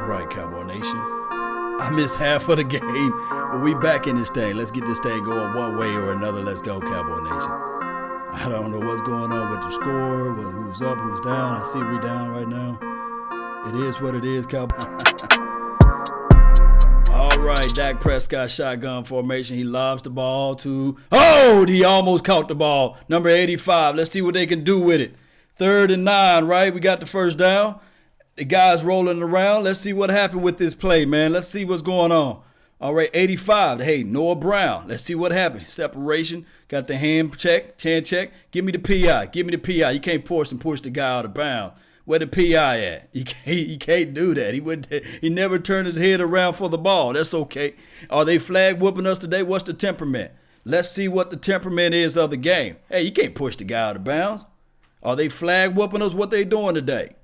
All right, Cowboy Nation. I missed half of the game, but we back in this thing. Let's get this thing going one way or another. Let's go, Cowboy Nation. I don't know what's going on with the score, who's up, who's down. I see we down right now. It is what it is, Cowboy. All right, Dak Prescott shotgun formation. He lobs the ball to, he almost caught the ball. Number 85. Let's see what they can do with it. 3rd and 9, right? We got the first down. The guy's rolling around. Let's see what happened with this play, man. Let's see what's going on. All right, 85. Hey, Noah Brown. Let's see what happened. Separation. Got the hand check. Give me the PI. You can't push the guy out of bounds. Where the PI at? You can't do that. He never turned his head around for the ball. That's okay. Are they flag whooping us today? What's the temperament? Let's see what the temperament is of the game. Hey, you can't push the guy out of bounds. Are they flag whooping us? What they doing today?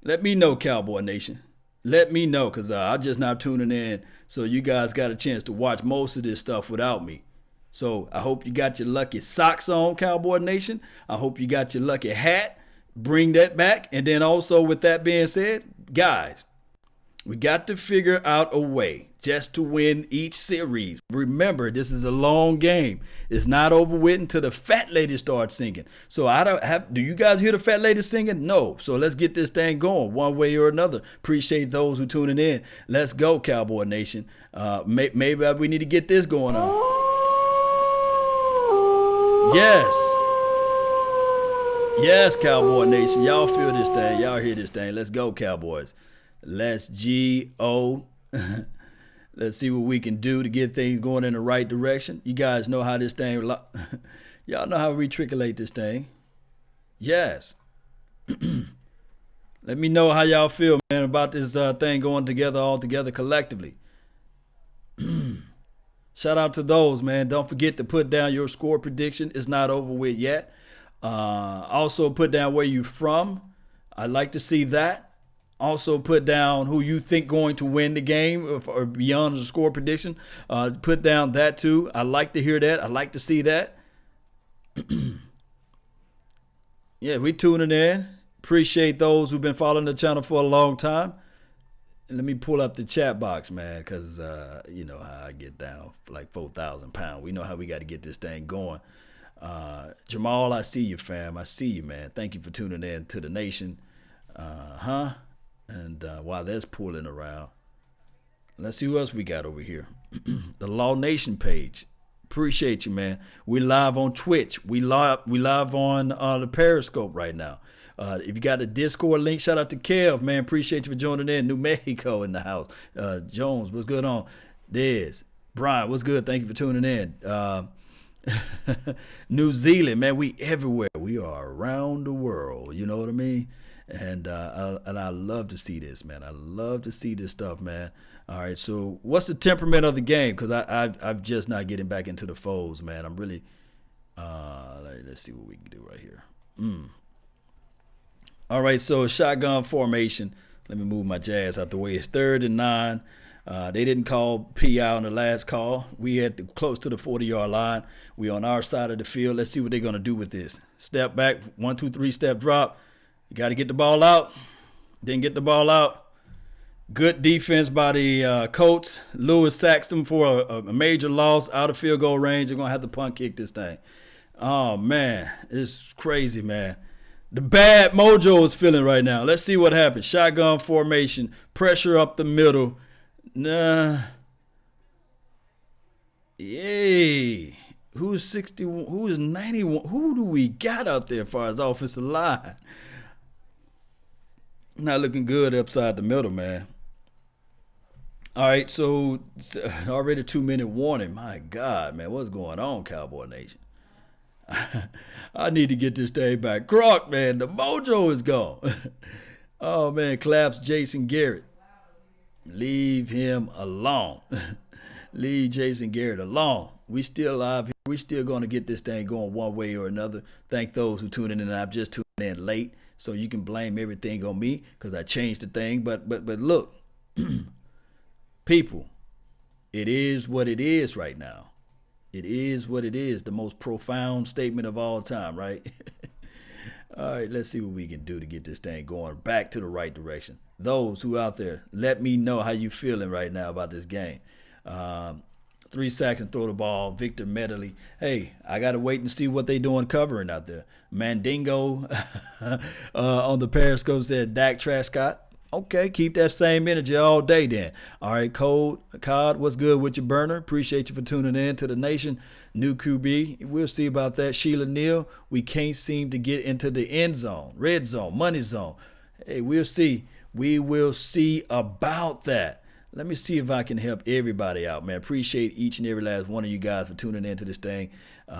Let me know, Cowboy Nation. Let me know, because I'm just not tuning in. So you guys got a chance to watch most of this stuff without me. So I hope you got your lucky socks on, Cowboy Nation. I hope you got your lucky hat. Bring that back. And then also, with that being said, guys, we got to figure out a way just to win each series. Remember, this is a long game. It's not over with until the fat lady starts singing. So do you guys hear the fat lady singing? No. So let's get this thing going one way or another. Appreciate those who tuning in. Let's go, Cowboy Nation. Maybe we need to get this going on. Yes, Cowboy Nation. Y'all feel this thing. Y'all hear this thing. Let's go, Cowboys. Let's G-O. Let's see what we can do to get things going in the right direction. You guys know how this thing, y'all know how we triculate this thing. Yes. Let me know how y'all feel, man, about this thing going together all together collectively. Shout out to those, man. Don't forget to put down your score prediction. It's not over with yet. Also put down where you're from. I'd like to see that. Also put down who you think going to win the game or beyond the score prediction. Put down that too. I like to hear that. I like to see that. Yeah, we tuning in. Appreciate those who've been following the channel for a long time. And let me pull up the chat box, man, because you know how I get down for like 4,000 pounds. We know how we got to get this thing going. Jamal, I see you, fam. I see you, man. Thank you for tuning in to the nation. And while that's pulling around, let's see who else we got over here. The Law Nation page. Appreciate you, man. We live on Twitch. We live on the Periscope right now. If you got a Discord link, shout out to Kev, man. Appreciate you for joining in. New Mexico in the house. Jones, what's good on? Dez. Brian, what's good? Thank you for tuning in. New Zealand, man. We everywhere. We are around the world. You know what I mean? And I love to see this, man. I love to see this stuff, man. All right, so what's the temperament of the game? Because I'm just not getting back into the foes, man. I'm really let's see what we can do right here. All right, so shotgun formation. Let me move my Jazz out the way. It's 3rd and 9. They didn't call PI on the last call. We had close to the 40-yard line. We on our side of the field. Let's see what they're going to do with this. Step back, 1, 2, 3, step drop. You got to get the ball out. Didn't get the ball out. Good defense by the Colts. Lewis sacks them for a major loss out of field goal range. They're going to have to punt kick this thing. Oh, man. It's crazy, man. The bad mojo is feeling right now. Let's see what happens. Shotgun formation. Pressure up the middle. Yay. Who's 61? Who is 91? Who do we got out there as far as offensive line? Not looking good upside the middle, man. All right, so already 2-minute warning. My God, man, what's going on, Cowboy Nation? I need to get this thing back. Croc, man, the mojo is gone. Oh, man, claps Jason Garrett. Leave him alone. Leave Jason Garrett alone. We still live here. We still going to get this thing going one way or another. Thank those who tuned in, and I'm just tuning in late. So you can blame everything on me because I changed the thing. But look, people, it is what it is right now. It is what it is. The most profound statement of all time, right? All right, let's see what we can do to get this thing going back to the right direction. those who out there, let me know how you feeling right now about this game. 3 sacks and throw the ball. Victor Medley. Hey, I got to wait and see what they doing covering out there. Mandingo on the Periscope said Dak Prescott. Okay, keep that same energy all day then. All right, Cod, what's good with your burner? Appreciate you for tuning in to the nation. New QB, we'll see about that. Sheila Neal, we can't seem to get into the end zone, red zone, money zone. Hey, we'll see. We will see about that. Let me see if I can help everybody out, man. Appreciate each and every last one of you guys for tuning into this thing.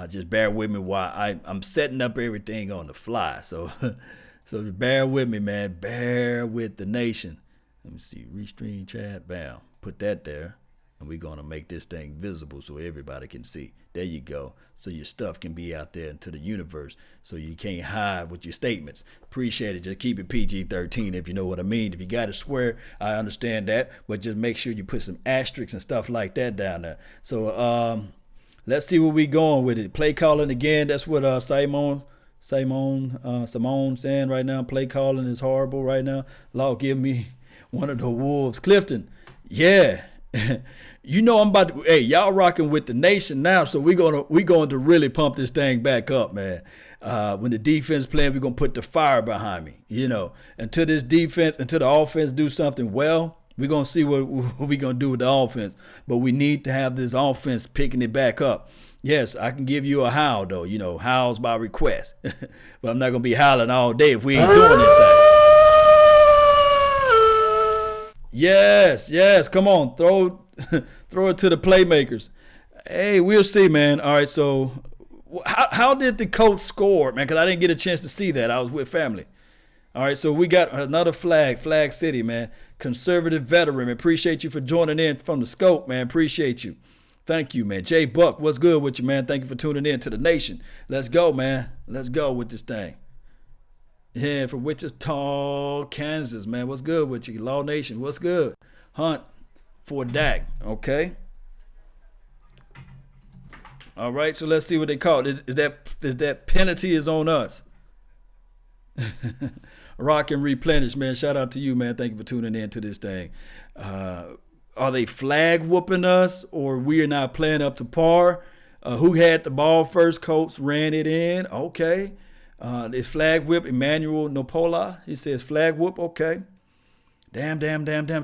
Just bear with me while I'm setting up everything on the fly. So so bear with me, man. Bear with the nation. Let me see. Restream chat. Bam. Put that there. And we're going to make this thing visible so everybody can see. There you go. So your stuff can be out there into the universe so you can't hide with your statements. Appreciate it. Just keep it PG-13 if you know what I mean. If you got to swear, I understand that. But just make sure you put some asterisks and stuff like that down there. So let's see where we going with it. Play calling again. That's what Simone saying right now. Play calling is horrible right now. Lord, give me one of the Wolves. Clifton, yeah. You know I'm about to, hey, y'all rocking with the nation now, so we're going to really pump this thing back up, man. When the defense playing, we're going to put the fire behind me, you know. Until the offense do something well, we're going to see what we're going to do with the offense. But we need to have this offense picking it back up. Yes, I can give you a howl, though, you know, howls by request. But I'm not going to be howling all day if we ain't doing anything. Yes, come on, throw it to the playmakers. Hey, we'll see, man. All right, so how did the Colts score, man? Because I didn't get a chance to see that. I was with family. All right, so we got another Flag City, man. Conservative veteran. Appreciate you for joining in from the scope, man. Appreciate you. Thank you, man. Jay Buck, what's good with you, man? Thank you for tuning in to the nation. Let's go, man. Let's go with this thing. Yeah, from Wichita, Kansas, man. What's good with you? Law Nation, what's good? Hunt for Dak, okay? All right, so let's see what they call it. Is that penalty is on us? Rock and replenish, man. Shout out to you, man. Thank you for tuning in to this thing. Are they flag whooping us, or we are not playing up to par? Who had the ball first? Colts ran it in. Okay. It's flag whip, Emmanuel Nopola. He says flag whoop, okay. Damn,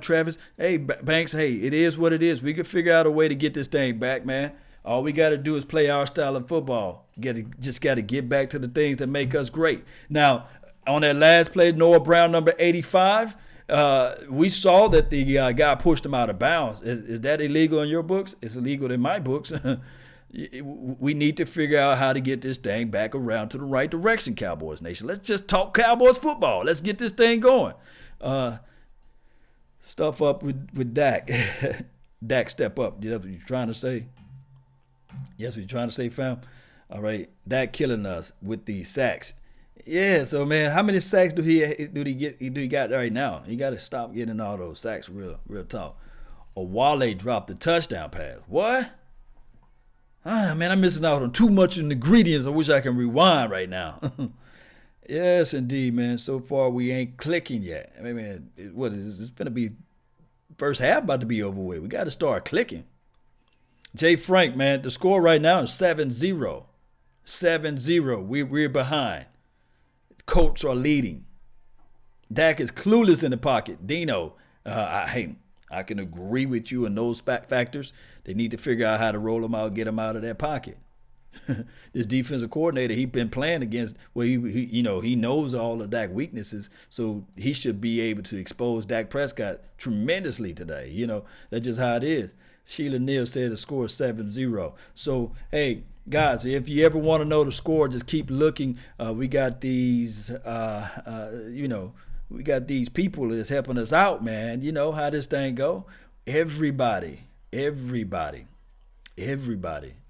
Travis. Hey, Banks, hey, it is what it is. We can figure out a way to get this thing back, man. All we got to do is play our style of football. Just got to get back to the things that make us great. Now, on that last play, Noah Brown, number 85, we saw that the guy pushed him out of bounds. Is that illegal in your books? It's illegal in my books. We need to figure out how to get this thing back around to the right direction, Cowboys Nation. Let's just talk Cowboys football. Let's get this thing going. Stuff up with Dak. Dak, step up. That's what you're trying to say? Yes, what you're trying to say, fam? All right. Dak killing us with the sacks. Yeah, so, man, how many sacks do he got right now? He got to stop getting all those sacks real talk. Wale dropped the touchdown pass. What? Man, I'm missing out on too much ingredients. I wish I can rewind right now. Yes, indeed, man. So far, we ain't clicking yet. I mean, man, what is this? It's going to be first half about to be over with. We got to start clicking. Jay Frank, man, the score right now is 7-0. 7-0. We're behind. Colts are leading. Dak is clueless in the pocket. Dino, I can agree with you in those factors. They need to figure out how to roll him out, get him out of that pocket. This defensive coordinator, he's been playing against, well, he knows all of Dak's weaknesses, so he should be able to expose Dak Prescott tremendously today. That's just how it is. Sheila Neal said the score is 7-0. So, hey, guys, if you ever want to know the score, just keep looking. We got these, we got these people that's helping us out, man. You know how this thing go. Everybody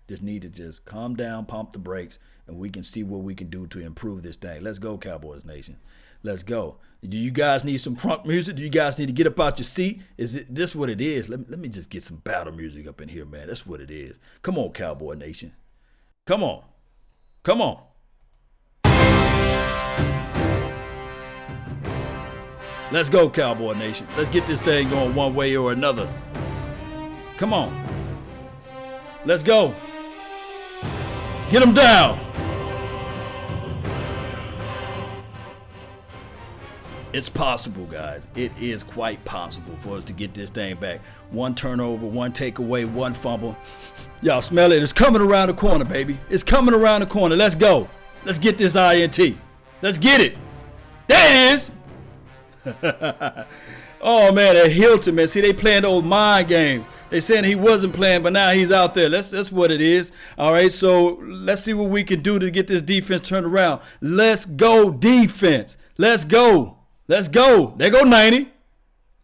just need to just calm down, pump the brakes, and we can see what we can do to improve this thing. Let's go, Cowboys Nation. Let's go. Do you guys need some crunk music? Do you guys need to get up out your seat? Is it this what it is? Let me just get some battle music up in here, man. That's what it is. Come on, Cowboy Nation. Come on. Let's go, Cowboy Nation. Let's get this thing going one way or another. Come on. Let's go. Get them down. It's possible, guys. It is quite possible for us to get this thing back. One turnover, one takeaway, one fumble. Y'all smell it? It's coming around the corner, baby. It's coming around the corner. Let's go. Let's get this INT. Let's get it. There it is. Oh, man, that Hilton, man. See, they playing those mind games. They saying he wasn't playing, but now he's out there. That's what it is. All right, so let's see what we can do to get this defense turned around. Let's go, defense. Let's go. Let's go. There go 90.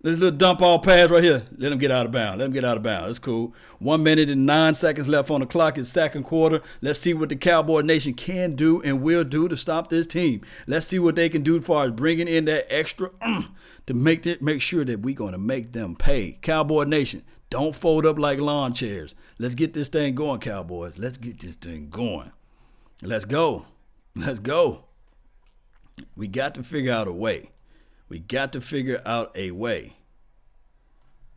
This little dump ball pass right here. Let him get out of bounds. Let him get out of bounds. That's cool. 1 minute and 9 seconds left on the clock. It's second quarter. Let's see what the Cowboy Nation can do and will do to stop this team. Let's see what they can do as far as bringing in that extra to make sure that we're going to make them pay. Cowboy Nation, don't fold up like lawn chairs. Let's get this thing going, Cowboys. Let's get this thing going. Let's go. Let's go. We got to figure out a way. We got to figure out a way.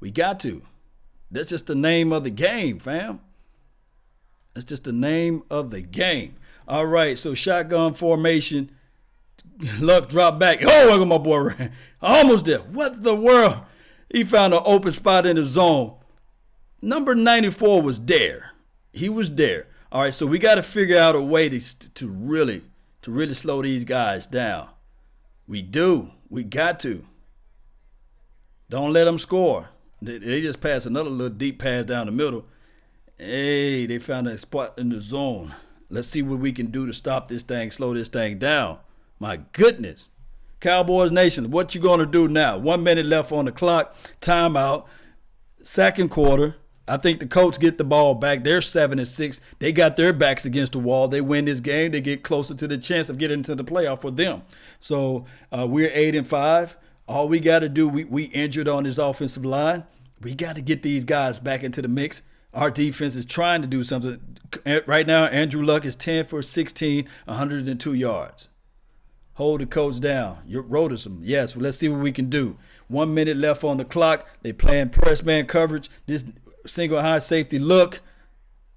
We got to. That's just the name of the game, fam. That's just the name of the game. All right, so shotgun formation. Luck drop back. Oh, look at my boy ran. Almost there. What the world? He found an open spot in the zone. Number 94 was there. He was there. All right, so we got to figure out a way to really slow these guys down. We do. We got to. Don't let them score. They just passed another little deep pass down the middle. Hey, they found a spot in the zone. Let's see what we can do to stop this thing, slow this thing down. My goodness. Cowboys Nation, what you going to do now? 1 minute left on the clock. Timeout. Second quarter. I think the Colts get the ball back. They're 7-6. They got their backs against the wall. They win this game. They get closer to the chance of getting into the playoff for them. So we're 8-5. All we got to do, we injured on this offensive line. We got to get these guys back into the mix. Our defense is trying to do something. Right now, Andrew Luck is 10 for 16, 102 yards. Hold the coach down. You wrote us some. Yes, well, let's see what we can do. 1 minute left on the clock. They playing press man coverage. This single high safety look.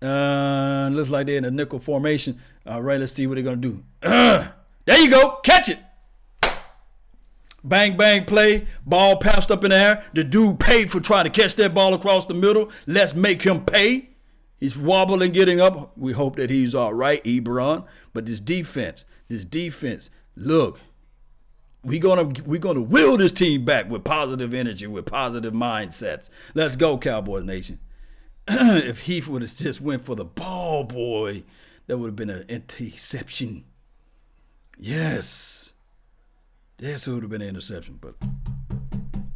Looks like they're in a nickel formation. All right, let's see what they're going to do. There you go. Catch it. Bang, bang play. Ball pounced up in the air. The dude paid for trying to catch that ball across the middle. Let's make him pay. He's wobbling, getting up. We hope that he's all right, Ebron. But this defense, look, we're gonna will this team back with positive energy, with positive mindsets. Let's go, Cowboys Nation. If Heath would have just went for the ball, boy, that would have been an interception. Yes. This would have been an interception, but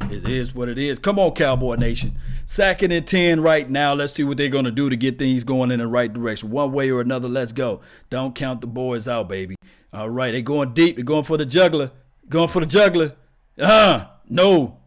it is what it is. Come on, Cowboy Nation. 2nd and 10 right now. Let's see what they're going to do to get things going in the right direction. One way or another, let's go. Don't count the boys out, baby. All right, they're going deep. They're going for the juggler. No.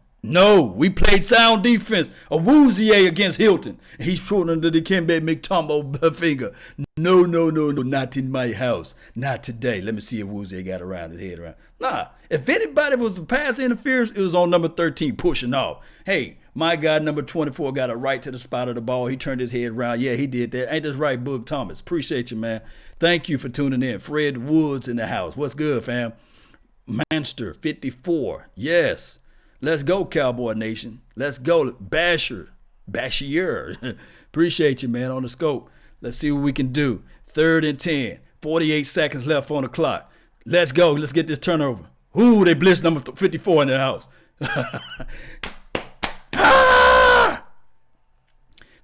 We played sound defense. A Woozier against Hilton. He's shooting under the Kimbe McTumbo finger. No, not in my house. Not today. Let me see if Woozier got his head around. Nah, if anybody was pass interference, it was on number 13 pushing off. Hey, my guy, number 24, got a right to the spot of the ball. He turned his head around. Yeah, he did that. Ain't this right, Boog Thomas? Appreciate you, man. Thank you for tuning in. Fred Woods in the house. What's good, fam? Manster, 54. Yes. Let's go, Cowboy Nation. Let's go. Bashier. Appreciate you, man, on the scope. Let's see what we can do. 3rd and 10. 48 seconds left on the clock. Let's go. Let's get this turnover. Ooh, they blitzed number 54 in the house.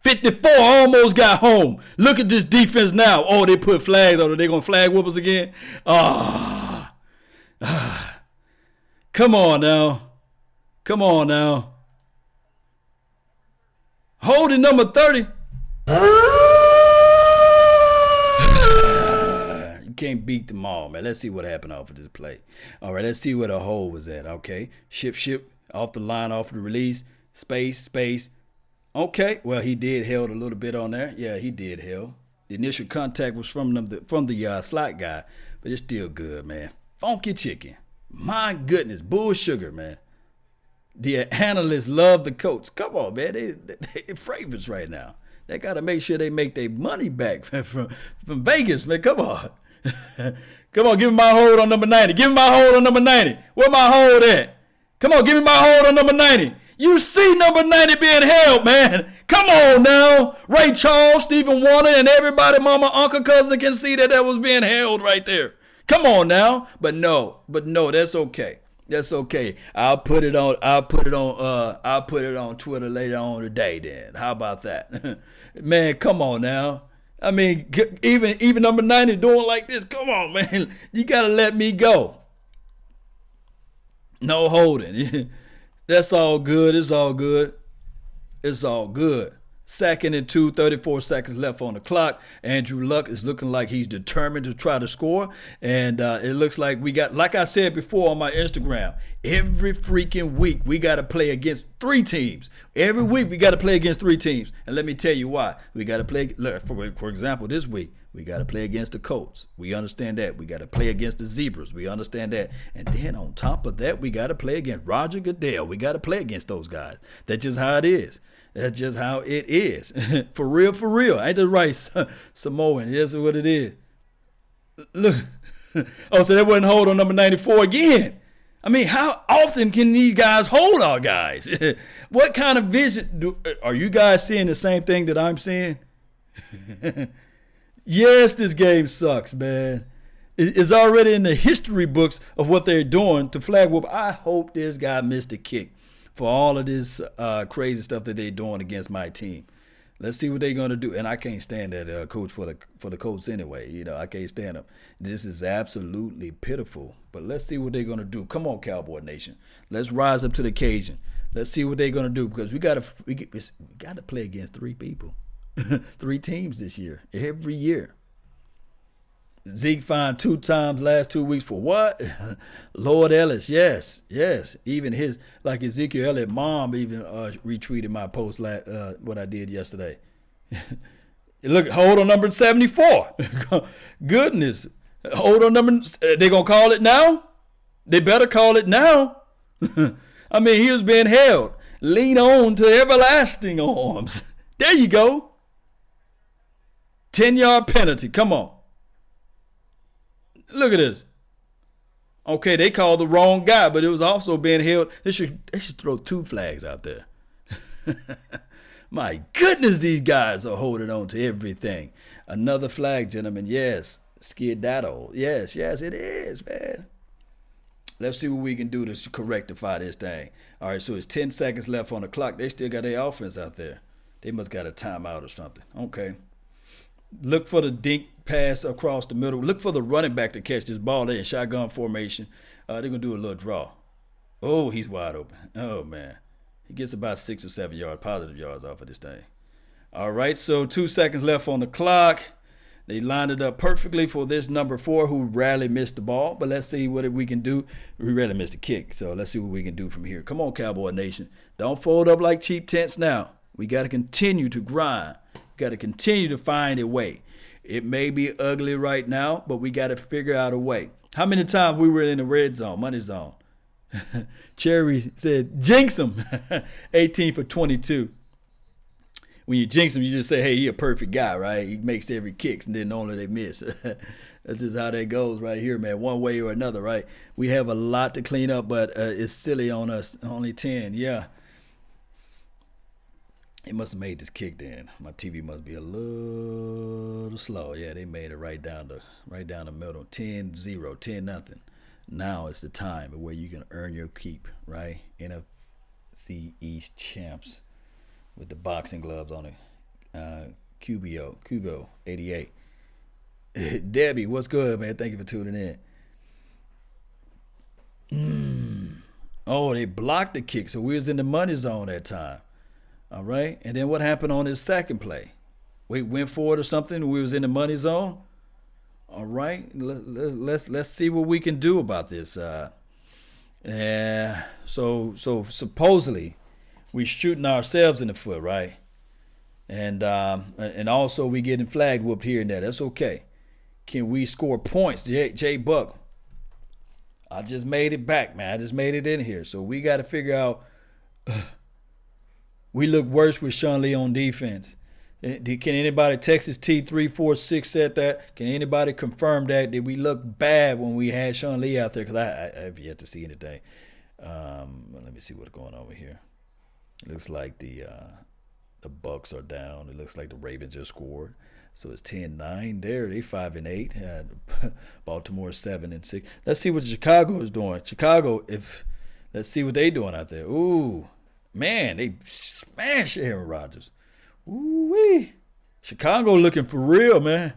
54 almost got home. Look at this defense now. Oh, they put flags on it. They going to flag whoop us again? Come on now. Holding number 30. You can't beat them all, man. Let's see what happened off of this play. All right, let's see where the hole was at. Okay, ship, off the line, off the release, space. Okay, well, he did held a little bit on there. Yeah, he did held. The initial contact was from the slot guy, but it's still good, man. Funky chicken. My goodness, bull sugar, man. The analysts love the Colts. Come on, man. They favorites right now. They got to make sure they make their money back from Vegas, man. Come on. Come on, give me my hold on number 90. Give me my hold on number 90. Where my hold at? Come on, give me my hold on number 90. You see number 90 being held, man. Come on now. Ray Charles, Stephen Warner, and everybody, mama, uncle, cousin can see that was being held right there. Come on now. But no, that's okay. That's okay. I'll put it on Twitter later on today then. How about that? Man, come on now. I mean, even number 90 doing like this. Come on, man. You got to let me go. No holding. That's all good. It's all good. It's all good. 2nd and 2, 34 seconds left on the clock. Andrew Luck is looking like he's determined to try to score. And it looks like we got, like I said before on my Instagram, every freaking week we got to play against 3 teams. Every week we got to play against 3 teams. And let me tell you why. We got to play, for example, this week, we got to play against the Colts. We understand that. We got to play against the Zebras. We understand that. And then on top of that, we got to play against Roger Goodell. We got to play against those guys. That's just how it is. That's just how it is. For real. Ain't that right, Samoan? That's what it is. Look. Oh, so that wasn't hold on number 94 again. I mean, how often can these guys hold our guys? What kind of vision are you guys seeing the same thing that I'm seeing? Yes, this game sucks, man. It's already in the history books of what they're doing to flag whoop. I hope this guy missed a kick for all of this crazy stuff that they're doing against my team. Let's see what they're going to do. And I can't stand that coach for the Colts anyway. You know, I can't stand him. This is absolutely pitiful. But let's see what they're going to do. Come on, Cowboy Nation. Let's rise up to the occasion. Let's see what they're going to do because we got to play against 3 people. 3 teams this year, every year. Zeke fined 2 times last 2 weeks for what? Lord Ellis, yes. Even like Ezekiel Elliott mom even retweeted my post what I did yesterday. Look, hold on number 74. Goodness. Hold on number, they gonna call it now? They better call it now. I mean, he was being held. Lean on to everlasting arms. There you go. 10-yard penalty. Come on. Look at this. Okay, they called the wrong guy, but it was also being held. They should throw 2 flags out there. My goodness, these guys are holding on to everything. Another flag, gentlemen. Yes, skedaddle. Yes, it is, man. Let's see what we can do to rectify this thing. All right, so it's 10 seconds left on the clock. They still got their offense out there. They must got a timeout or something. Okay. Look for the dink pass across the middle. Look for the running back to catch this ball in shotgun formation. They're going to do a little draw. Oh, he's wide open. Oh, man. He gets about 6 or 7 yards, positive yards off of this thing. All right, so 2 seconds left on the clock. They lined it up perfectly for this number 4 who rarely missed the ball. But let's see what we can do. We rarely missed a kick, so let's see what we can do from here. Come on, Cowboy Nation. Don't fold up like cheap tents now. We got to continue to grind. Got to continue to find a way. It may be ugly right now, but we got to figure out a way. How many times we were in the red zone, money zone? Cherry said, jinx him. 18 for 22. When you jinx him, you just say, hey, he a perfect guy, right? He makes every kicks, and then only they miss. That's just how that goes right here, man, one way or another, right? We have a lot to clean up, but it's silly on us. Only 10, yeah. They must have made this kick then. My TV must be a little slow. Yeah, they made it right down the middle. 10-0, 10-0. Now is the time where you can earn your keep, right? NFC East champs with the boxing gloves on it. Cubo 88. Debbie, what's good, man? Thank you for tuning in. Oh, they blocked the kick, so we was in the money zone that time. All right, and then what happened on his second play? We went for it or something. We was in the money zone. All right, let's see what we can do about this. So supposedly we shooting ourselves in the foot, right? And also we getting flag whooped here and there. That's okay. Can we score points? Jay Buck. I just made it back, man. I just made it in here. So we got to figure out We look worse with Sean Lee on defense. Can anybody, Texas T346 said that? Can anybody confirm that? Did we look bad when we had Sean Lee out there? Because I have yet to see anything. Let me see what's going on over here. It looks like the Bucks are down. It looks like the Ravens just scored. So it's 10-9 there. They 5-8. Baltimore 7-6. Let's see what Chicago is doing. Let's see what they doing out there. Ooh, man, they smash Aaron Rodgers. Ooh-wee. Chicago looking for real, man.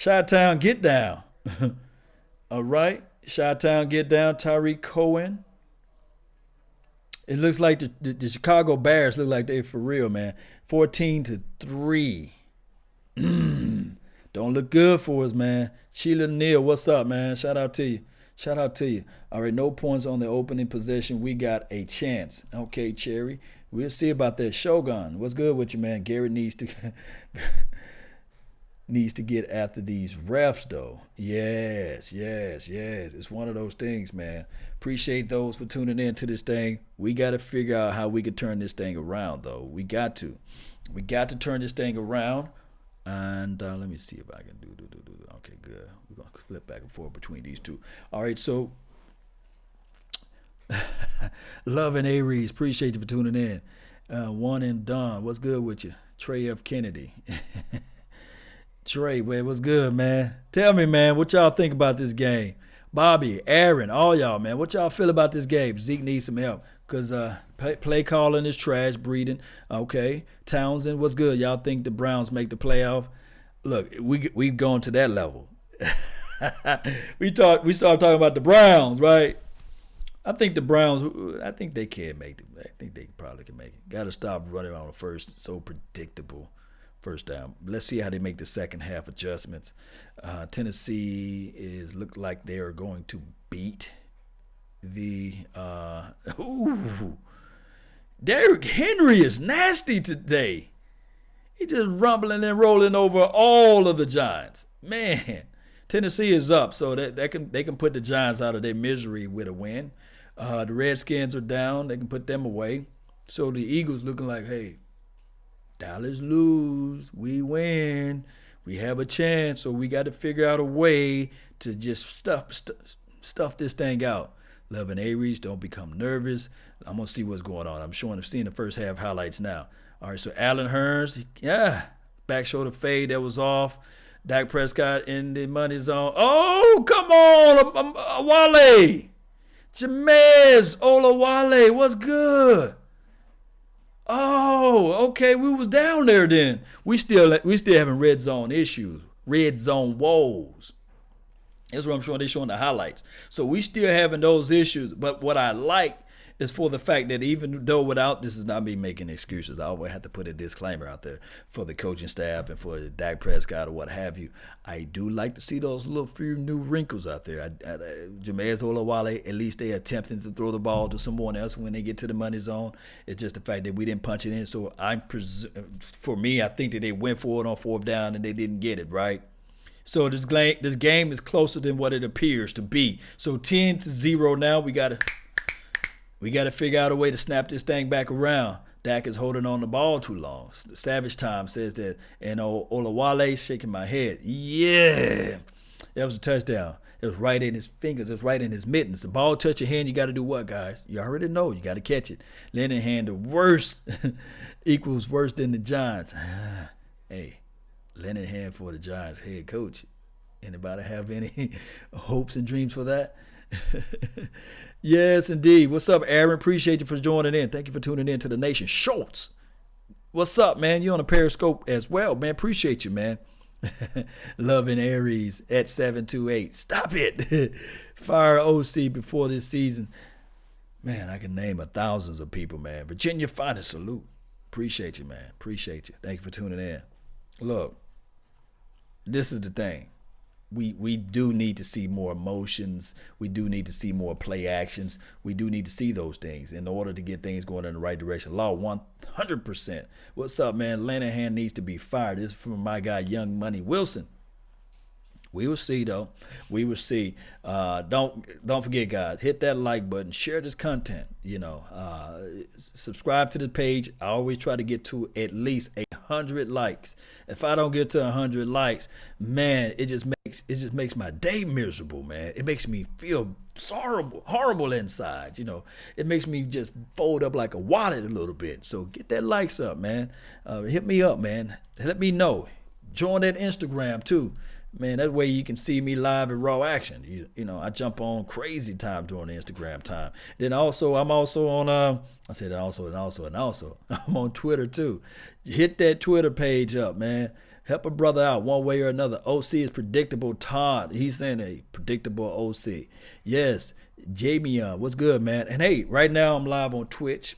Chi-Town, get down. All right. Chi-Town, get down. Tyreek Cohen. It looks like the Chicago Bears look like they for real, man. 14-3. Don't look good for us, man. Sheila Neal, what's up, man? Shout out to you. All right, no points on the opening possession. We got a chance. Okay, Cherry. We'll see about that. Shogun, what's good with you, man? Garrett needs to get after these refs, though. Yes. It's one of those things, man. Appreciate those for tuning in to this thing. We got to figure out how we can turn this thing around, though. We got to turn this thing around. And let me see if I can do. Okay, good. We're going to flip back and forth between these two. All right, so Love and Aries, appreciate you for tuning in. One and Don, what's good with you? Trey F. Kennedy. Trey, man, what's good, man? Tell me, man, what y'all think about this game? Bobby, Aaron, all y'all, man, what y'all feel about this game? Zeke needs some help because play calling is trash breeding. Okay, Townsend, what's good? Y'all think the Browns make the playoff? Look, we've gone to that level. we started talking about the Browns, right? I think the Browns, I think they can make it. I think they probably can make it. Got to stop running on the first, so predictable first down. Let's see how they make the second half adjustments. Tennessee look like they are going to beat the Derrick Henry is nasty today. He just rumbling and rolling over all of the Giants. Man, Tennessee is up, so they can put the Giants out of their misery with a win. The Redskins are down. They can put them away. So the Eagles looking like, hey, Dallas lose, we win, we have a chance. So we got to figure out a way to just stuff this thing out. Love and Aries, don't become nervous. I'm going to see what's going on. I'm seeing the first half highlights now. All right, so Allen Hurns, back shoulder fade, that was off. Dak Prescott in the money zone. Oh, come on, Wale. Jamez Olawale, what's good? Oh, okay, we was down there then. We still having red zone issues, red zone woes. That's what I'm showing. They're showing the highlights. So we still having those issues. But what I like is for the fact that even though this is not me making excuses. I always have to put a disclaimer out there for the coaching staff and for Dak Prescott or what have you. I do like to see those little few new wrinkles out there. Jamez Olawale, at least they attempting to throw the ball to someone else when they get to the money zone. It's just the fact that we didn't punch it in. So for me, I think that they went for it on fourth down and they didn't get it, right? So this game is closer than what it appears to be. So 10-0 now. We gotta figure out a way to snap this thing back around. Dak is holding on the ball too long. Savage Time says that, and Olawale shaking my head. Yeah, that was a touchdown. It was right in his fingers. It was right in his mittens. The ball touch your hand, you got to do what, guys? You already know. You got to catch it. Linehan, the worst equals worse than the Giants. Hey. Linehan for the Giants head coach. Anybody have any hopes and dreams for that? Yes, indeed. What's up, Aaron? Appreciate you for joining in. Thank you for tuning in to the Nation. Schultz, what's up, man? You on a Periscope as well, man. Appreciate you, man. Love and Aries at 728. Stop it. Fire OC before this season. Man, I can name thousands of people, man. Virginia Finest, salute. Appreciate you, man. Appreciate you. Thank you for tuning in. Look, this is the thing. We do need to see more emotions. We do need to see more play actions. We do need to see those things in order to get things going in the right direction. Law 100%. What's up, man? Lanahan needs to be fired. This is from my guy, Young Money Wilson. We will see, though. We will see. Don't forget, guys. Hit that like button. Share this content. Subscribe to the page. I always try to get to at least 100 likes. If I don't get to 100 likes, man, it just makes my day miserable, man. It makes me feel horrible inside. It makes me just fold up like a wallet a little bit. So get that likes up, man. Hit me up, man. Let me know. Join that Instagram too. Man, that way you can see me live in raw action. I jump on crazy time during the Instagram time. Then also, I'm also on, I said also. I'm on Twitter too. Hit that Twitter page up, man. Help a brother out one way or another. OC is predictable. Todd, he's saying a predictable OC. Yes, Jamie, what's good, man? And hey, right now I'm live on Twitch.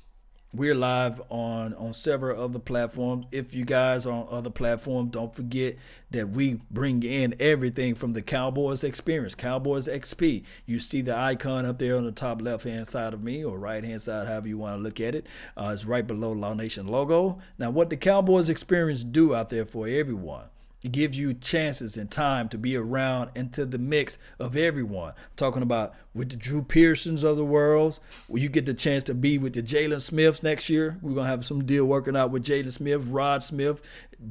We're live on several other platforms. If you guys are on other platforms, don't forget that we bring in everything from the Cowboys experience, Cowboys XP. You see the icon up there on the top left-hand side of me or right-hand side, however you want to look at it. It's right below Law Nation logo. Now, what the Cowboys experience do out there for everyone, it gives you chances and time to be around into the mix of everyone. Talking about with the Drew Pearsons of the world, where you get the chance to be with the Jalen Smiths next year. We're going to have some deal working out with Jalen Smith, Rod Smith,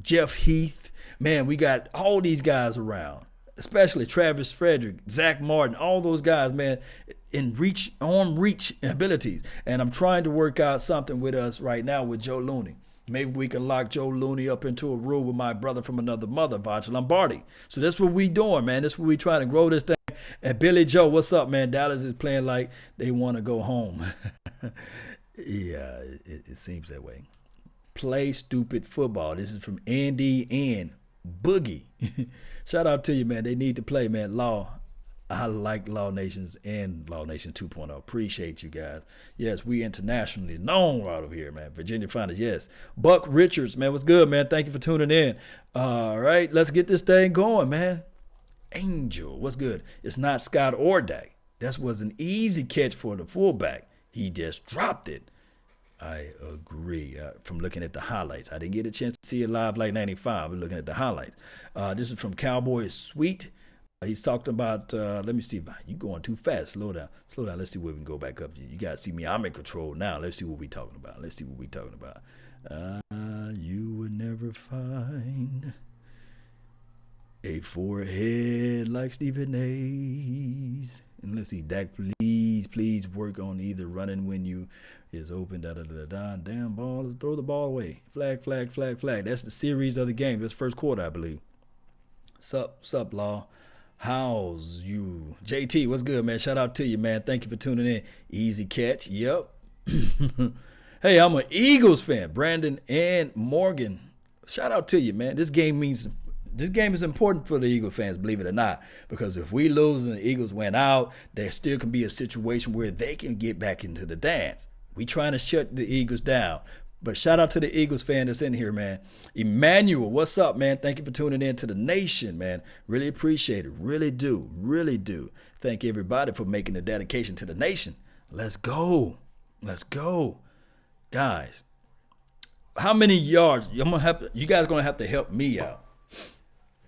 Jeff Heath. Man, we got all these guys around, especially Travis Frederick, Zach Martin, all those guys, man, in arm reach abilities. And I'm trying to work out something with us right now with Joe Looney. Maybe we can lock Joe Looney up into a room with my brother from another mother, Vaj Lombardi. So that's what we doing, man. That's what we trying to grow this thing. And Billy Joe, what's up, man? Dallas is playing like they want to go home. Yeah, it seems that way. Play stupid football. This is from Andy and Boogie. Shout out to you, man. They need to play, man. I like Law Nations and Law Nation 2.0. Appreciate you guys. Yes, we internationally known right over here, man. Virginia Finest, yes. Buck Richards, man, what's good, man? Thank you for tuning in. All right, let's get this thing going, man. Angel, what's good? It's not Scott or Dak. That was an easy catch for the fullback. He just dropped it. I agree. From looking at the highlights. I didn't get a chance to see it live like 95. We're looking at the highlights. This is from Cowboys Sweet. He's talking about, let me see, you going too fast. Slow down. Let's see where we can go back up. You guys see me. I'm in control now. Let's see what we're talking about. You would never find a forehead like Stephen A's. And let's see, Dak, please work on either running when you is open, damn ball, throw the ball away. Flag. That's the series of the game. That's first quarter, I believe. Sup, Law. How's you? JT, what's good, man? Shout out to you, man. Thank you for tuning in. Easy catch. Yep. Hey, I'm an Eagles fan. Brandon and Morgan. Shout out to you, man. This game is important for the Eagles fans, believe it or not. Because if we lose and the Eagles went out, there still can be a situation where they can get back into the dance. We trying to shut the Eagles down. But shout out to the Eagles fan that's in here, man. Emmanuel, what's up, man? Thank you for tuning in to the nation, man. Really appreciate it. Really do. Thank everybody for making the dedication to the nation. Let's go. Guys, how many yards? You guys going to have to help me out.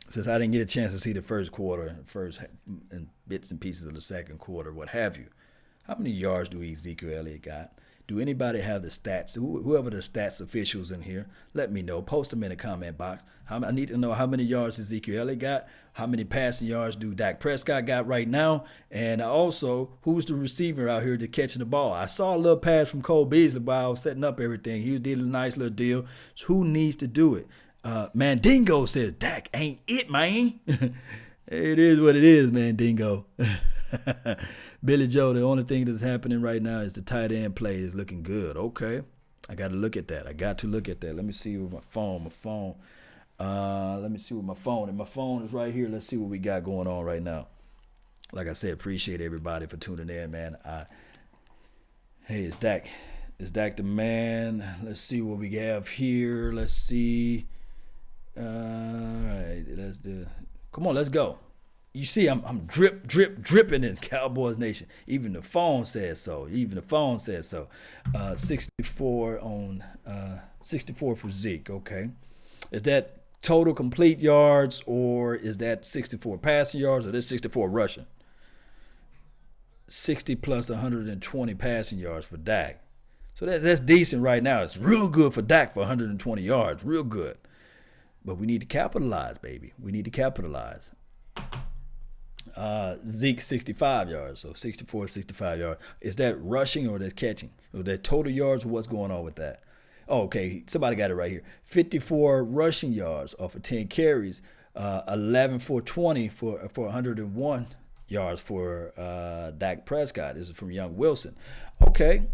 Since I didn't get a chance to see the first quarter, and bits and pieces of the second quarter, what have you. How many yards do Ezekiel Elliott got? Do anybody have the stats? Whoever the stats officials in here, let me know. Post them in the comment box. I need to know how many yards Ezekiel Elliott got, how many passing yards do Dak Prescott got right now, and also who's the receiver out here to catching the ball. I saw a little pass from Cole Beasley while I was setting up everything. He was dealing a nice little deal. So who needs to do it? Mandingo says Dak ain't it, man. It is what it is, Mandingo. Billy Joe, the only thing that's happening right now is the tight end play is looking good. Okay. I got to look at that. Let me see with my phone. Let me see with my phone. And my phone is right here. Let's see what we got going on right now. Like I said, appreciate everybody for tuning in, man. Hey, it's Dak. Is Dak the man? Let's see what we have here. Let's see. All right. Come on, let's go. You see, I'm dripping in Cowboys Nation. Even the phone says so. 64 for Zeke. Okay, is that total complete yards, or is that 64 passing yards, or that's 64 rushing? 60 plus 120 passing yards for Dak. So that's decent right now. It's real good for Dak for 120 yards. Real good. But we need to capitalize, baby. We need to capitalize. Zeke 65 yards. So 64, 65 yards. Is that rushing or that's catching? Or that total yards? What's going on with that? Oh, okay. Somebody got it right here. 54 rushing yards off of 10 carries. 11 for 20 for 101 yards for Dak Prescott. This is from Young Wilson. Okay.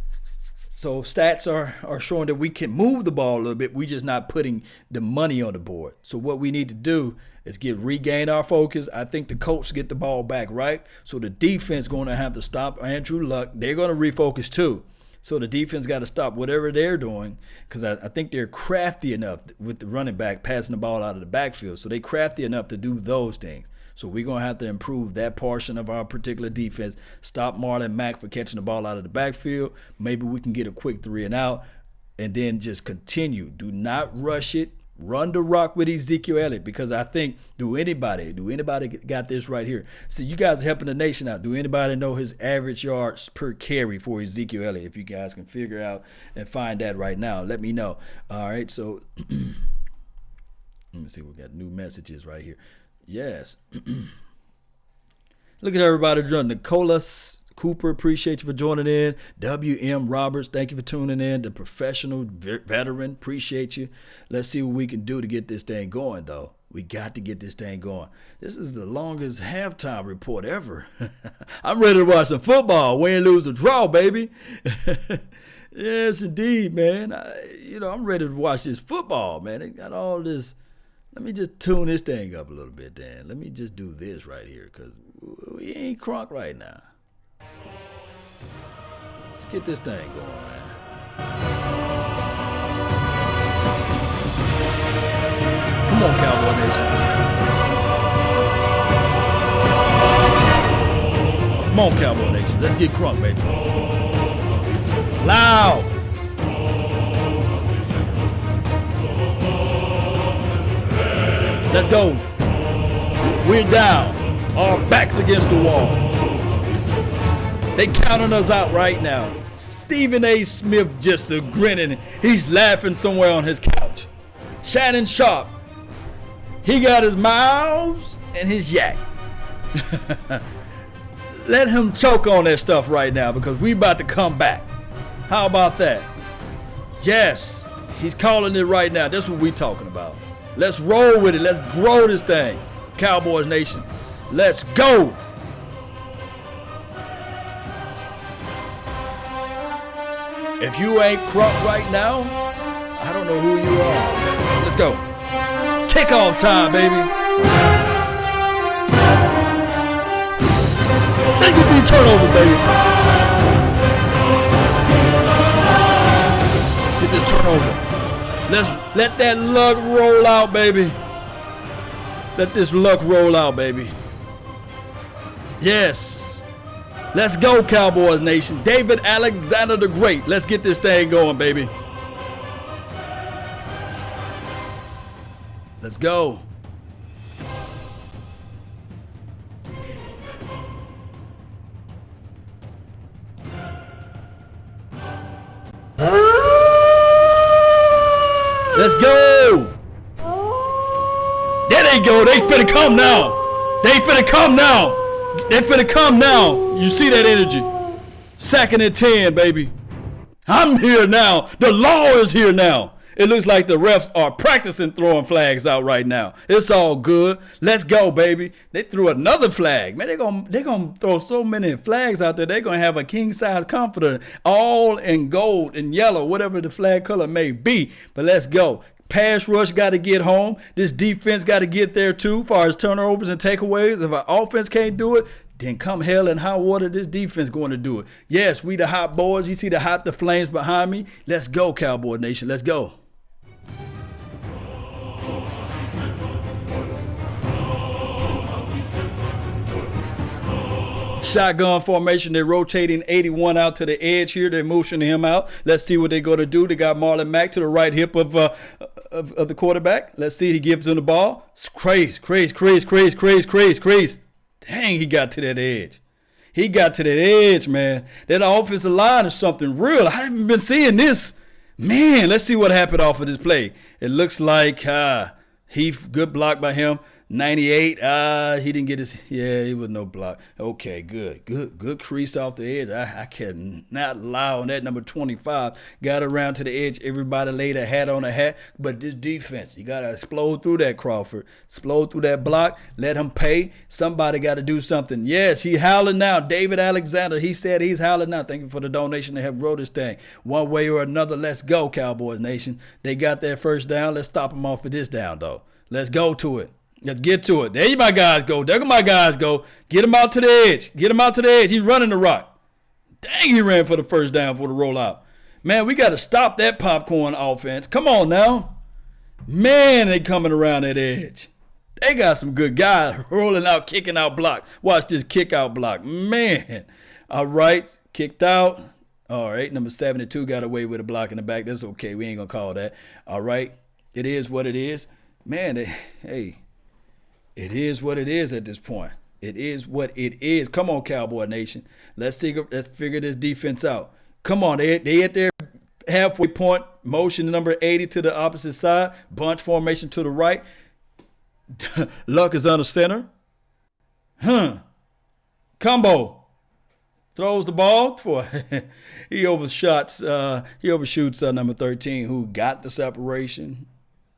So stats are showing that we can move the ball a little bit. We're just not putting the money on the board. So what we need to do is regain our focus. I think the Colts get the ball back, right? So the defense going to have to stop Andrew Luck. They're going to refocus too. So the defense got to stop whatever they're doing, because I think they're crafty enough with the running back passing the ball out of the backfield. So they're crafty enough to do those things. So we're going to have to improve that portion of our particular defense. Stop Marlon Mack for catching the ball out of the backfield. Maybe we can get a quick 3 and out, and then just continue. Do not rush it. Run the rock with Ezekiel Elliott, because I think, do anybody got this right here? See, you guys are helping the nation out. Do anybody know his average yards per carry for Ezekiel Elliott? If you guys can figure out and find that right now, let me know. All right, so let me see. We got new messages right here. Yes. Look at everybody joining. Nicholas Cooper, appreciate you for joining in. W.M. Roberts, thank you for tuning in. The professional veteran, appreciate you. Let's see what we can do to get this thing going, though. We got to get this thing going. This is the longest halftime report ever. I'm ready to watch some football. Win, lose, or draw, baby. Yes, indeed, man. I'm ready to watch this football, man. They got all this. Let me just tune this thing up a little bit, Dan. Let me just do this right here, because we ain't crunk right now. Let's get this thing going, man. Come on, Cowboy Nation. Come on, Cowboy Nation. Let's get crunk, baby. Loud. Let's go. We're down. Our backs against the wall. They counting us out right now. Stephen A. Smith just grinning. He's laughing somewhere on his couch. Shannon Sharp. He got his mouths and his yak. Let him choke on that stuff right now, because we about to come back. How about that? Yes. He's calling it right now. That's what we talking about. Let's roll with it. Let's grow this thing. Cowboys Nation. Let's go. If you ain't crunk right now, I don't know who you are. Let's go. Kickoff time, baby. Let's get these turnovers, baby. Let's get this turnover. Let's let that luck roll out, baby. Let this luck roll out, baby. Yes. Let's go, Cowboys Nation. David Alexander the Great. Let's get this thing going, baby. Let's go. Let's go. There they go. They finna come now. They finna come now. They finna come now. You see that energy? 2nd and 10, baby. I'm here now. The law is here now. It looks like the refs are practicing throwing flags out right now. It's all good. Let's go, baby. They threw another flag. Man, they're gonna throw so many flags out there. They're gonna have a king-size comforter, all in gold and yellow, whatever the flag color may be. But let's go. Pass rush got to get home. This defense got to get there too, as far as turnovers and takeaways. If our offense can't do it, then come hell and high water, this defense going to do it. Yes, we the hot boys. You see the flames behind me. Let's go, Cowboy Nation. Let's go. Shotgun formation. They're rotating 81 out to the edge here. They're motioning him out. Let's see what they're going to do. They got Marlon Mack to the right hip of of the quarterback. Let's see. He gives him the ball. It's crazy. Dang, he got to that edge. He got to that edge, man. That offensive line is something real. I haven't been seeing this. Man, let's see what happened off of this play. It looks like Heath, good block by him. 98, he didn't get his, it was no block. Okay, good crease off the edge. I cannot lie on that. Number 25 got around to the edge. Everybody laid a hat on a hat, but this defense, you got to explode through that, Crawford. Explode through that block, let him pay. Somebody got to do something. Yes, he howling now. David Alexander, he said he's howling now. Thank you for the donation to help grow this thing. One way or another, let's go, Cowboys Nation. They got their first down. Let's stop them off for this down, though. Let's go to it. Let's get to it. There my guys go. There my guys go. Get him out to the edge. Get him out to the edge. He's running the rock. Dang, he ran for the first down for the rollout. Man, we got to stop that popcorn offense. Come on now. Man, they coming around that edge. They got some good guys rolling out, kicking out block. Watch this kick out block. Man. All right. Kicked out. All right. Number 72 got away with a block in the back. That's okay. We ain't going to call that. All right. It is what it is. Man, hey. It is what it is at this point. It is what it is. Come on, Cowboy Nation. Let's figure this defense out. Come on, they at their halfway point. Motion number 80 to the opposite side. Bunch formation to the right. Luck is under center. Combo throws the ball for he overshoots number 13, who got the separation.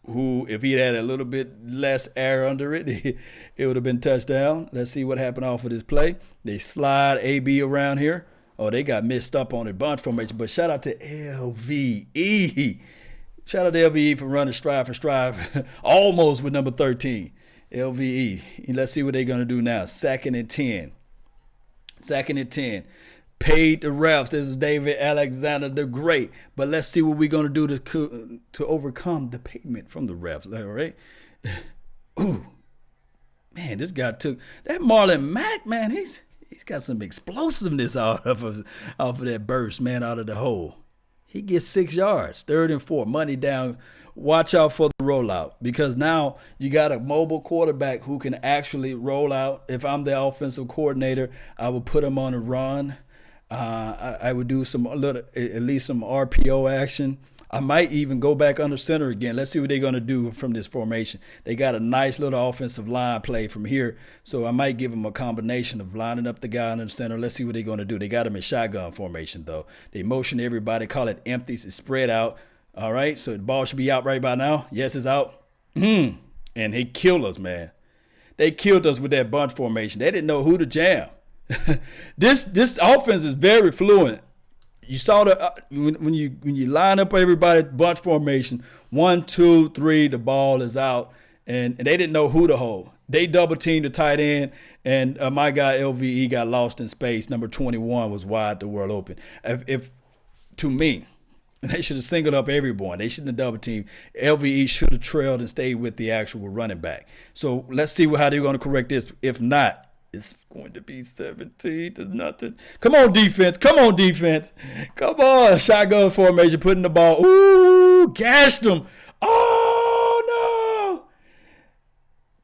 Who, if he had a little bit less air under it, it would have been touchdown. Let's see what happened off of this play. They slide AB around here. Oh, they got messed up on the bunch formation. But shout out to LVE. Shout out to LVE for running stride for stride almost with number 13. LVE. Let's see what they're going to do now. 2nd and 10. 2nd and 10. Paid the refs. This is David Alexander the Great. But let's see what we're going to do to overcome the payment from the refs. All right. Ooh. Man, this guy took that Marlon Mack, man. He's got some explosiveness out of that burst, man, out of the hole. He gets 6 yards. 3rd and 4. Money down. Watch out for the rollout, because now you got a mobile quarterback who can actually roll out. If I'm the offensive coordinator, I would put him on a run. I would do at least some RPO action. I might even go back under center again. Let's see what they're going to do from this formation. They got a nice little offensive line play from here, so I might give them a combination of lining up the guy under the center. Let's see what they're going to do. They got him in shotgun formation, though. They motion everybody, call it empties. It's spread out. All right, so the ball should be out right by now. Yes, it's out. And they killed us, man. They killed us with that bunch formation. They didn't know who to jam. This offense is very fluent. You saw when you line up everybody bunch formation, 1, 2, 3, the ball is out, and they didn't know who to hold. They double teamed the tight end, and my guy LVE got lost in space. Number 21 was wide, the world open. If to me, they should have singled up everyone. They shouldn't have double teamed. LVE should have trailed and stayed with the actual running back. So let's see how they're going to correct this. If not, it's going to be 17 to nothing. Come on, defense. Come on, defense. Come on. Shotgun formation, putting the ball. Ooh, gashed them. Oh, no.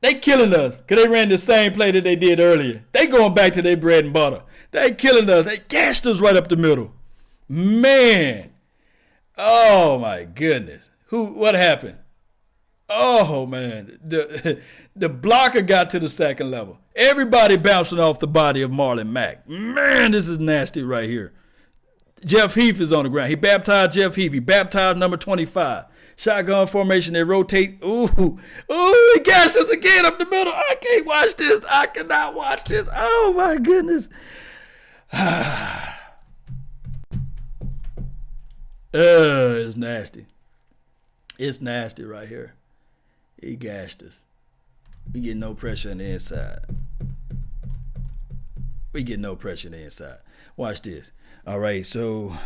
They killing us because they ran the same play that they did earlier. They going back to their bread and butter. They killing us. They gashed us right up the middle. Man. Oh, my goodness. What happened? Oh, man. The blocker got to the second level. Everybody bouncing off the body of Marlon Mack. Man, this is nasty right here. Jeff Heath is on the ground. He baptized Jeff Heath. He baptized number 25. Shotgun formation. They rotate. Ooh, he gashed us again up the middle. I can't watch this. I cannot watch this. Oh, my goodness. It's nasty. It's nasty right here. He gashed us. We get no pressure on the inside. We get no pressure on the inside. Watch this. All right, so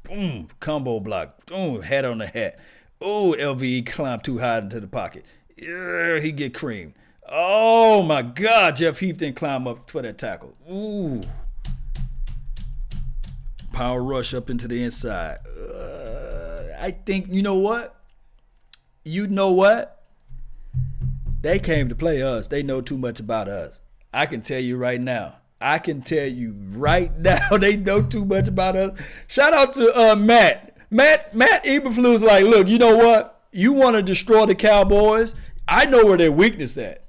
boom, combo block. Boom, hat on the hat. Oh, LVE climbed too high into the pocket. Yeah, he get creamed. Oh my God, Jeff Heath didn't climb up for that tackle. Ooh. Power rush up into the inside. I think, you know what? you know what? They came to play us. They know too much about us. I can tell you right now. They know too much about us. Shout out to Matt. Matt Eberflus like, look, you know what? You want to destroy the Cowboys? I know where their weakness at.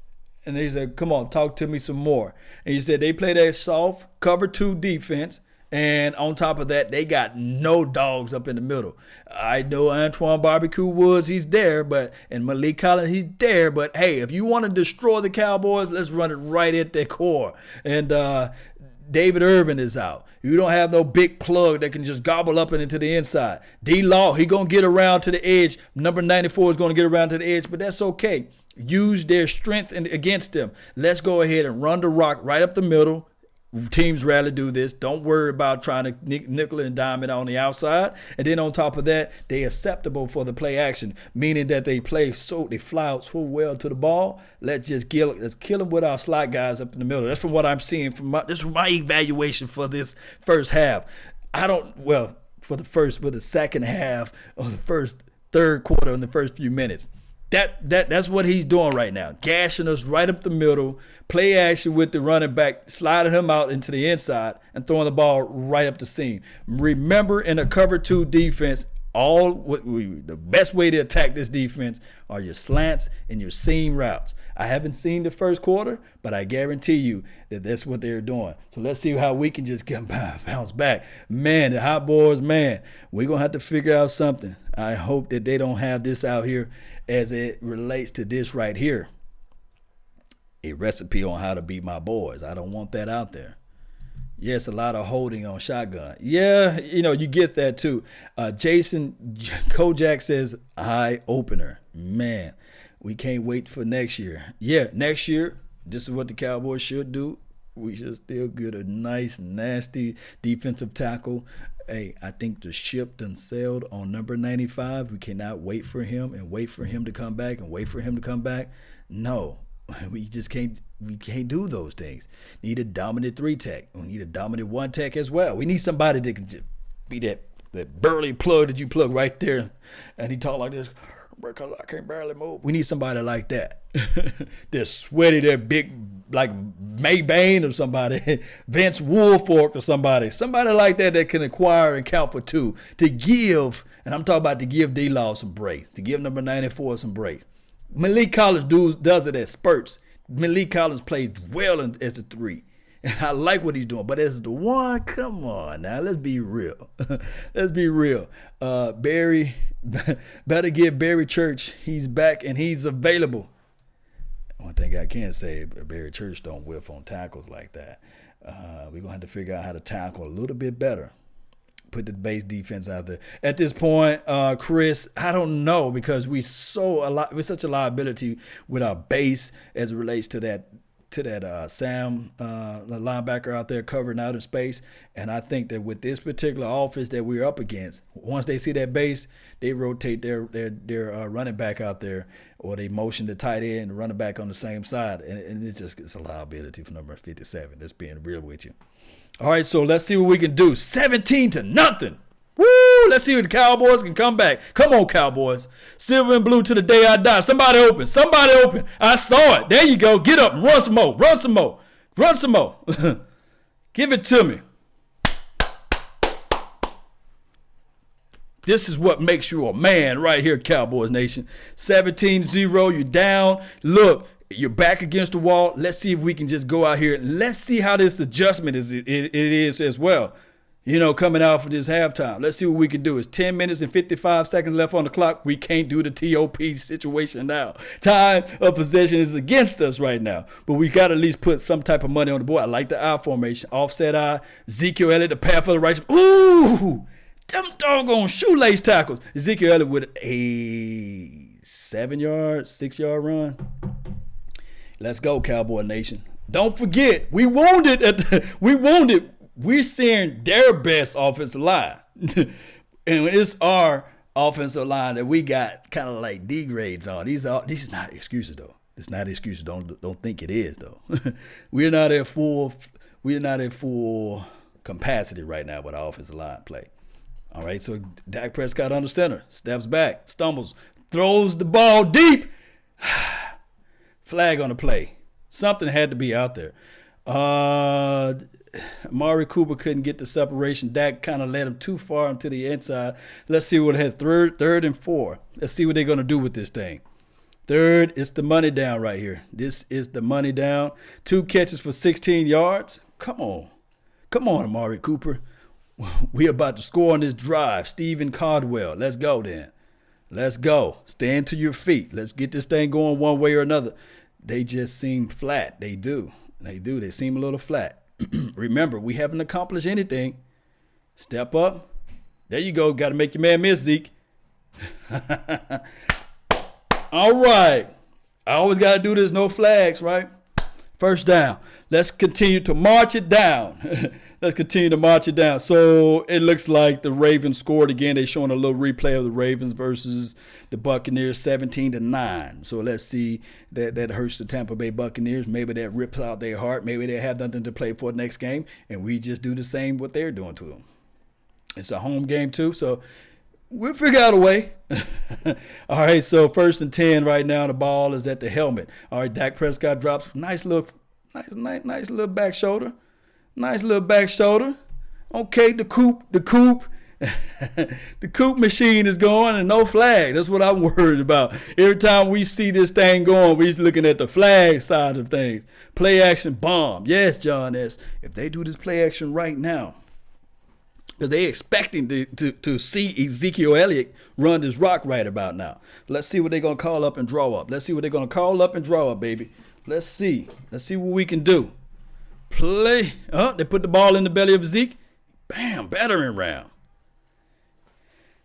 And they said, come on, talk to me some more. And he said they play that soft cover 2 defense. And on top of that, they got no dogs up in the middle. I know Antoine Barbecue Woods, he's there, and Malik Collins, he's there. But, hey, if you want to destroy the Cowboys, let's run it right at their core. And David Irvin is out. You don't have no big plug that can just gobble up and into the inside. D-Law, he going to get around to the edge. Number 94 is going to get around to the edge, but that's okay. Use their strength against them. Let's go ahead and run the rock right up the middle. Teams rarely do this. Don't worry about trying to nickel and dime it on the outside. And then on top of that, they acceptable for the play action, meaning that they fly out so well to the ball. Let's kill them with our slot guys up in the middle. That's from what I'm seeing this is my evaluation for this first half. For the second half of the first third quarter in the first few minutes. That's what he's doing right now, gashing us right up the middle, play action with the running back, sliding him out into the inside and throwing the ball right up the seam. Remember, in a cover 2 defense, the best way to attack this defense are your slants and your seam routes. I haven't seen the first quarter, but I guarantee you that that's what they're doing. So let's see how we can just bounce back. Man, the Hot Boys, we're going to have to figure out something. I hope that they don't have this out here as it relates to this right here. A recipe on how to beat my boys. I don't want that out there. Yes, a lot of holding on shotgun. Yeah, you get that too. Jason Kojak says, eye opener. Man, we can't wait for next year. Yeah, next year, this is what the Cowboys should do. We should still get a nice, nasty defensive tackle. Hey, I think the ship done sailed on number 95. We cannot wait for him and wait for him to come back and wait for him to come back. No, we just can't. We can't do those things. Need a dominant 3-tech. We need a dominant 1-tech as well. We need somebody that can just be that burly plug that you plug right there. And he talk like this, because I can't barely move. We need somebody like that. They're sweaty, they're big, like Maybain or somebody, Vince Woolfork or somebody like that can acquire and count for 2 to give, and I'm talking about to give D-Law some breaks, to give number 94 some breaks. Malik Collins does it at spurts. Malik Collins plays well as a 3. And I like what he's doing. But as the 1, come on now. Let's be real. Let's be real. Barry, better give Barry Church. He's back and he's available. One thing I can say, Barry Church don't whiff on tackles like that. We're going to have to figure out how to tackle a little bit better. Put the base defense out there. At this point, Chris, I don't know, because we're such a liability with our base as it relates to that Sam linebacker out there covering out in space. And I think that with this particular offense that we're up against, once they see that base, they rotate their running back out there, or they motion the tight end and running back on the same side. And it's a liability for number 57. That's being real with you. All right, so let's see what we can do. 17-0. Woo! Let's see if the Cowboys can come back. Come on, Cowboys. Silver and blue to the day I die. Somebody open. I saw it. There you go. Get up and run some more. Give it to me. This is what makes you a man right here, Cowboys Nation. 17-0. You're down. Look. You're back against the wall. Let's see if we can just go out here and let's see how this adjustment is as well. Coming out for this halftime. Let's see what we can do. It's 10 minutes and 55 seconds left on the clock. We can't do the TOP situation now. Time of possession is against us right now. But we got to at least put some type of money on the board. I like the I formation. Offset I. Ezekiel Elliott, the path for the right. Ooh! Them doggone shoelace tackles. Ezekiel Elliott with a 7-yard, 6-yard run. Let's go, Cowboy Nation. Don't forget, we wounded. We're seeing their best offensive line. And it's our offensive line that we got kind of like D grades on. These are not excuses, though. It's not excuses. Don't think it is, though. We're not at full capacity right now with our offensive line play. All right, so Dak Prescott under center, steps back, stumbles, Throws the ball deep. Flag on the play. Something had to be out there. Amari Cooper couldn't get the separation. Dak kind of led him too far into the inside. Let's see what it has. Third and 4. Let's see what they're going to do with this thing. Third, it's the money down right here. This is the money down. 2 catches for 16 yards. Come on. Come on, Amari Cooper. We're about to score on this drive. Stephen Cardwell. Let's go then. Let's go. Stand to your feet. Let's get this thing going one way or another. They just seem flat. They do. They do. They seem a little flat. Remember, we haven't accomplished anything. Step up. There you go. Got to make your man miss, Zeke. All right. I always got to do this. No flags, right? First down. Let's continue to march it down. Let's continue to march it down. So it looks like the Ravens scored again. They're showing a little replay of the Ravens versus the Buccaneers, 17-9. So let's see. That hurts the Tampa Bay Buccaneers. Maybe that rips out their heart. Maybe they have nothing to play for the next game, and we just do the same what they're doing to them. It's a home game too, so we'll figure out a way. All right, so 1st and 10 right now. The ball is at the helmet. All right, Dak Prescott drops. Nice little back shoulder. Nice little back shoulder. Okay, the coop. The coop machine is going and no flag. That's what I'm worried about. Every time we see this thing going, we're looking at the flag side of things. Play action bomb. Yes, John S. If they do this play action right now, because they're expecting to see Ezekiel Elliott run this rock right about now. Let's see what they're going to call up and draw up. Let's see what they're going to call up and draw up, baby. Let's see. Let's see what we can do. Play. They put the ball in the belly of Zeke. Bam, battering round.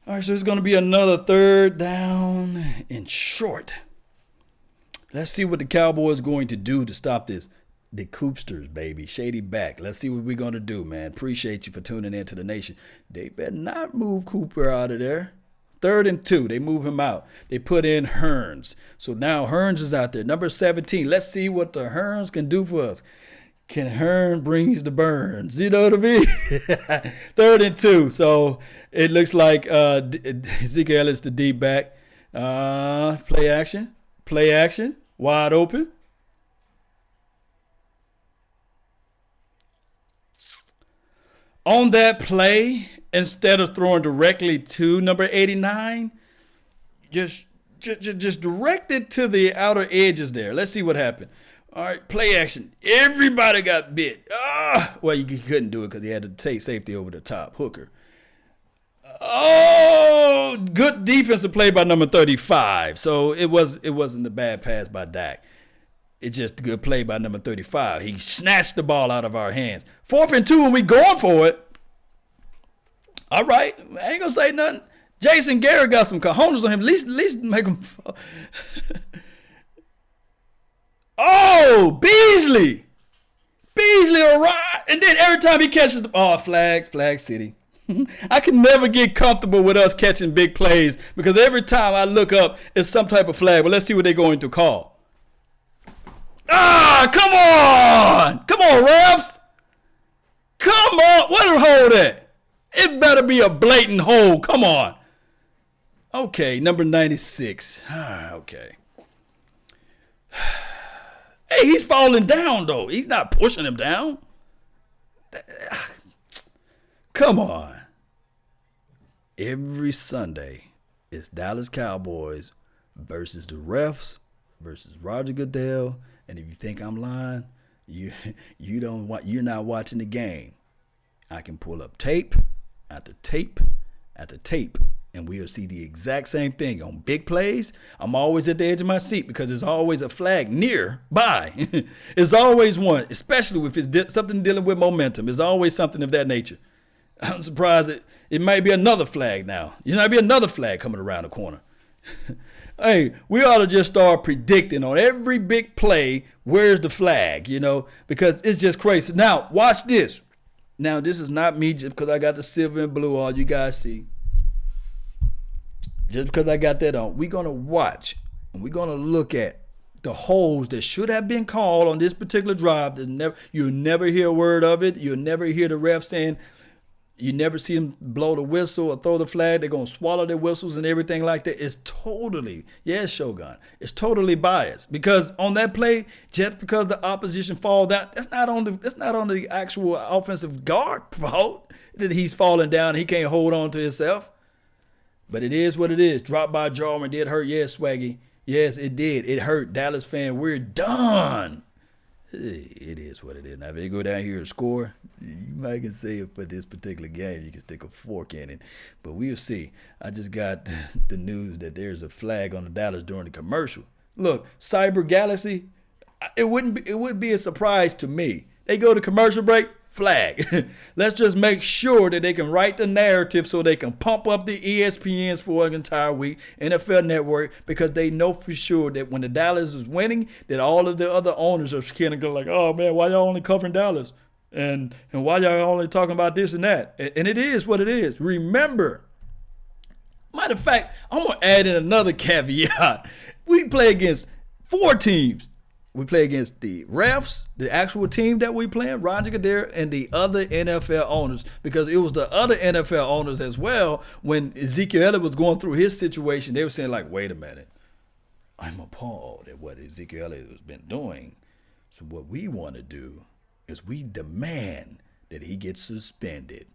All right, so it's going to be another 3rd down and short. Let's see what the Cowboys are going to do to stop this. The Coopsters, baby. Shady back. Let's see what we're going to do, man. Appreciate you for tuning in to the nation. They better not move Cooper out of there. 3rd and 2. They move him out. They put in Hearns. So now Hearns is out there. Number 17. Let's see what the Hearns can do for us. Can Hearn brings the burns? You know what I mean? 3rd and 2. So it looks like Ezekiel Elliott's the deep back. Play action. Play action. Wide open. On that play, instead of throwing directly to number 89, just direct it to the outer edges there. Let's see what happened. All right, play action. Everybody got bit. Well, you couldn't do it because he had to take safety over the top. Hooker. Oh, good defensive play by number 35. So it wasn't a bad pass by Dak. It's just a good play by number 35. He snatched the ball out of our hands. 4th and 2, and we going for it. All right. I ain't going to say nothing. Jason Garrett got some cojones on him. At least make him fall. Oh, Beasley. All right. And then every time he catches the ball, flag city. I can never get comfortable with us catching big plays because every time I look up, it's some type of flag. But let's see what they're going to call. Come on. Come on, refs. Come on. What a hold at? It better be a blatant hold. Come on. Okay, number 96. Okay. Hey, he's falling down, though. He's not pushing him down. Come on. Every Sunday, it's Dallas Cowboys versus the refs versus Roger Goodell. And if you think I'm lying, you're not watching the game. I can pull up tape after tape after tape, and we'll see the exact same thing. On big plays, I'm always at the edge of my seat because there's always a flag nearby. It's always one, especially if it's something dealing with momentum. It's always something of that nature. I'm surprised it might be another flag now. You know, might be another flag coming around the corner. Hey, we ought to just start predicting on every big play, where's the flag, because it's just crazy. Now, watch this. Now, this is not me just because I got the silver and blue on. You guys see. Just because I got that on. We're going to watch and we're going to look at the holds that should have been called on this particular drive. You'll never hear a word of it. You'll never hear the ref saying, You never see them blow the whistle or throw the flag. They're going to swallow their whistles and everything like that. It's totally, yes, Shogun, it's totally biased. Because on that play, just because the opposition fall down, that's not on the actual offensive guard fault that he's falling down and he can't hold on to himself. But it is what it is. Drop by Jarman did hurt. Yes, Swaggy. Yes, it did. It hurt. Dallas fan, we're done. It is what it is. Now, if they go down here and score, you might can say it for this particular game. You can stick a fork in it. But we'll see. I just got the news that there's a flag on the Dallas during the commercial. Look, Cyber Galaxy, it wouldn't be a surprise to me. They go to commercial break, flag. Let's just make sure that they can write the narrative so they can pump up the ESPNs for an entire week, NFL Network, because they know for sure that when the Dallas is winning, that all of the other owners are kind of go like, oh man, why y'all only covering Dallas? And why y'all only talking about this and that? And it is what it is. Remember, matter of fact, I'm going to add in another caveat. We play against 4 teams. We play against the refs, the actual team that we playing, Roger Goodell, and the other NFL owners, because it was the other NFL owners as well. When Ezekiel Elliott was going through his situation, they were saying like, wait a minute, I'm appalled at what Ezekiel Elliott has been doing. So what we want to do is we demand that he gets suspended.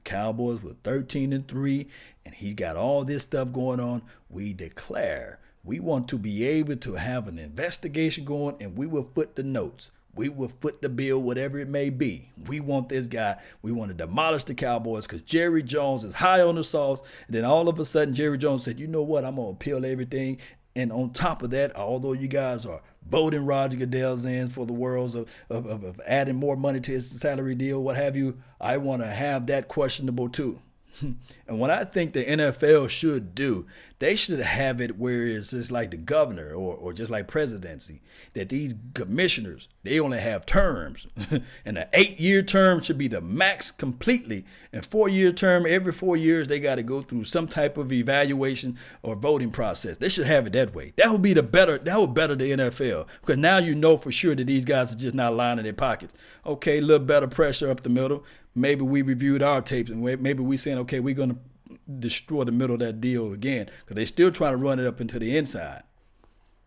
Cowboys were 13-3, and he's got all this stuff going on. We declare we want to be able to have an investigation going, and we will foot the notes. We will foot the bill, whatever it may be. We want this guy. We want to demolish the Cowboys because Jerry Jones is high on the sauce. And then all of a sudden, Jerry Jones said, you know what? I'm going to appeal everything. And on top of that, although you guys are voting Roger Goodell's ends for the worlds of adding more money to his salary deal, what have you, I want to have that questionable too. And what I think the NFL should do, they should have it where it's just like the governor or just like presidency, that these commissioners, they only have terms. And an 8-year term should be the max completely. And 4-year term, every 4 years, they got to go through some type of evaluation or voting process. They should have it that way. That would better the NFL. Because now you know for sure that these guys are just not lying in their pockets. Okay, a little better pressure up the middle. Maybe we reviewed our tapes and maybe we saying, okay, we're going to destroy the middle of that deal again because they're still trying to run it up into the inside.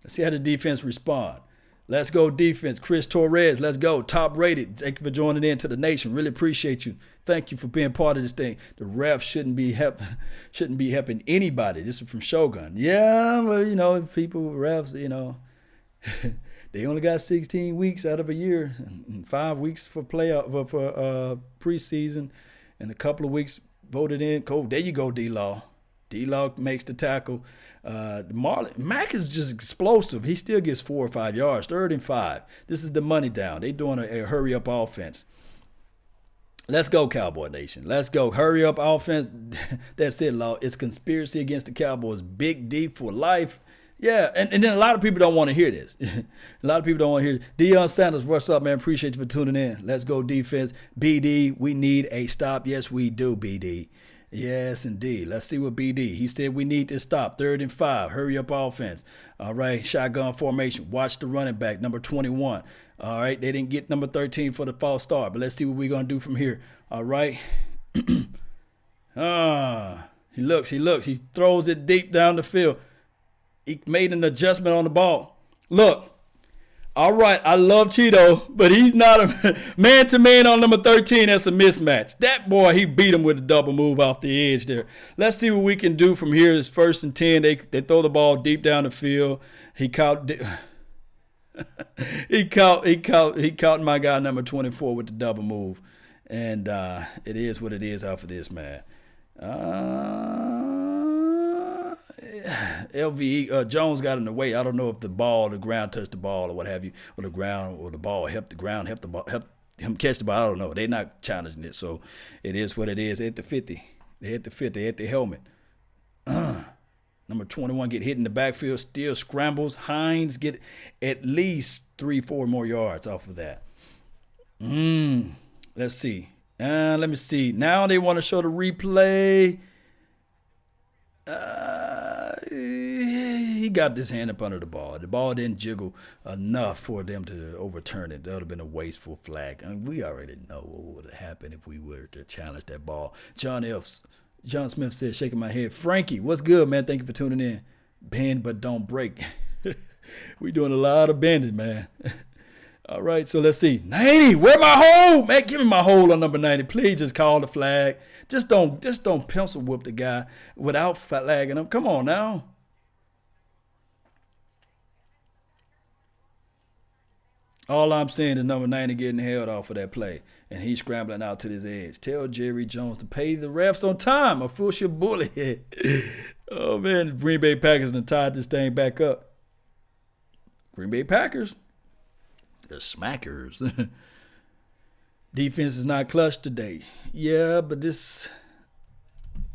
Let's see how the defense respond. Let's go defense. Chris Torres, let's go. Top rated. Thank you for joining in to the nation. Really appreciate you. Thank you for being part of this thing. The refs shouldn't be helping anybody. This is from Shogun. Yeah, well, people, refs, they only got 16 weeks out of a year, and 5 weeks for playoff for preseason, and a couple of weeks voted in. Cool. There you go, D-Law. D-Law makes the tackle. Mack is just explosive. He still gets 4 or 5 yards. 3rd and 5. This is the money down. They doing a hurry up offense. Let's go, Cowboy Nation. Let's go. Hurry up offense. That's it, Law. It's conspiracy against the Cowboys. Big D for life. Yeah, and then a lot of people don't want to hear this. A lot of people don't want to hear it. Deion Sanders, what's up, man? Appreciate you for tuning in. Let's go, defense. BD, we need a stop. Yes, we do, BD. Yes, indeed. Let's see what BD. He said we need to stop. 3rd and 5. Hurry up offense. All right, shotgun formation. Watch the running back, number 21. All right, they didn't get number 13 for the false start, but let's see what we're going to do from here. All right. He looks. He throws it deep down the field. He made an adjustment on the ball. Look, all right, I love Cheeto, but he's not a man-to-man on number 13. That's a mismatch. That boy, he beat him with a double move off the edge there. Let's see what we can do from here. It's 1st and 10. They throw the ball deep down the field. He caught my guy number 24 with the double move. And it is what it is out for this, man. LVE Jones got in the way. I don't know if the ground touched the ball or what have you, or the ground or the ball helped him catch the ball. I don't know. They're not challenging it, so it is what it is. They hit the 50. They hit the helmet. Number 21 get hit in the backfield, still scrambles. Hines get at least 3-4 more yards off of that. Let's see. Let me see. Now they want to show the replay. He got his hand up under the ball. The ball didn't jiggle enough for them to overturn it. That would have been a wasteful flag. I mean, we already know what would have happened if we were to challenge that ball. John Smith said, shaking my head, Frankie, what's good, man? Thank you for tuning in. Bend but don't break. We doing a lot of bending, man. All right, so let's see. 90, where my hole? Man, give me my hole on number 90. Please just call the flag. Just don't pencil whip the guy without flagging him. Come on now. All I'm saying is number 90 getting held off of that play, and he's scrambling out to this edge. Tell Jerry Jones to pay the refs on time. Official bully. Oh, man, the Green Bay Packers done tied this thing back up. Green Bay Packers. The smackers. Defense is not clutch today. Yeah, but this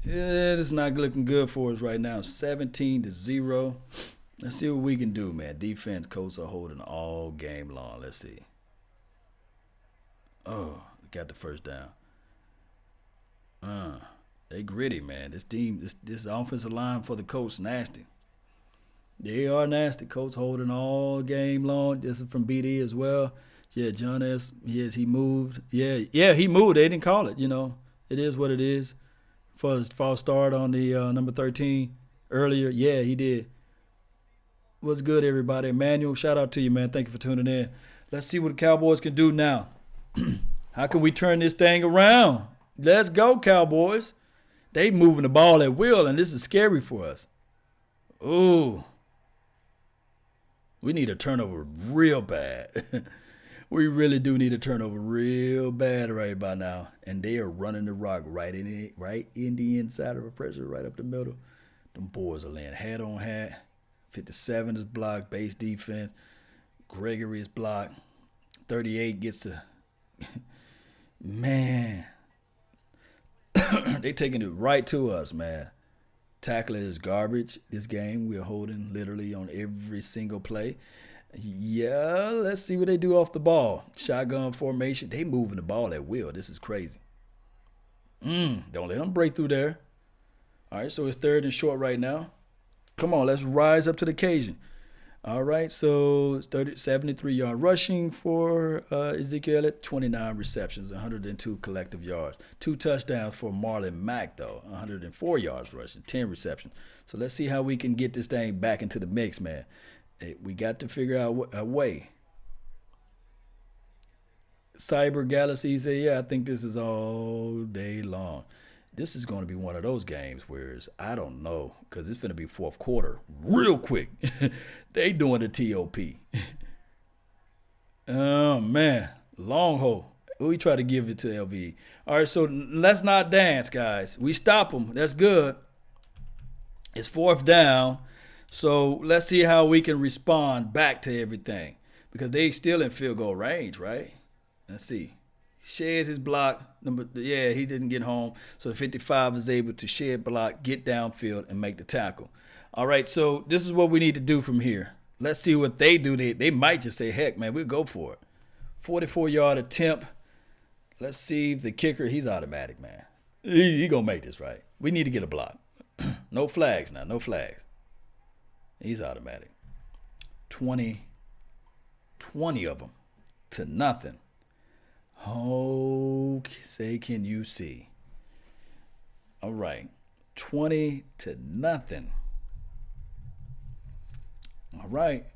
is not looking good for us right now. 17-0. Let's see what we can do, man. Defense, Colts are holding all game long. Let's see. Oh, got the first down. They gritty, man. This team, this offensive line for the Colts, nasty. They are nasty. Colts holding all game long. This is from BD as well. Yeah, John S. Yes, he moved. Yeah, he moved. They didn't call it. You know, it is what it is. For his false start on the number 13 earlier. Yeah, he did. What's good, everybody? Emmanuel, shout out to you, man. Thank you for tuning in. Let's see what the Cowboys can do now. How can we turn this thing around? Let's go, Cowboys. They moving the ball at will, and this is scary for us. Ooh. We need a turnover real bad. We really do need a turnover real bad right about now. And they are running the rock right in the inside of the pressure, right up the middle. Them boys are laying hat on hat. 57 is blocked, base defense. Gregory is blocked. 38 gets to man. They taking it right to us, man. Tackling is garbage this game. We're holding literally on every single play. Yeah, let's see what they do off the ball. Shotgun formation. They moving the ball at will. This is crazy. Don't let them break through there. All right, so it's 3rd and short right now. Come on, let's rise up to the occasion. All right, so it's 73-yard rushing for Ezekiel at 29 receptions, 102 collective yards. 2 touchdowns for Marlon Mack, though, 104 yards rushing, 10 receptions. So let's see how we can get this thing back into the mix, man. We got to figure out a way. Cyber Galaxy said, yeah, I think this is all day long. This is going to be one of those games where I don't know, because it's going to be 4th quarter real quick. They doing the TOP. Oh, man. Long hole. We try to give it to LV. All right, so let's not dance, guys. We stop them. That's good. It's 4th down. So let's see how we can respond back to everything, because they still in field goal range, right? Let's see. Sheds his block. He didn't get home. So 55 is able to shed block, get downfield, and make the tackle. All right, so this is what we need to do from here. Let's see what they do. They might just say, heck, man, we'll go for it. 44-yard attempt. Let's see the kicker. He's automatic, man. He going to make this, right? We need to get a block. No flags now. No flags. He's automatic. 20 of them to nothing. Oh, say can you see? All right. 20 to nothing. All right.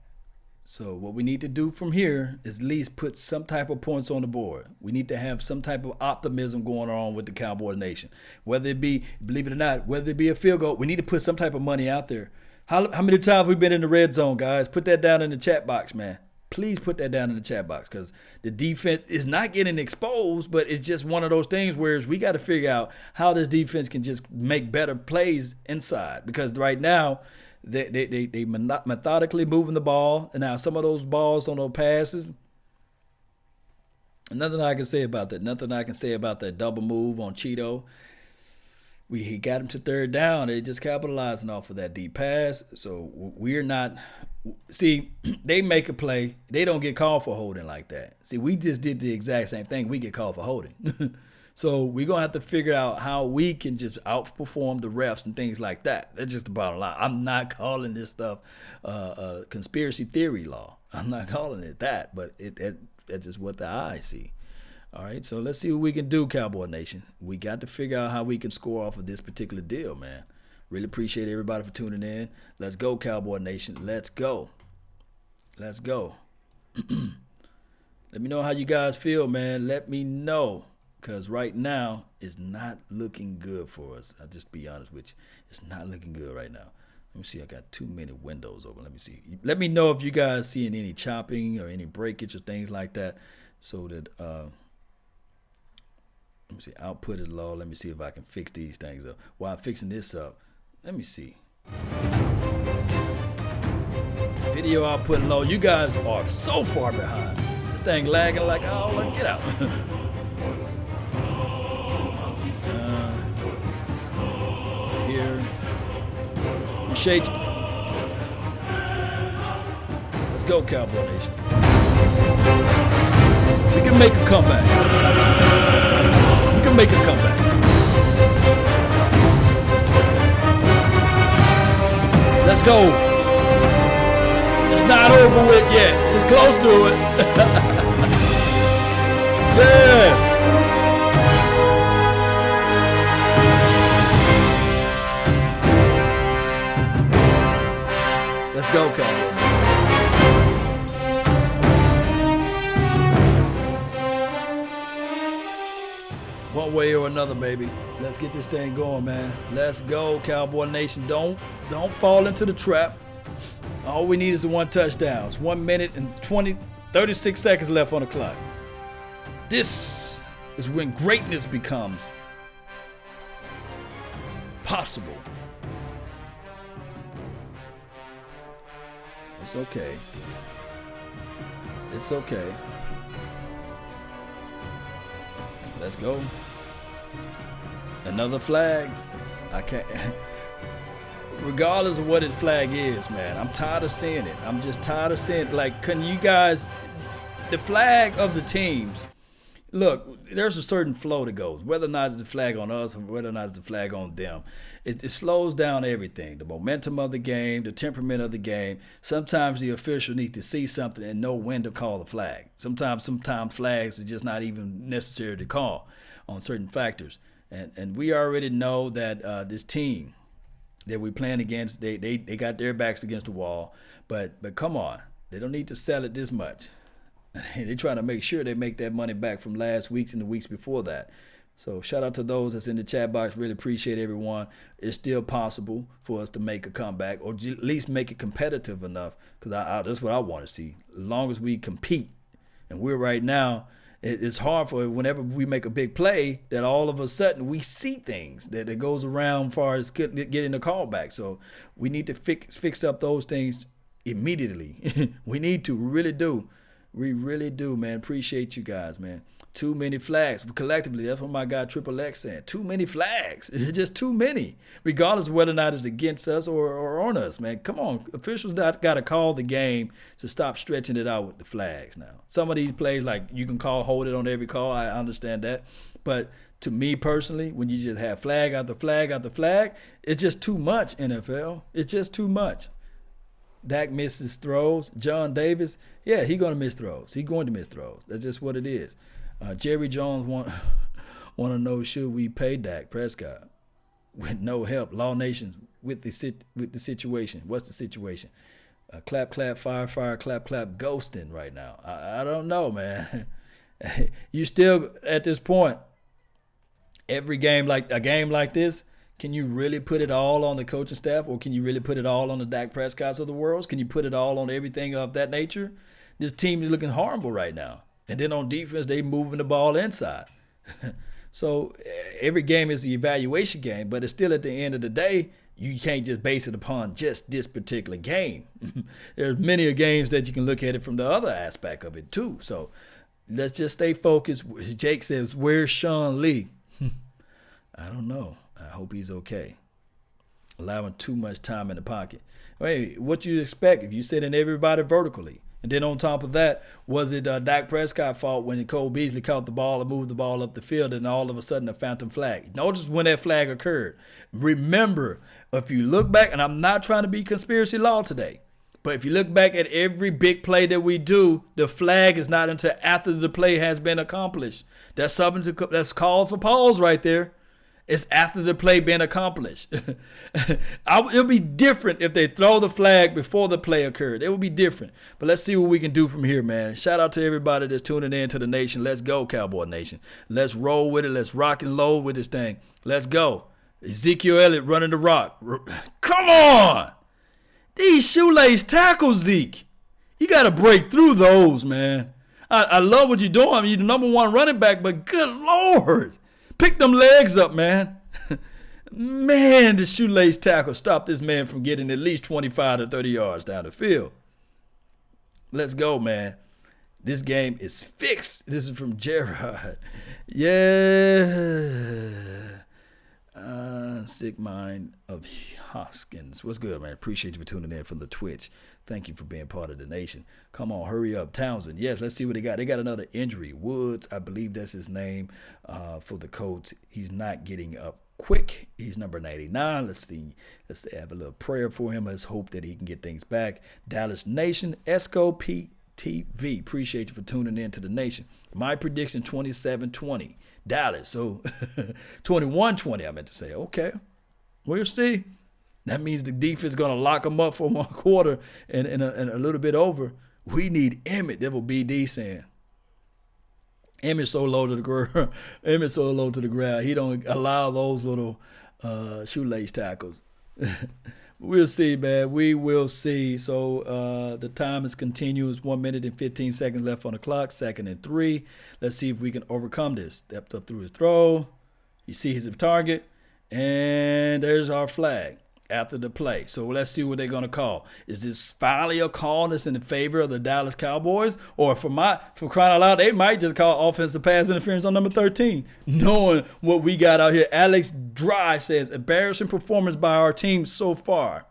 So what we need to do from here is at least put some type of points on the board. We need to have some type of optimism going on with the Cowboys Nation. Whether it be, believe it or not, whether it be a field goal, we need to put some type of money out there. How many times have we been in the red zone, guys? Put that down in the chat box, man. Please put that down in the chat box, because the defense is not getting exposed, but it's just one of those things where we got to figure out how this defense can just make better plays inside. Because right now, they methodically moving the ball, and now some of those balls on those passes, nothing I can say about that. Nothing I can say about that double move on Cheeto. He got him to 3rd down. They just capitalizing off of that deep pass. So we're not. See, they make a play. They don't get called for holding like that. See, we just did the exact same thing. We get called for holding. So we're going to have to figure out how we can just outperform the refs and things like that. That's just the bottom line. I'm not calling this stuff conspiracy theory law. I'm not calling it that, but that's just what the eye see. All right, so let's see what we can do, Cowboy Nation. We got to figure out how we can score off of this particular deal, man. Really appreciate everybody for tuning in. Let's go, Cowboy Nation. Let's go. Let's go. Let me know how you guys feel, man. Let me know. Because right now, it's not looking good for us. I'll just be honest with you. It's not looking good right now. Let me see. I got too many windows open. Let me see. Let me know if you guys seeing any chopping or any breakage or things like that. So that, let me see. Output is low. Let me see if I can fix these things up. While I'm fixing this up, let me see. Video output low. You guys are so far behind. This thing lagging like, oh, let get out. Here. Shades. Let's go, Cowboy Nation. We can make a comeback. We can make a comeback. Let's go. It's not over with yet. It's close to it. Yes. Let's go, Cowboys. One way or another, baby. Let's get this thing going, man. Let's go, Cowboy Nation. Don't fall into the trap. All we need is one touchdown. It's 1 minute and 36 seconds left on the clock. This is when greatness becomes possible. It's okay. It's okay. Let's go. Another flag. I can't. Regardless of what his flag is, man, I'm tired of seeing it. I'm just tired of seeing it. Like, can you guys, the flag of the teams, look, there's a certain flow that goes, whether or not it's a flag on us or whether or not it's a flag on them. It slows down everything, the momentum of the game, the temperament of the game. Sometimes the official needs to see something and know when to call the flag. Sometimes flags are just not even necessary to call on certain factors. And we already know that this team that we're playing against, they got their backs against the wall. But come on, they don't need to sell it this much. They're trying to make sure they make that money back from last week's and the weeks before that. So shout out to those that's in the chat box. Really appreciate everyone. It's still possible for us to make a comeback or at least make it competitive enough, because that's what I want to see. As long as we compete, and we're right now, it's hard for whenever we make a big play that all of a sudden we see things that goes around as far as getting the call back. So we need to fix up those things immediately. We need to. We really do. We really do, man. Appreciate you guys, man. Too many flags. Collectively, that's what my guy Triple X said. Too many flags. It's just too many, regardless of whether or not it's against us or on us, man. Come on. Officials got to call the game to stop stretching it out with the flags now. Some of these plays, like you can hold it on every call. I understand that. But to me personally, when you just have flag after flag after flag, it's just too much, NFL. It's just too much. Dak misses throws. John Davis, yeah, he's going to miss throws. He's going to miss throws. That's just what it is. Jerry Jones want to know, should we pay Dak Prescott with no help? Law Nation with the situation. What's the situation? Clap, clap, fire, fire, clap, clap, ghosting right now. I don't know, man. You still, at this point, every game like this, can you really put it all on the coaching staff, or can you really put it all on the Dak Prescotts of the world? Can you put it all on everything of that nature? This team is looking horrible right now. And then on defense, they moving the ball inside. So every game is the evaluation game, but it's still at the end of the day, you can't just base it upon just this particular game. There's many games that you can look at it from the other aspect of it too. So let's just stay focused. Jake says, where's Sean Lee? I don't know. I hope he's okay. Allowing too much time in the pocket. Hey, what you expect if you send in everybody vertically? And then on top of that, was it Dak Prescott's fault when Cole Beasley caught the ball and moved the ball up the field and all of a sudden a phantom flag? Notice when that flag occurred. Remember, if you look back, and I'm not trying to be conspiracy law today, but if you look back at every big play that we do, the flag is not until after the play has been accomplished. That's something that's cause for pause right there. It's after the play been accomplished. It'll be different if they throw the flag before the play occurred. It will be different. But let's see what we can do from here, man. Shout out to everybody that's tuning in to the nation. Let's go, Cowboy Nation. Let's roll with it. Let's rock and load with this thing. Let's go. Ezekiel Elliott running the rock. Come on. These shoelace tackles, Zeke. You got to break through those, man. I love what you're doing. I mean, you're the number one running back, but good Lord. Pick them legs up, man. Man, the shoelace tackle stopped this man from getting at least 25 to 30 yards down the field. Let's go, man. This game is fixed. This is from Gerard. Yeah. Sick mind of Hoskins. What's good, man? Appreciate you for tuning in from the Twitch. Thank you for being part of the nation. Come on, hurry up. Townsend. Yes, let's see what they got. They got another injury. Woods, I believe that's his name for the Colts. He's not getting up quick. He's number 99. Let's see. Let's have a little prayer for him. Let's hope that he can get things back. Dallas Nation, Esco PTV. Appreciate you for tuning in to the nation. My prediction, 27-20. Dallas. So 21-20, I meant to say. Okay. We'll see. That means the defense is going to lock them up for 1 quarter and a little bit over. We need Emmett. That will be D saying. Emmett's so low to the ground. Emmett's so low to the ground. He don't allow those little shoelace tackles. We'll see, man. We will see. So the time is continuous. 1 minute and 15 seconds left on the clock. 2nd and 3. Let's see if we can overcome this. Stepped up through his throw. You see his target. And there's our flag after the play. So let's see what they're going to call. Is this finally a call that's in favor of the Dallas Cowboys? Or for crying out loud, they might just call offensive pass interference on number 13. Knowing what we got out here. Alex Dry says, embarrassing performance by our team so far.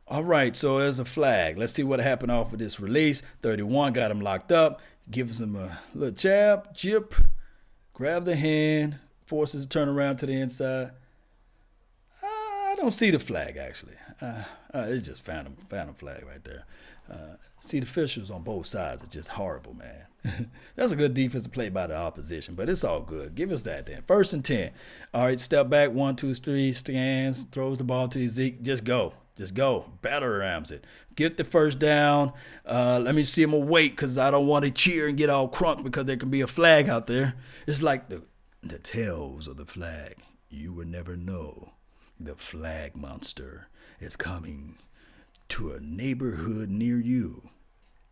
All right, so there's a flag. Let's see what happened off of this release. 31 got him locked up. Gives him a little jip. Grab the hand. Forces to turn around to the inside. I don't see the flag, actually. It just phantom flag right there. See, the officials on both sides are just horrible, man. That's a good defensive play by the opposition, but it's all good. Give us that then. 1st and 10. All right, step back. 1, 2, 3, stands, throws the ball to Zeke. Just go. Batter rams it. Get the first down. Let me see him awake because I don't want to cheer and get all crunk because there can be a flag out there. It's like the tales of the flag. You will never know. The flag monster is coming to a neighborhood near you.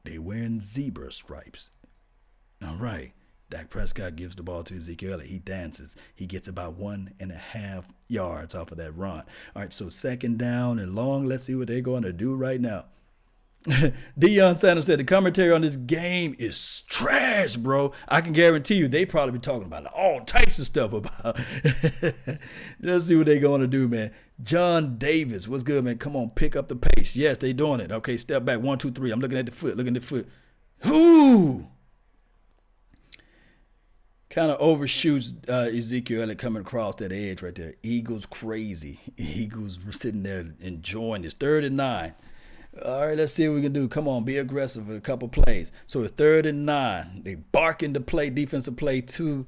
They wearing zebra stripes. All right. Dak Prescott gives the ball to Ezekiel Elliott. He dances. He gets about 1.5 yards off of that run. All right, so 2nd down and long. Let's see what they're going to do right now. Deion Sanders said the commentary on this game is trash, bro. I can guarantee you they probably be talking about all types of stuff about. Let's see what they're going to do, man. John Davis, what's good, man? Come on, pick up the pace. Yes, they doing it. Okay, step back. 1, 2, 3. I'm looking at the foot. Ooh. Kind of overshoots Ezekiel Elliott coming across that edge right there. Eagles crazy. Eagles were sitting there enjoying this. 3rd and 9. All right, let's see what we can do. Come on, be aggressive with a couple plays. So it's 3rd and 9. They bark into play, defensive play to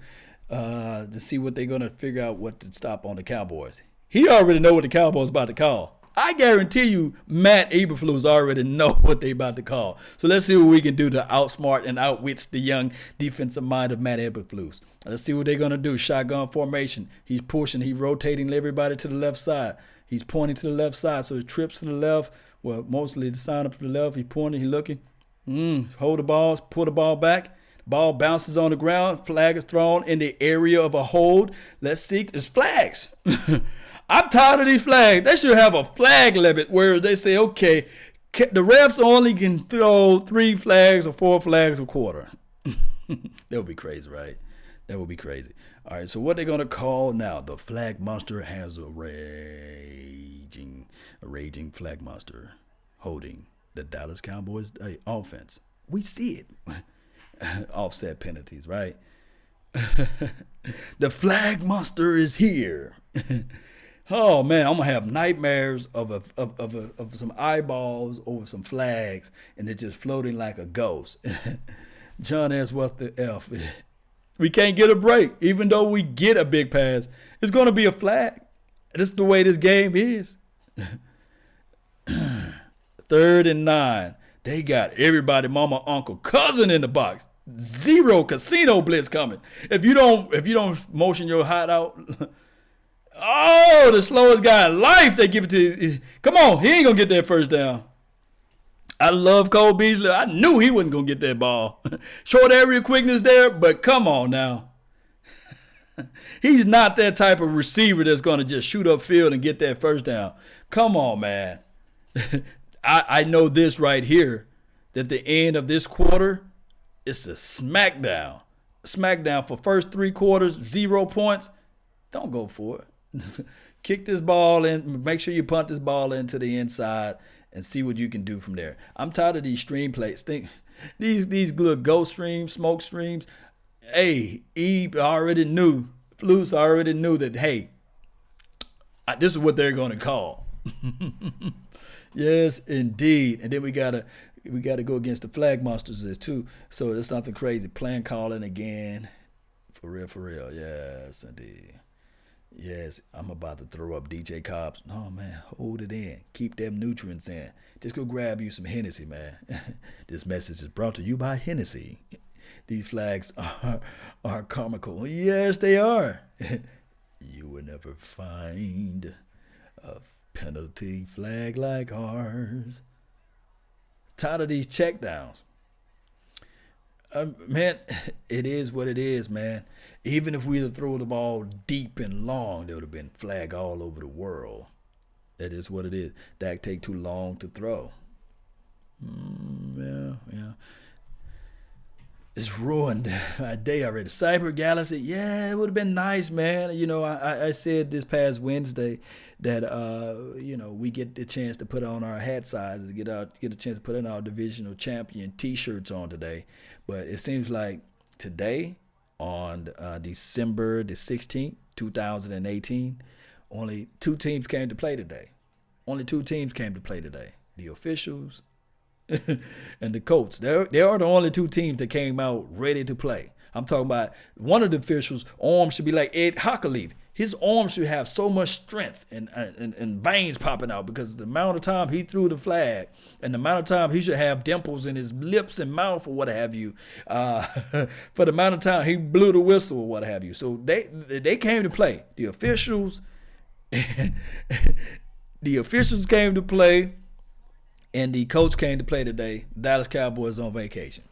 see what they're going to figure out what to stop on the Cowboys. He already know what the Cowboys about to call. I guarantee you Matt Eberflus already know what they about to call. So let's see what we can do to outsmart and outwit the young defensive mind of Matt Eberflus. Let's see what they're going to do. Shotgun formation. He's pushing. He's rotating everybody to the left side. He's pointing to the left side. So he trips to the left. Well, mostly the sign up to the left. He's pointing. He's looking. Hold the ball. Pull the ball back. Ball bounces on the ground. Flag is thrown in the area of a hold. Let's see. It's flags. I'm tired of these flags. They should have a flag limit where they say, okay, the refs only can throw 3 flags or 4 flags a quarter. That would be crazy, right? That would be crazy. All right, so what they're going to call now, the flag monster has a raging flag monster holding the Dallas Cowboys offense. We see it. Offset penalties, right? The flag monster is here. Oh man, I'm gonna have nightmares of some eyeballs over some flags, and it just floating like a ghost. John asks, "What the F?" We can't get a break, even though we get a big pass. It's gonna be a flag. This is the way this game is. 3rd and 9. They got everybody, mama, uncle, cousin in the box. Zero casino blitz coming. If you don't motion your hot out. Oh, the slowest guy in life, they give it to you. Come on, he ain't going to get that first down. I love Cole Beasley. I knew he wasn't going to get that ball. Short area quickness there, but come on now. He's not that type of receiver that's going to just shoot upfield and get that first down. Come on, man. I know this right here, that the end of this quarter, it's a smackdown. Smackdown for first 3 quarters, 0 points. Don't go for it. Kick this ball in. Make sure you punt this ball into the inside and see what you can do from there. I'm tired of these stream plays. These little ghost streams, smoke streams. Hey, Eve already knew. Flus already knew that, hey, this is what they're going to call. Yes, indeed. And then we gotta go against the flag monsters too. So there's something crazy. Plan calling again. For real. Yes, indeed. Yes, I'm about to throw up DJ Cobbs. No, man, hold it in. Keep them nutrients in. Just go grab you some Hennessy, man. This message is brought to you by Hennessy. These flags are comical. Yes, they are. You will never find a penalty flag like ours. Tired of these checkdowns. Man, it is what it is, man. Even if we'd have thrown the ball deep and long, there would have been flag all over the world. That is what it is. Dak take too long to throw. Yeah. It's ruined my day already. Cyber Galaxy, yeah, it would have been nice, man. You know, I said this past Wednesday that we get the chance to put on our hat sizes, get a chance to put in our divisional champion T-shirts on today. But it seems like today, on December the 16th, 2018, only 2 teams came to play today. The officials and the Colts. They are the only 2 teams that came out ready to play. I'm talking about one of the officials' arms should be like Ed Hockeleaf. His arms should have so much strength and veins popping out because the amount of time he threw the flag and the amount of time he should have dimples in his lips and mouth or what have you for the amount of time he blew the whistle or what have you. So they came to play. The officials came to play. And the coach came to play today. Dallas Cowboys on vacation.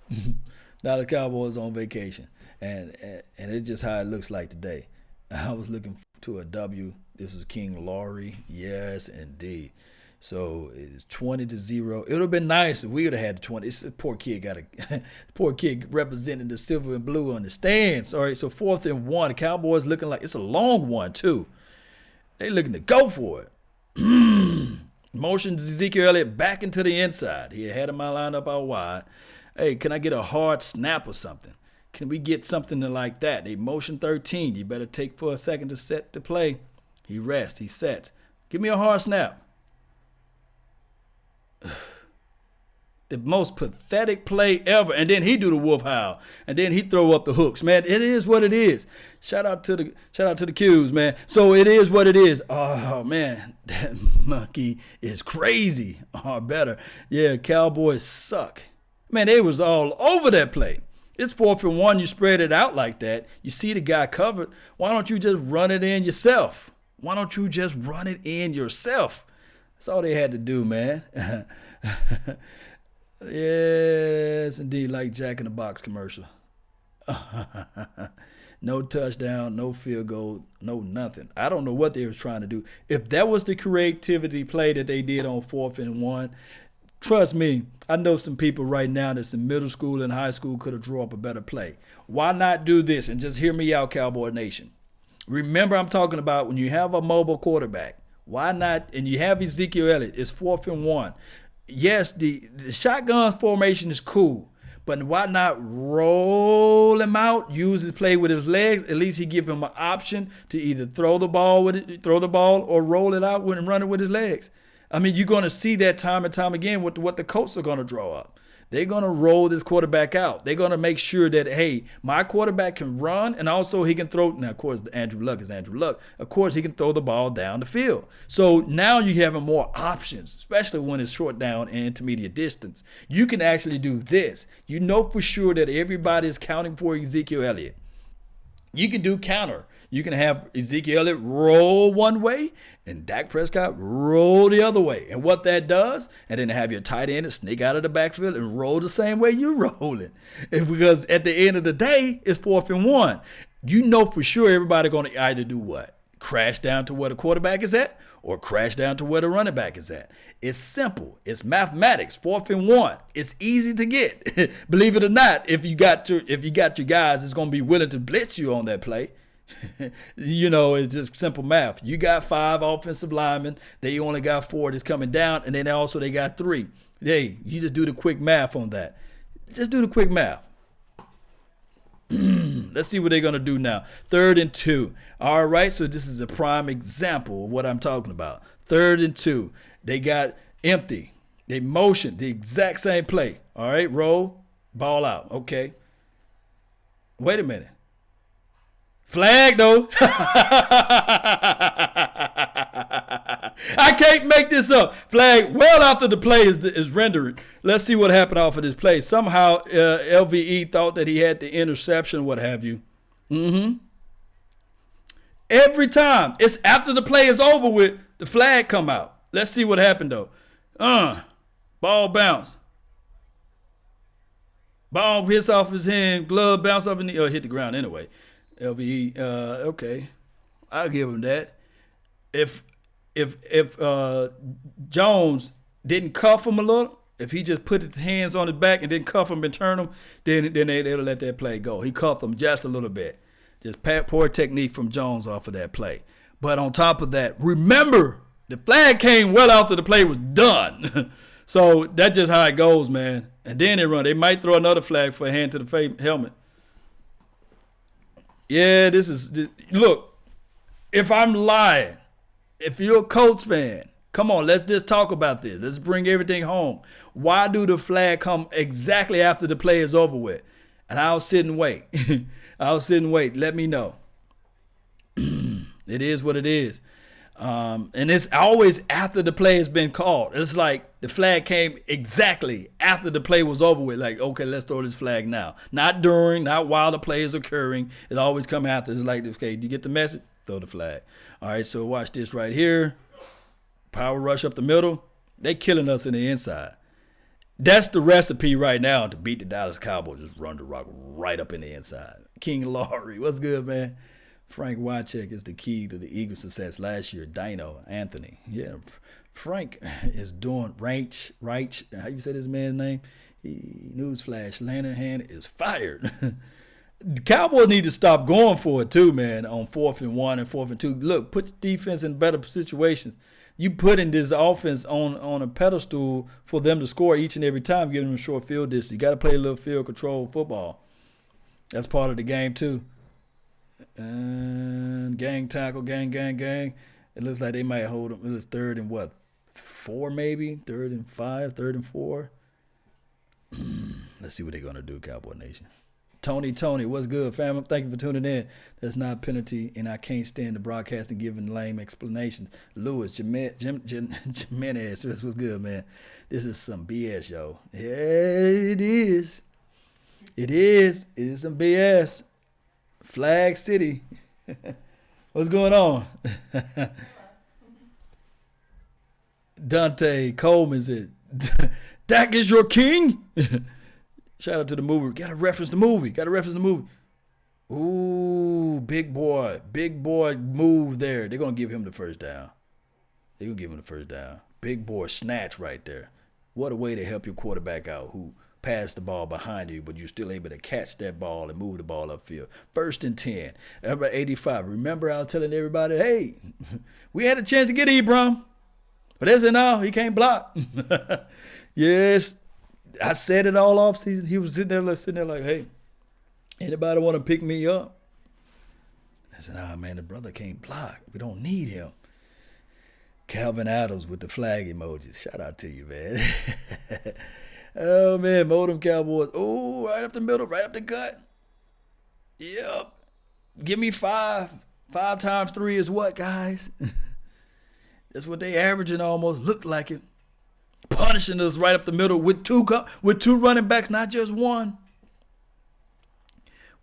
Dallas Cowboys on vacation. And it's just how it looks like today. I was looking to a W. This was King Laurie. Yes, indeed. So it's 20-0. It would have been nice if we would have had the 20. This poor kid representing the silver and blue on the stands. All right, so 4th and 1. The Cowboys looking like it's a long one too. They looking to go for it. Motioned Ezekiel Elliott back into the inside. He had him lined up out wide. Hey, can I get a hard snap or something? Can we get something like that? They motion 13. You better take for a second to set the play. He rests. He sets. Give me a hard snap. The most pathetic play ever. And then he do the wolf howl. And then he throw up the hooks. Man, it is what it is. Shout out to the Qs, man. So it is what it is. Oh, man. That monkey is crazy. Or better. Yeah, Cowboys suck. Man, they was all over that play. It's 4th and 1. You spread it out like that. You see the guy covered. Why don't you just run it in yourself? That's all they had to do, man. Yes, indeed, like Jack in the Box commercial. No touchdown, no field goal, no nothing. I don't know what they were trying to do. If that was the creativity play that they did on 4th and 1, trust me, I know some people right now that's in middle school and high school could have drawn up a better play. Why not do this? And just hear me out, Cowboy Nation. Remember, I'm talking about when you have a mobile quarterback. Why not? And you have Ezekiel Elliott. It's 4th and 1. yes, the shotgun formation is cool, but why not roll him out, use his play with his legs? At least he give him an option to either throw the ball or roll it out and run it with his legs. I mean, you're going to see that time and time again with what the Colts are going to draw up. They're going to roll this quarterback out. They're going to make sure that, hey, my quarterback can run and also he can throw. Now, of course, Andrew Luck is Andrew Luck. Of course, he can throw the ball down the field. So now you have more options, especially when it's short down and intermediate distance. You can actually do this. You know for sure that everybody is counting for Ezekiel Elliott. You can do counter. You can have Ezekiel Elliott roll one way and Dak Prescott roll the other way. And what that does, and then have your tight end sneak out of the backfield and roll the same way you rolling. Because at the end of the day, it's 4th and 1. You know for sure everybody going to either do what? Crash down to where the quarterback is at or crash down to where the running back is at. It's simple. It's mathematics. 4th and 1. It's easy to get. Believe it or not, if you got your guys that's going to be willing to blitz you on that play. It's just simple math. You got 5 offensive linemen. They only got 4 that's coming down, and then also they got 3. Hey, you just do the quick math on that. Just do the quick math. Let's see what they're going to do now. 3rd and 2. All right, so this is a prime example of what I'm talking about. 3rd and 2. They got empty. They motioned the exact same play. All right, roll, ball out. Okay. Wait a minute. Flag, though. I can't make this up. Flag well after the play is rendered. Let's see what happened off of this play. Somehow LVE thought that he had the interception, what have you. Every time. It's after the play is over with, the flag come out. Let's see what happened, though. Ball bounce. Ball hits off his hand. Glove bounce off his knee. Hit the ground anyway. LVE, okay, I'll give him that. If Jones didn't cuff him a little, if he just put his hands on his back and didn't cuff him and turn him, then they'll let that play go. He cuffed him just a little bit. Just poor technique from Jones off of that play. But on top of that, remember, the flag came well after the play was done. So that's just how it goes, man. And then they run. They might throw another flag for a hand to the helmet. Yeah, look, if I'm lying, if you're a Colts fan, come on, let's just talk about this. Let's bring everything home. Why do the flag come exactly after the play is over with? And I'll sit and wait. Let me know. It is what it is. And it's always after the play has been called. It's like the flag came exactly after the play was over with. Like, okay, let's throw this flag now. Not during, not while the play is occurring. It always come after. It's like, okay, do you get the message? Throw the flag. All right, so watch this right here. Power rush up the middle. They killing us in the inside. That's the recipe right now to beat the Dallas Cowboys. Just run the rock right up in the inside. King Laurie, what's good, man? Frank Wycheck is the key to the Eagles' success last year. Dino, Anthony. Yeah, Frank is doing Reich. How you say this man's name? Newsflash, Lanahan is fired. The Cowboys need to stop going for it too, man, on 4th and 1 and 4th and 2. Look, put your defense in better situations. You putting this offense on a pedestal for them to score each and every time, giving them a short field distance. You got to play a little field control football. That's part of the game too. And gang tackle, gang. It looks like they might hold them. It's 3rd and 4 maybe? 3rd and 5, 3rd and 4. Let's see what they're going to do, Cowboy Nation. Tony, what's good, fam? Thank you for tuning in. That's not a penalty, and I can't stand the broadcasting giving lame explanations. Lewis, Jimenez, what's good, man? This is some BS, yo. Yeah, it is. It is some BS. Flag City. What's going on? Dante Coleman said, Dak is your king? Shout out to the movie. Got to reference the movie. Ooh, big boy move there. They're going to give him the first down. Big boy snatch right there. What a way to help your quarterback out who pass the ball behind you, but you're still able to catch that ball and move the ball upfield. 1st and 10. Number 85. Remember I was telling everybody, hey, we had a chance to get Ebron. But they said, no, he can't block. Yes. I said it all off season. He was sitting there like, hey, anybody want to pick me up? I said, nah, man, the brother can't block. We don't need him. Calvin Adams with the flag emoji. Shout out to you, man. Oh, man, Modem Cowboys. Oh, right up the middle, right up the gut. Yep. Give me 5. 5 times 3 is what, guys? That's what they averaging almost. Looked like it. Punishing us right up the middle with two running backs, not just one.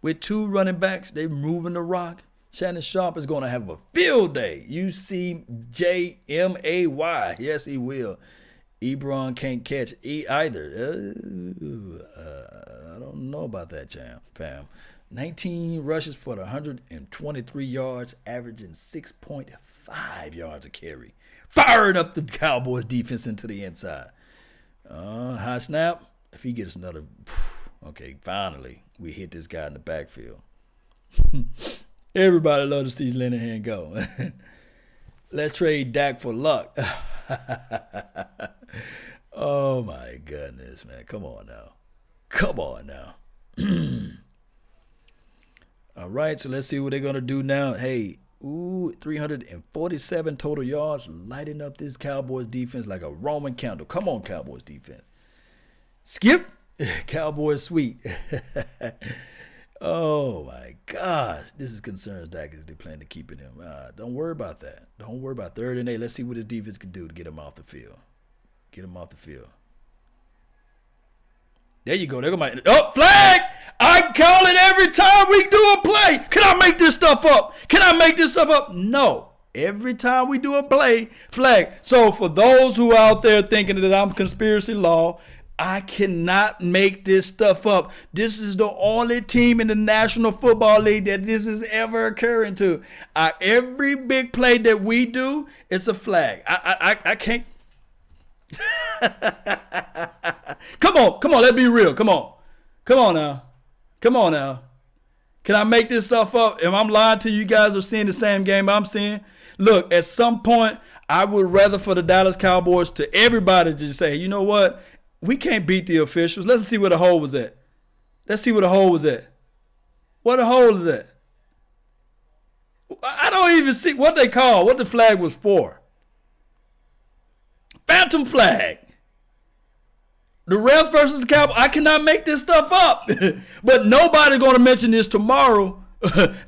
With 2 running backs, they moving the rock. Shannon Sharp is going to have a field day. UCJMAY. Yes, he will. Ebron can't catch either. I don't know about that, fam. 19 rushes for the 123 yards, averaging 6.5 yards a carry. Firing up the Cowboys defense into the inside. High snap. If he gets another, okay, finally, we hit this guy in the backfield. Everybody loves to see Linehan go. Let's trade Dak for luck. Oh, my goodness, man. Come on now. All right, so let's see what they're going to do now. Hey, 347 total yards, lighting up this Cowboys defense like a Roman candle. Come on, Cowboys defense. Skip. Cowboys sweet. Oh, my gosh. This is concerns Dak as they plan to keeping him. Don't worry about that. Don't worry about 3rd and 8. Let's see what his defense can do to get him off the field. There you go. They're going to flag! I call it every time we do a play. Can I make this stuff up? No. Every time we do a play, flag. So for those who are out there thinking that I'm conspiracy law, I cannot make this stuff up. This is the only team in the National Football League that this is ever occurring to. Every big play that we do, it's a flag. I can't. Come on, let's be real. Come on now. Can I make this stuff up? If I'm lying to you, you guys are seeing the same game I'm seeing. Look, at some point, I would rather for the Dallas Cowboys to everybody just say, you know what? We can't beat the officials. Let's see where the hole was at. Where the hole is at? I don't even see what the flag was for. Phantom flag. The refs versus the Cowboys. I cannot make this stuff up. But nobody's going to mention this tomorrow.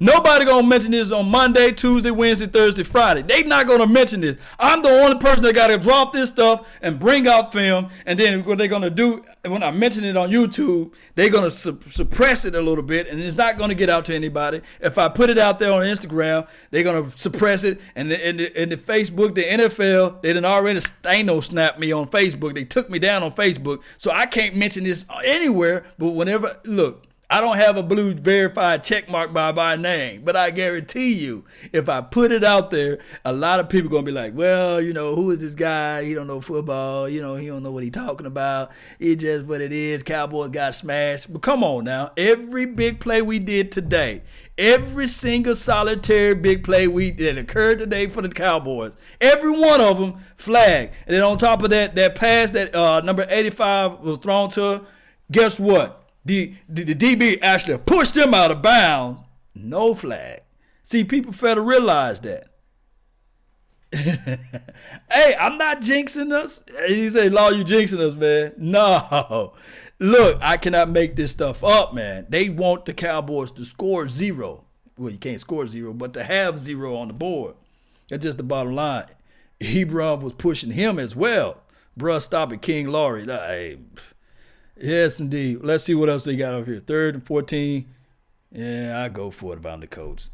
Nobody going to mention this on Monday, Tuesday, Wednesday, Thursday, Friday. They not going to mention this. I'm the only person that got to drop this stuff and bring out film. And then what they're going to do, when I mention it on YouTube, they're going to suppress it a little bit. And it's not going to get out to anybody. If I put it out there on Instagram, they're going to suppress it. And the Facebook, the NFL, they done already snap me on Facebook. They took me down on Facebook. So I can't mention this anywhere. But whenever, look. I don't have a blue verified check mark by my name, but I guarantee you, if I put it out there, a lot of people are going to be like, well, who is this guy? He don't know football. He don't know what he's talking about. It's just what it is. Cowboys got smashed. But come on now. Every big play we did today, every single solitary big play that occurred today for the Cowboys, every one of them flagged. And then on top of that pass that number 85 was thrown to her, guess what? The DB actually pushed him out of bounds. No flag. See, people fail to realize that. Hey, I'm not jinxing us. He said, Law, you jinxing us, man. No. Look, I cannot make this stuff up, man. They want the Cowboys to score 0. Well, you can't score 0, but to have 0 on the board. That's just the bottom line. Hebron was pushing him as well. Bruh, stop it, King Laurie. Hey, yes, indeed. Let's see what else they got over here. 3rd and 14. Yeah, I go for it if I'm the coach.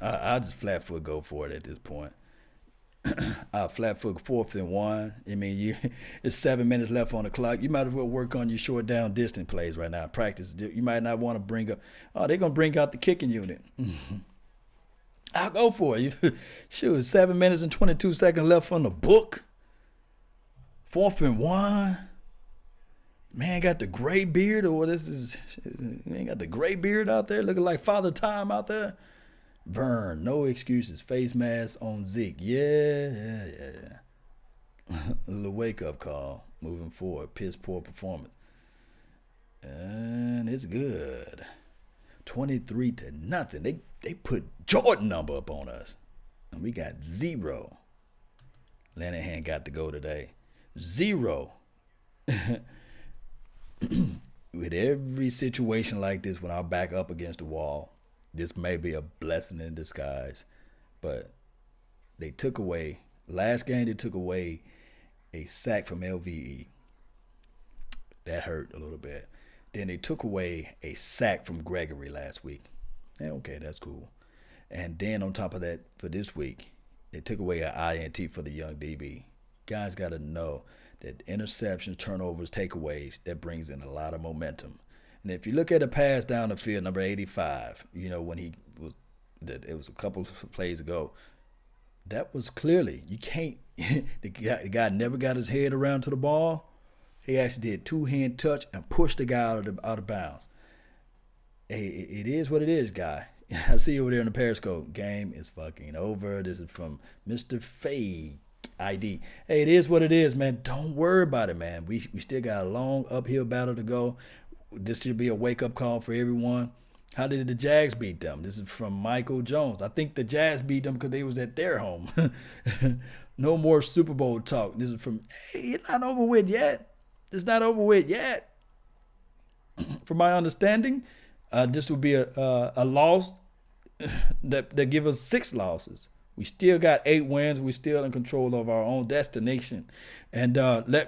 I just flat foot go for it at this point. Flat foot 4th and 1. I mean, it's 7 minutes left on the clock. You might as well work on your short down distance plays right now. Practice. You might not want to bring up. Oh, they're gonna bring out the kicking unit. I'll go for it. Shoot, 7 minutes and 22 seconds left on the book. 4th and 1. Man got the gray beard, or man got the gray beard out there looking like Father Time out there. Vern, no excuses. Face mask on Zeke. Yeah. A little wake-up call moving forward. Piss poor performance. And it's good. 23-0. They put Jordan number up on us. And we got 0. Lanahan got to go today. 0. With every situation like this, when I back up against the wall, this may be a blessing in disguise. But they took away, last game they took away a sack from LVE. That hurt a little bit. Then they took away a sack from Gregory last week. Yeah, okay, that's cool. And then on top of that, for this week, they took away an INT for the young DB. Guys got to know that interceptions, turnovers, takeaways, that brings in a lot of momentum. And if you look at the pass down the field, number 85, when he was, it was a couple of plays ago, that was clearly, you can't, the guy never got his head around to the ball. He actually did two-hand touch and pushed the guy out of bounds. Hey, it is what it is, guy. I see you over there in the Periscope. Game is fucking over. This is from Mr. Fade ID. Hey, it is what it is, man. Don't worry about it, man. We still got a long uphill battle to go. This should be a wake-up call for everyone. How did the Jags beat them? This is from Michael Jones. I think the Jags beat them because they was at their home. No more Super Bowl talk. This is from, hey, it's not over with yet. It's not over with yet. From my understanding, this will be a loss that give us 6 losses. We still got 8 wins. We're still in control of our own destination. And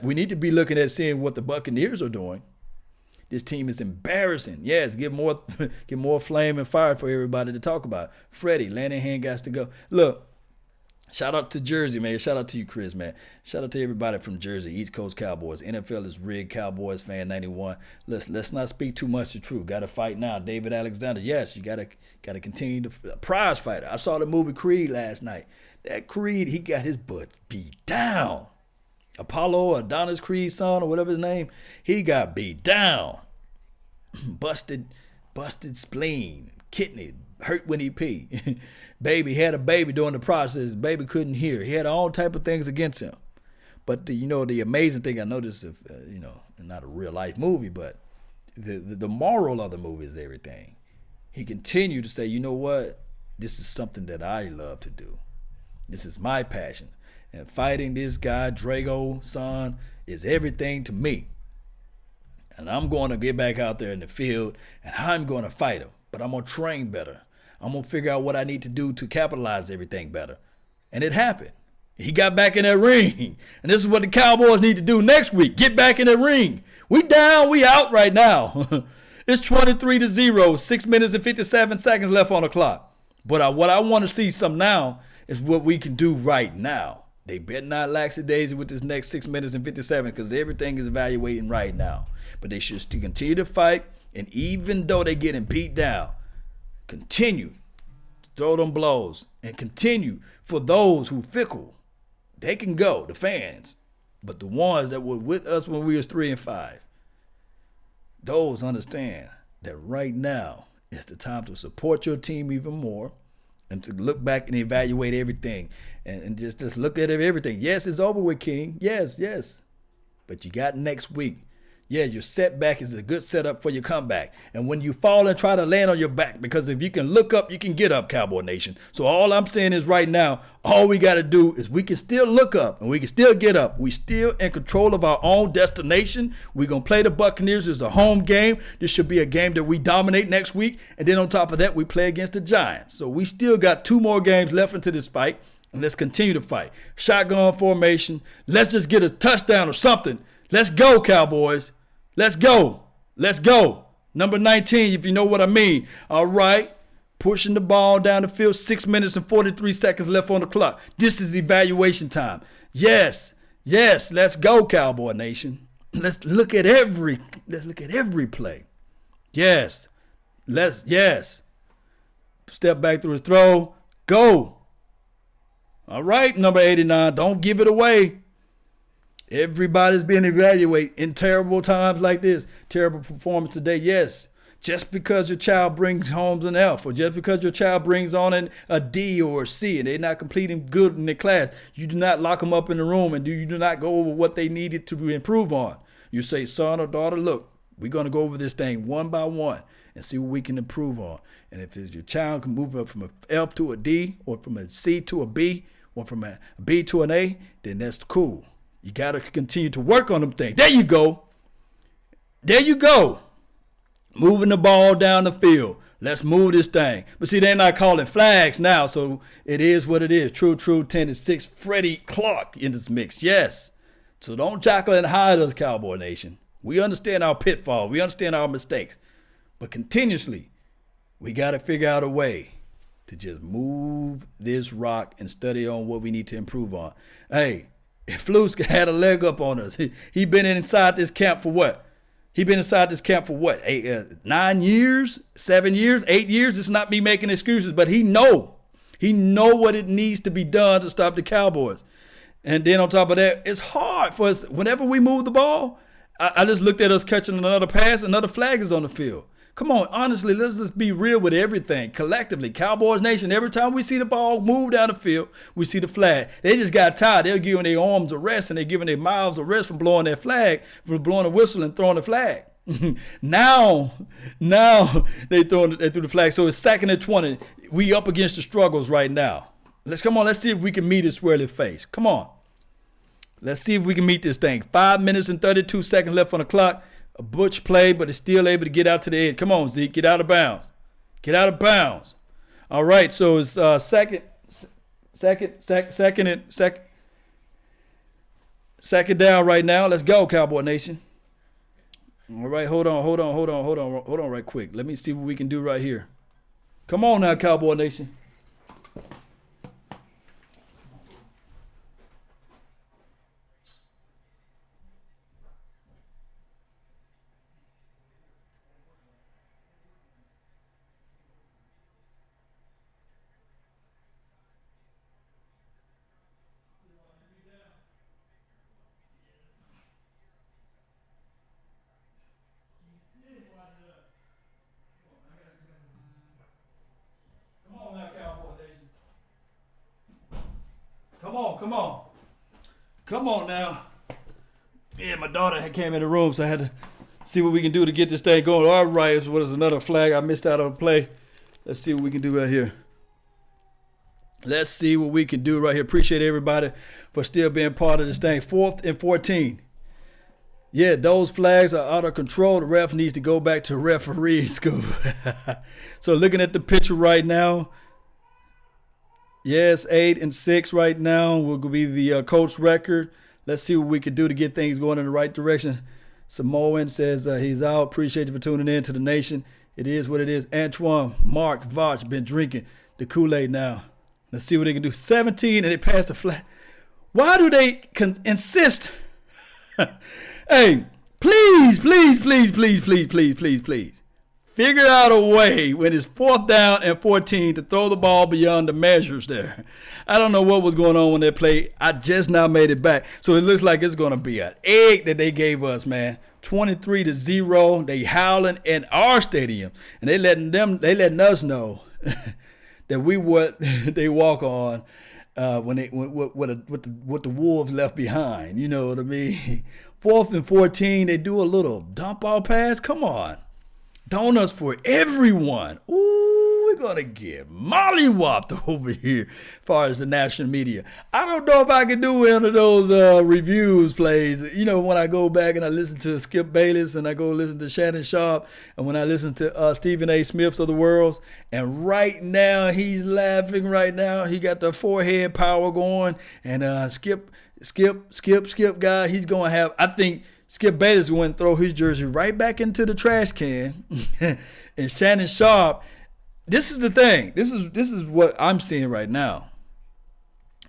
we need to be looking at seeing what the Buccaneers are doing. This team is embarrassing. Yes, give more flame and fire for everybody to talk about. Freddie, Lanahan got to go. Look, shout out to Jersey, man. Shout out to you, Chris, man. Shout out to everybody from Jersey, East Coast Cowboys. NFL is rigged, Cowboys fan 91. Let's not speak too much the truth. Got to fight now. David Alexander, yes, you got to continue to prize fighter. I saw the movie Creed last night. That Creed, he got his butt beat down. Apollo, Adonis Creed's son, or whatever his name, he got beat down. Busted spleen, kidney, hurt when he peed. Baby had a baby during the process. Baby couldn't hear. He had all type of things against him. But the amazing thing I noticed, not a real life movie, but the moral of the movie is everything. He continued to say, you know what? This is something that I love to do. This is my passion. And fighting this guy, Drago, son, is everything to me. And I'm going to get back out there in the field, and I'm going to fight him. But I'm going to train better. I'm going to figure out what I need to do to capitalize everything better. And it happened. He got back in that ring. And this is what the Cowboys need to do next week. Get back in that ring. We down. We out right now. It's 23-0. 6 minutes and 57 seconds left on the clock. But what I want to see some now is what we can do right now. They better not lackadaisy with this next 6 minutes and 57 because everything is evaluating right now. But they should still continue to fight. And even though they're getting beat down, continue to throw them blows and continue for those who fickle. They can go, the fans. But the ones that were with us when we was 3 and 5, those understand that right now is the time to support your team even more. And to look back and evaluate everything and just look at everything. Yes, it's over with, King. Yes. But you got next week. Yeah, your setback is a good setup for your comeback. And when you fall and try to land on your back, because if you can look up, you can get up, Cowboy Nation. So all I'm saying is right now, all we got to do is we can still look up and we can still get up. We still in control of our own destination. We're going to play the Buccaneers. It's a home game. This should be a game that we dominate next week. And then on top of that, we play against the Giants. So we still got 2 more games left into this fight. And let's continue to fight. Shotgun formation. Let's just get a touchdown or something. Let's go, Cowboys. Let's go. Number 19, if you know what I mean. All right. Pushing the ball down the field. 6 minutes and 43 seconds left on the clock. This is evaluation time. Yes. Let's go, Cowboy Nation. Let's look at every play. Yes. Step back through the throw. Go. All right, number 89. Don't give it away. Everybody's being evaluated in terrible times like this. Terrible performance today, yes. Just because your child brings home an F, or just because your child brings on a D or a C and they're not completing good in the class, you do not lock them up in the room and you do not go over what they needed to improve on. You say, son or daughter, look, we're going to go over this thing one by one and see what we can improve on. And if your child can move up from an F to a D, or from a C to a B, or from a B to an A, then that's cool. You got to continue to work on them things. There you go. There you go. Moving the ball down the field. Let's move this thing. But see, they're not calling flags now, so it is what it is. True, 10-6. Freddie Clark in this mix. Yes. So don't jackal and hide us, Cowboy Nation. We understand our pitfalls. We understand our mistakes. But continuously, we got to figure out a way to just move this rock and study on what we need to improve on. Hey, Fluke had a leg up on us. He been inside this camp for what? 9 years, 7 years, 8 years. It's not me making excuses, but he know what it needs to be done to stop the Cowboys. And then on top of that, it's hard for us. Whenever we move the ball, I just looked at us catching another pass, another flag is on the field. Come on, honestly, let's just be real with everything. Collectively, Cowboys Nation, every time we see the ball move down the field, we see the flag. They just got tired. They're giving their arms a rest, and they're giving their mouths a rest from blowing their flag, from blowing a whistle and throwing the flag. now they threw the flag. So it's 2nd and 20. We up against the struggles right now. Let's see if we can meet it squarely face. Come on. Let's see if we can meet this thing. 5 minutes and 32 seconds left on the clock. A butch play, but it's still able to get out to the edge. Come on, Zeke, get out of bounds. Get out of bounds. All right, so it's second down right now. Let's go, Cowboy Nation. All right, hold on right quick. Let me see what we can do right here. Come on now, Cowboy Nation. Come on now. Yeah, my daughter had came in the room, so I had to see what we can do to get this thing going. All right, so what is another flag I missed out on the play? Let's see what we can do right here. Let's see what we can do right here. Appreciate everybody for still being part of this thing. 4th and 14. Yeah, those flags are out of control. The ref needs to go back to referee school. So looking at the picture right now, yes, 8 and 6 right now will be the Colts record. Let's see what we can do to get things going in the right direction. Samoan says he's out. Appreciate you for tuning in to the nation. It is what it is. Antoine, Mark, Voch been drinking the Kool-Aid now. Let's see what they can do. 17 and they passed the flag. Why do they insist? Hey, please. Figure out a way when it's 4th down and 14 to throw the ball beyond the measures there. I don't know what was going on when they played. I just now made it back. So it looks like it's going to be an egg that they gave us, man. 23-0. They howling in our stadium. And they letting us know that we what they walk on what the Wolves left behind. You know what I mean? 4th and 14, they do a little dump ball pass. Come on. Donuts for everyone. Ooh, we're going to get mollywopped over here as far as the national media. I don't know if I can do one of those reviews plays. You know, when I go back and I listen to Skip Bayless and I go listen to Shannon Sharp and when I listen to Stephen A. Smiths of the world. And right now, he's laughing right now. He got the forehead power going. And Skip guy, he's going to have, I think, Skip Bayless went and throw his jersey right back into the trash can. And Shannon Sharp, this is the thing. This is what I'm seeing right now.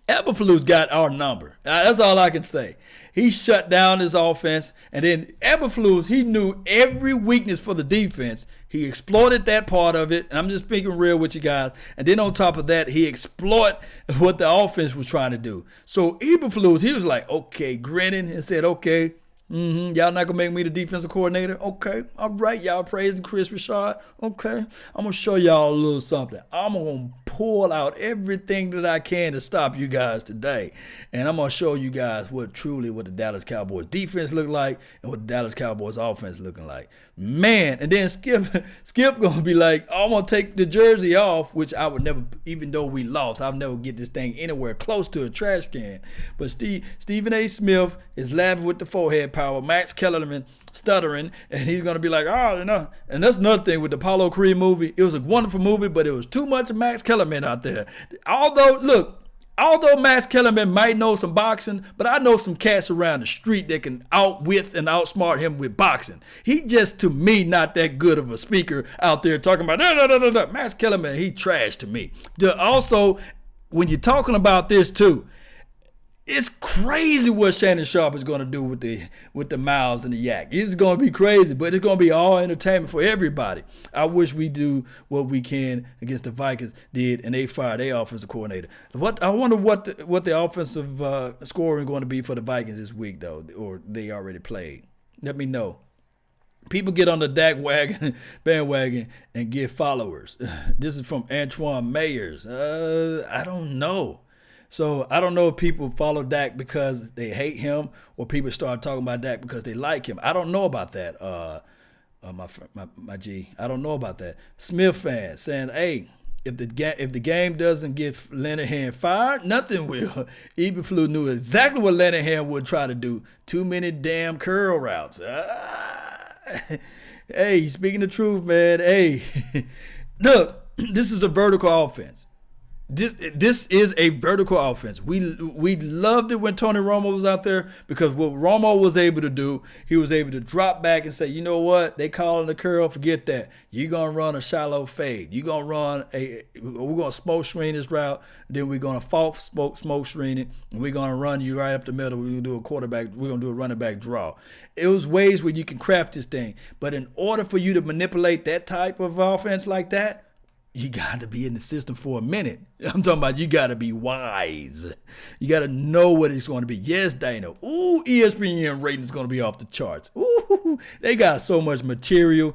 Eberflus got our number. That's all I can say. He shut down his offense. And then Eberflus, he knew every weakness for the defense. He exploited that part of it. And I'm just speaking real with you guys. And then on top of that, he exploited what the offense was trying to do. So Eberflus, he was like, okay, grinning and said, okay, Y'all not gonna make me the defensive coordinator? Okay, all right. Y'all praising Chris Richard? Okay, I'm gonna show y'all a little something. I'm gonna pull out everything that I can to stop you guys today, and I'm gonna show you guys what the Dallas Cowboys defense look like and what the Dallas Cowboys offense looking like. Man, and then Skip gonna be like, oh, I'm gonna take the jersey off, which I would never, even though we lost, I'll never get this thing anywhere close to a trash can. But Stephen A. Smith is laughing with the forehead power. Max Kellerman stuttering, and he's gonna be like, oh, you know. And that's another thing with the Apollo Creed movie. It was a wonderful movie, but it was too much of Max Kellerman out there. Although Max Kellerman might know some boxing, but I know some cats around the street that can outwit and outsmart him with boxing. He just, to me, not that good of a speaker out there talking about, no. Max Kellerman, he trash to me. Also, when you're talking about this too, it's crazy what Shannon Sharp is going to do with the Miles and the Yak. It's going to be crazy, but it's going to be all entertainment for everybody. I wish we do what we can against the Vikings did, and they fired their offensive coordinator. I wonder what the offensive scoring going to be for the Vikings this week, though, or they already played. Let me know. People get on the Dak bandwagon and get followers. This is from Antoine Mayers. I don't know. So I don't know if people follow Dak because they hate him or people start talking about Dak because they like him. I don't know about that. My G, I don't know about that. Smith fans saying, hey, if the game doesn't get Linehan fired, nothing will. Eberflus knew exactly what Linehan would try to do. Too many damn curl routes. Hey, speaking the truth, man. Hey, look, this is a vertical offense. This is a vertical offense. We loved it when Tony Romo was out there because what Romo was able to do, he was able to drop back and say, you know what? They calling the curl, forget that. You're going to run a shallow fade. We're going to smoke screen this route, then we're going to false smoke screen it, and we're going to run you right up the middle. We're going to do a running back draw. It was ways where you can craft this thing. But in order for you to manipulate that type of offense like that, you got to be in the system for a minute. I'm talking about you got to be wise. You got to know what it's going to be. Yes, Dana. Ooh, ESPN rating is going to be off the charts. Ooh, they got so much material.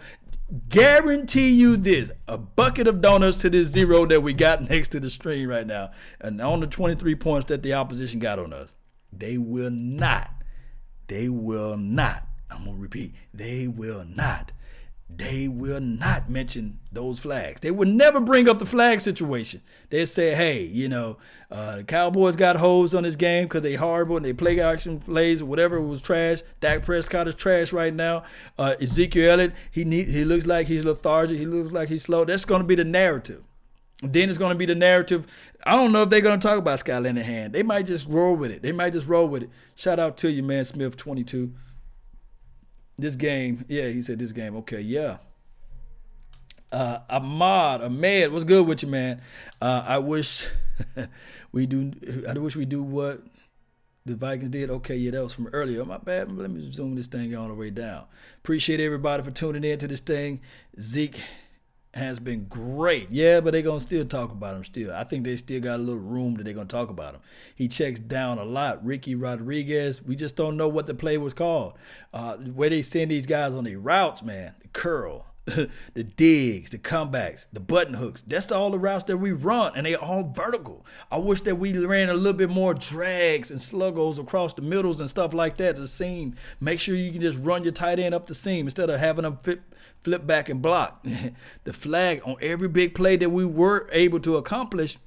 Guarantee you this, a bucket of donuts to this 0 that we got next to the screen right now, and on the 23 points that the opposition got on us, they will not, I'm going to repeat, they will not mention those flags. They would never bring up the flag situation. They say, hey, the Cowboys got holes on this game because they horrible and they play action plays or whatever was trash. Dak Prescott is trash right now. Ezekiel Elliott, he looks like he's lethargic. He looks like he's slow. That's going to be the narrative. Then it's going to be the narrative. I don't know if they're going to talk about Sky Linehan. They might just roll with it. Shout out to you, man, Smith 22. This game, yeah, he said this game. Okay, yeah. Ahmad, what's good with you, man? I wish we do what the Vikings did. Okay, yeah, that was from earlier. My bad. Let me zoom this thing all the way down. Appreciate everybody for tuning in to this thing. Zeke has been great. Yeah, but they're going to still talk about him still. I think they still got a little room that they're going to talk about him. He checks down a lot. Ricky Rodriguez, we just don't know what the play was called. Where they send these guys on their routes, man, the curl, the digs, the comebacks, the button hooks. That's all the routes that we run, and they all vertical. I wish that we ran a little bit more drags and sluggos across the middles and stuff like that, the seam. Make sure you can just run your tight end up the seam instead of having them flip back and block. The flag on every big play that we were able to accomplish,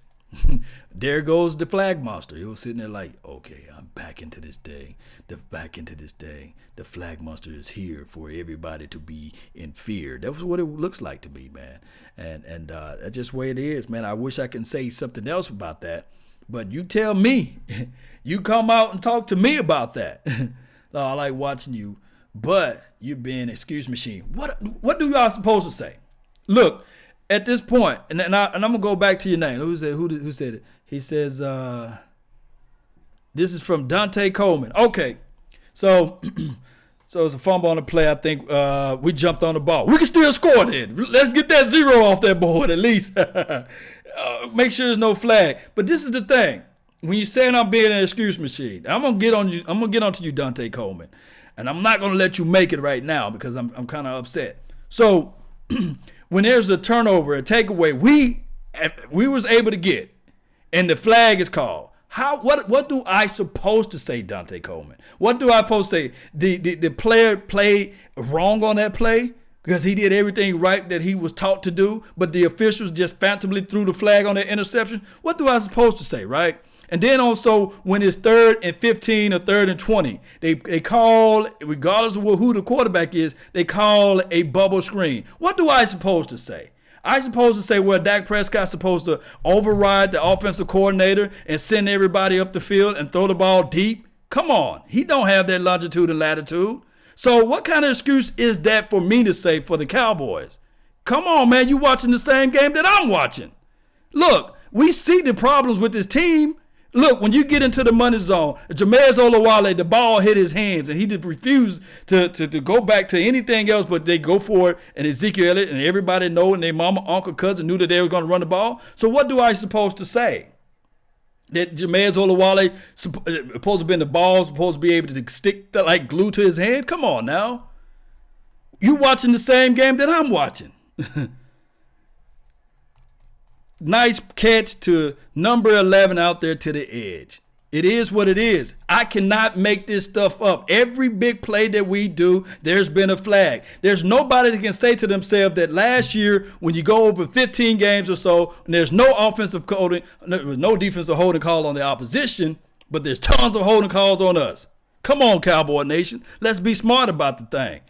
there goes the flag monster. He was sitting there like, okay, I'm back into this thing. The flag monster is here for everybody to be in fear. That's what it looks like to me, man. And that's just the way it is, man. I wish I can say something else about that. But you tell me. You come out and talk to me about that. I like watching you. But you're being an excuse machine. What do y'all supposed to say? Look, at this point, and I'm gonna go back to your name. Who said it? He says, this is from Dante Coleman. Okay, so it's a fumble on the play. I think we jumped on the ball. We can still score then. Let's get that 0 off that board at least. Make sure there's no flag. But this is the thing. When you're saying I'm being an excuse machine, I'm gonna get on you. I'm gonna get onto you, Dante Coleman. And I'm not going to let you make it right now because I'm kind of upset. So when there's a turnover, a takeaway, we was able to get, and the flag is called. What do I supposed to say, Dante Coleman? What do I supposed to say? The player played wrong on that play because he did everything right that he was taught to do, but the officials just phantomly threw the flag on that interception? What do I supposed to say, right? And then also when it's 3rd and 15 or 3rd and 20, they call, regardless of who the quarterback is, they call a bubble screen. What do I supposed to say? I supposed to say, well, Dak Prescott's supposed to override the offensive coordinator and send everybody up the field and throw the ball deep? Come on. He don't have that longitude and latitude. So what kind of excuse is that for me to say for the Cowboys? Come on, man. You watching the same game that I'm watching. Look, we see the problems with this team. Look, when you get into the money zone, Jameis Olawale, the ball hit his hands, and he just refused to go back to anything else, but they go for it, and Ezekiel Elliott and everybody know, and their mama, uncle, cousin knew that they were going to run the ball. So what do I supposed to say? That Jameis Olawale supposed to be in the ball, supposed to be able to stick like glue to his hand? Come on now. You watching the same game that I'm watching. Nice catch to number 11 out there to the edge. It is what it is. I cannot make this stuff up. Every big play that we do, there's been a flag. There's nobody that can say to themselves that last year when you go over 15 games or so, and there's no offensive holding, no defensive holding call on the opposition, but there's tons of holding calls on us. Come on, Cowboy Nation. Let's be smart about the thing.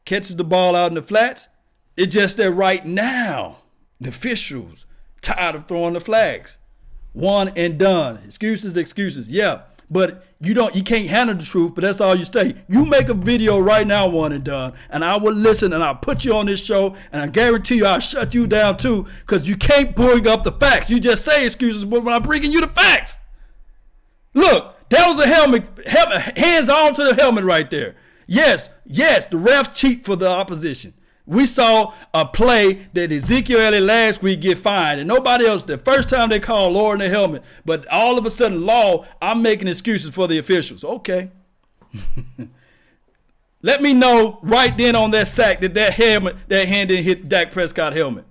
Catches the ball out in the flats. It's just that right now, the officials tired of throwing the flags. One and done. Excuses. Yeah, but you can't handle the truth, but that's all you say. You make a video right now, one and done, and I will listen and I'll put you on this show, and I guarantee you I'll shut you down too, because you can't bring up the facts. You just say excuses, but when I'm bringing you the facts. Look, that was a helmet, hands on to the helmet right there. Yes, the refs cheat for the opposition. We saw a play that Ezekiel Elliott last week get fined, and nobody else. The first time they called Law in the helmet, but all of a sudden, Law, I'm making excuses for the officials. Okay. Let me know right then on that sack that hand didn't hit Dak Prescott helmet.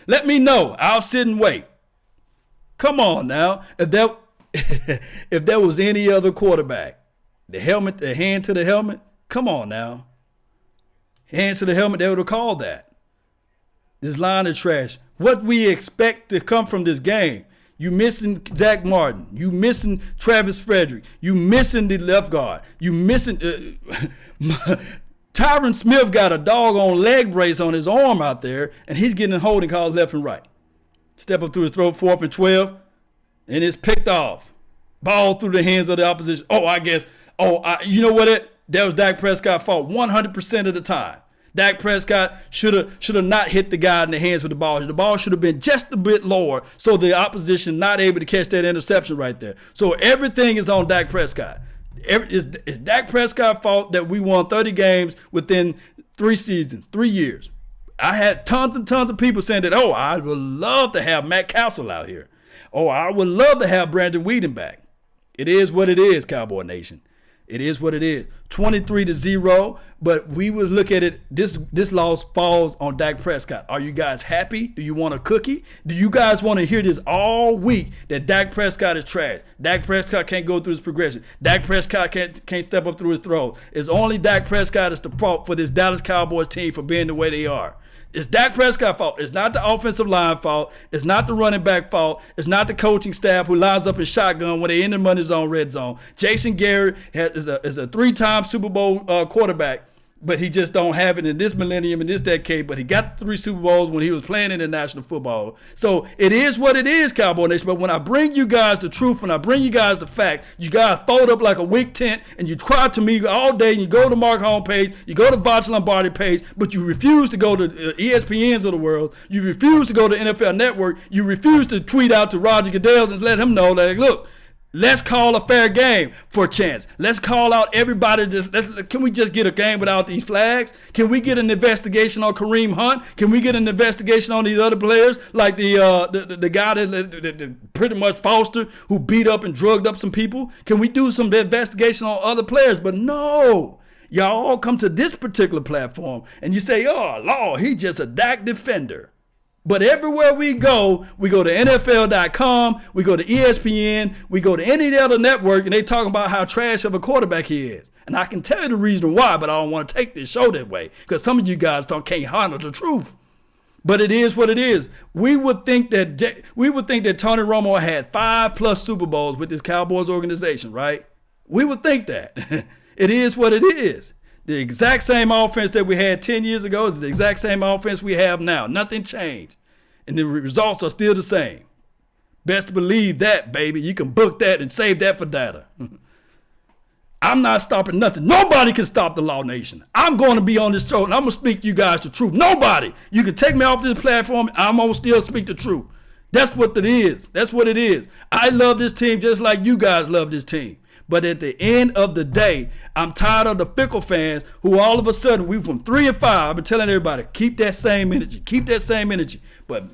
Let me know. I'll sit and wait. Come on now. If there was any other quarterback, the hand to the helmet, come on now. Hands to the helmet, they would have called that. This line of trash. What we expect to come from this game. You missing Zach Martin. You missing Travis Frederick. You missing the left guard. You missing Tyron Smith got a doggone leg brace on his arm out there, and he's getting holding calls left and right. Step up through his throat, 4th and 12, and it's picked off. Ball through the hands of the opposition. You know what? That was Dak Prescott's fault 100% of the time. Dak Prescott should have not hit the guy in the hands with the ball. The ball should have been just a bit lower so the opposition not able to catch that interception right there. So everything is on Dak Prescott. It's Dak Prescott's fault that we won 30 games within 3 seasons, 3 years. I had tons and tons of people saying that, I would love to have Matt Castle out here. I would love to have Brandon Weeden back. It is what it is, Cowboy Nation. It is what it is. 23-0, but we would look at it. This loss falls on Dak Prescott. Are you guys happy? Do you want a cookie? Do you guys want to hear this all week that Dak Prescott is trash? Dak Prescott can't go through his progression. Dak Prescott can't step up through his throws. It's only Dak Prescott is the fault for this Dallas Cowboys team for being the way they are. It's Dak Prescott's fault. It's not the offensive line fault. It's not the running back fault. It's not the coaching staff who lines up in shotgun when they're in the money zone, red zone. Jason Garrett is a 3-time Super Bowl quarterback, but he just don't have it in this millennium, in this decade, but he got the 3 Super Bowls when he was playing in the National Football. So it is what it is, Cowboy Nation. But when I bring you guys the truth, when I bring you guys the fact, you guys fold up like a weak tent and you cry to me all day, and you go to Mark homepage, you go to Voch Lombardi page, but you refuse to go to ESPNs of the world. You refuse to go to NFL Network. You refuse to tweet out to Roger Goodell and let him know that, look, Let's call a fair game for a chance. Let's call out everybody. Can we just get a game without these flags? Can we get an investigation on Kareem Hunt? Can we get an investigation on these other players like the guy that pretty much Foster who beat up and drugged up some people? Can we do some investigation on other players? But no. Y'all all come to this particular platform and you say, oh, Lord, he's just a Dak defender. But everywhere we go to NFL.com, we go to ESPN, we go to any other network, and they talking about how trash of a quarterback he is. And I can tell you the reason why, but I don't want to take this show that way because some of you guys can't handle the truth. But it is what it is. We would think that Tony Romo had 5+ Super Bowls with this Cowboys organization, right? We would think that. It is what it is. The exact same offense that we had 10 years ago is the exact same offense we have now. Nothing changed. And the results are still the same. Best believe that, baby. You can book that and save that for data. I'm not stopping nothing. Nobody can stop the Law Nation. I'm going to be on this show and I'm going to speak to you guys the truth. Nobody. You can take me off this platform. I'm going to still speak the truth. That's what it is. That's what it is. I love this team just like you guys love this team. But at the end of the day, I'm tired of the fickle fans who all of a sudden we from 3-5. I've been telling everybody, keep that same energy. Keep that same energy. But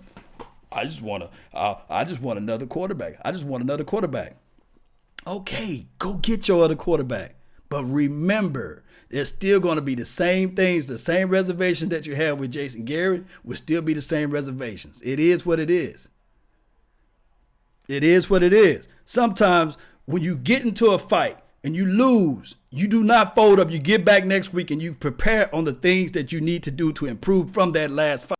I just want another quarterback. I just want another quarterback. Okay, go get your other quarterback. But remember, there's still going to be the same things, the same reservations that you have with Jason Garrett will still be the same reservations. It is what it is. It is what it is. Sometimes when you get into a fight and you lose, you do not fold up. You get back next week and you prepare on the things that you need to do to improve from that last fight.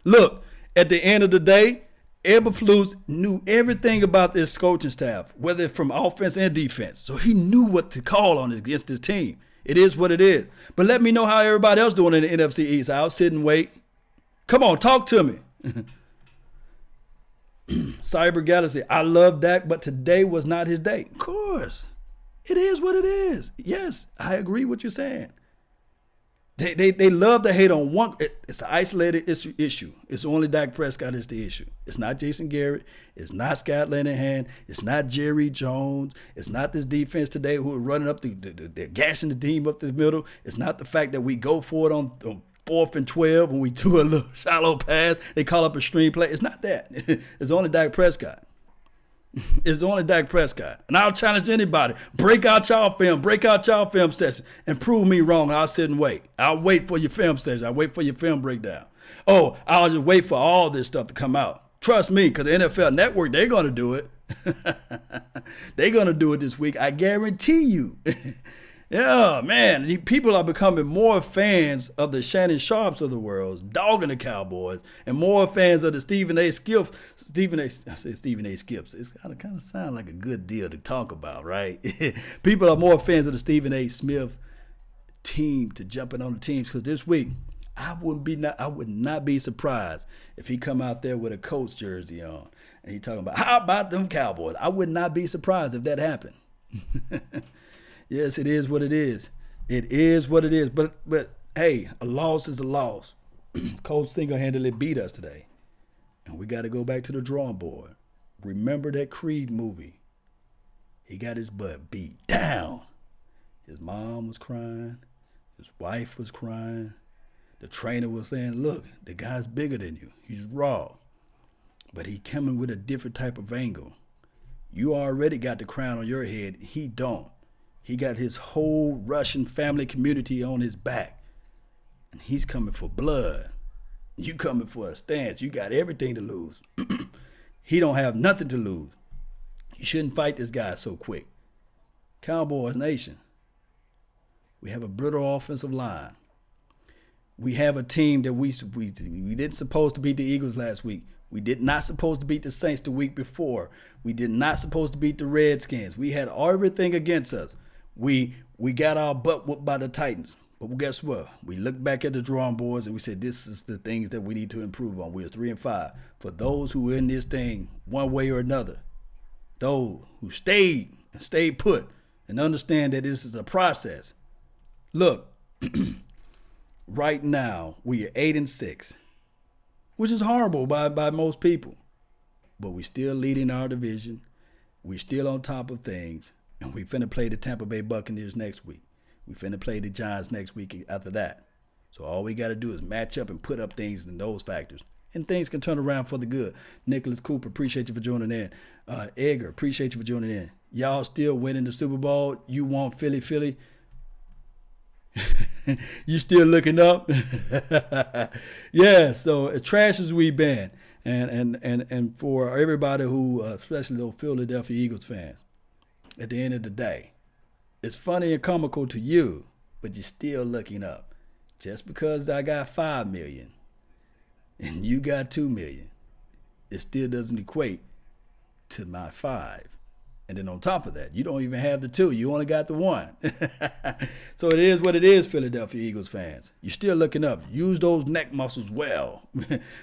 Look, at the end of the day, Eberflus knew everything about this coaching staff, whether from offense and defense. So he knew what to call on against his team. It is what it is. But let me know how everybody else doing in the NFC East. I'll sit and wait. Come on, talk to me. Cyber Galaxy, I love Dak, but today was not his day. Of course. It is what it is. Yes, I agree with what you're saying. They love to hate on one. It's an isolated issue. It's only Dak Prescott is the issue. It's not Jason Garrett. It's not Scott Linehan. It's not Jerry Jones. It's not this defense today who are running up they're gashing the team up the middle. It's not the fact that we go for it on 4th and 12 when we do a little shallow pass. They call up a stream play. It's not that. It's only Dak Prescott. It's only Dak Prescott. And I'll challenge anybody. Break out y'all film session and prove me wrong. I'll sit and wait. I'll wait for your film session. I'll wait for your film breakdown. Oh, I'll just wait for all this stuff to come out. Trust me, because the NFL Network, they're going to do it. They're going to do it this week. I guarantee you. Yeah, man, people are becoming more fans of the Shannon Sharps of the world, dogging the Cowboys, and more fans of the Stephen A. Skips. I said Stephen A. Skips. It's kind of sound like a good deal to talk about, right? People are more fans of the Stephen A. Smith team to jumping on the teams because this week I would not be surprised if he come out there with a Colts jersey on and he talking about how about them Cowboys. I would not be surprised if that happened. Yes, it is what it is. It is what it is. But hey, a loss is a loss. Colts single-handedly beat us today. And we got to go back to the drawing board. Remember that Creed movie. He got his butt beat down. His mom was crying. His wife was crying. The trainer was saying, look, the guy's bigger than you. He's raw. But he coming with a different type of angle. You already got the crown on your head. He don't. He got his whole Russian family community on his back. And he's coming for blood. You coming for a stance. You got everything to lose. He don't have nothing to lose. You shouldn't fight this guy so quick. Cowboys Nation. We have a brittle offensive line. We have a team that we didn't supposed to beat the Eagles last week. We did not supposed to beat the Saints the week before. We did not supposed to beat the Redskins. We had everything against us. We got our butt whooped by the Titans. But guess what? We looked back at the drawing boards and we said, this is the things that we need to improve on. We're 3-5. For those who are in this thing one way or another, those who stayed put and understand that this is a process. Look, right now we are 8-6, which is horrible by most people. But we're still leading our division. we're still on top of things, and we finna play the Tampa Bay Buccaneers next week. We finna play the Giants next week after that. So all we got to do is match up and put up things in those factors, and things can turn around for the good. Nicholas Cooper, appreciate you for joining in. Edgar, appreciate you for joining in. Y'all still winning the Super Bowl. You want Philly. You still looking up? Yeah, so as trash as we've been, and for everybody who, especially those Philadelphia Eagles fans, at the end of the day, it's funny and comical to you, but you're still looking up. Just because I got 5 million and you got 2 million, it still doesn't equate to my 5. And then on top of that, you don't even have the 2. You only got the 1. So it is what it is, Philadelphia Eagles fans. You're still looking up. Use those neck muscles well.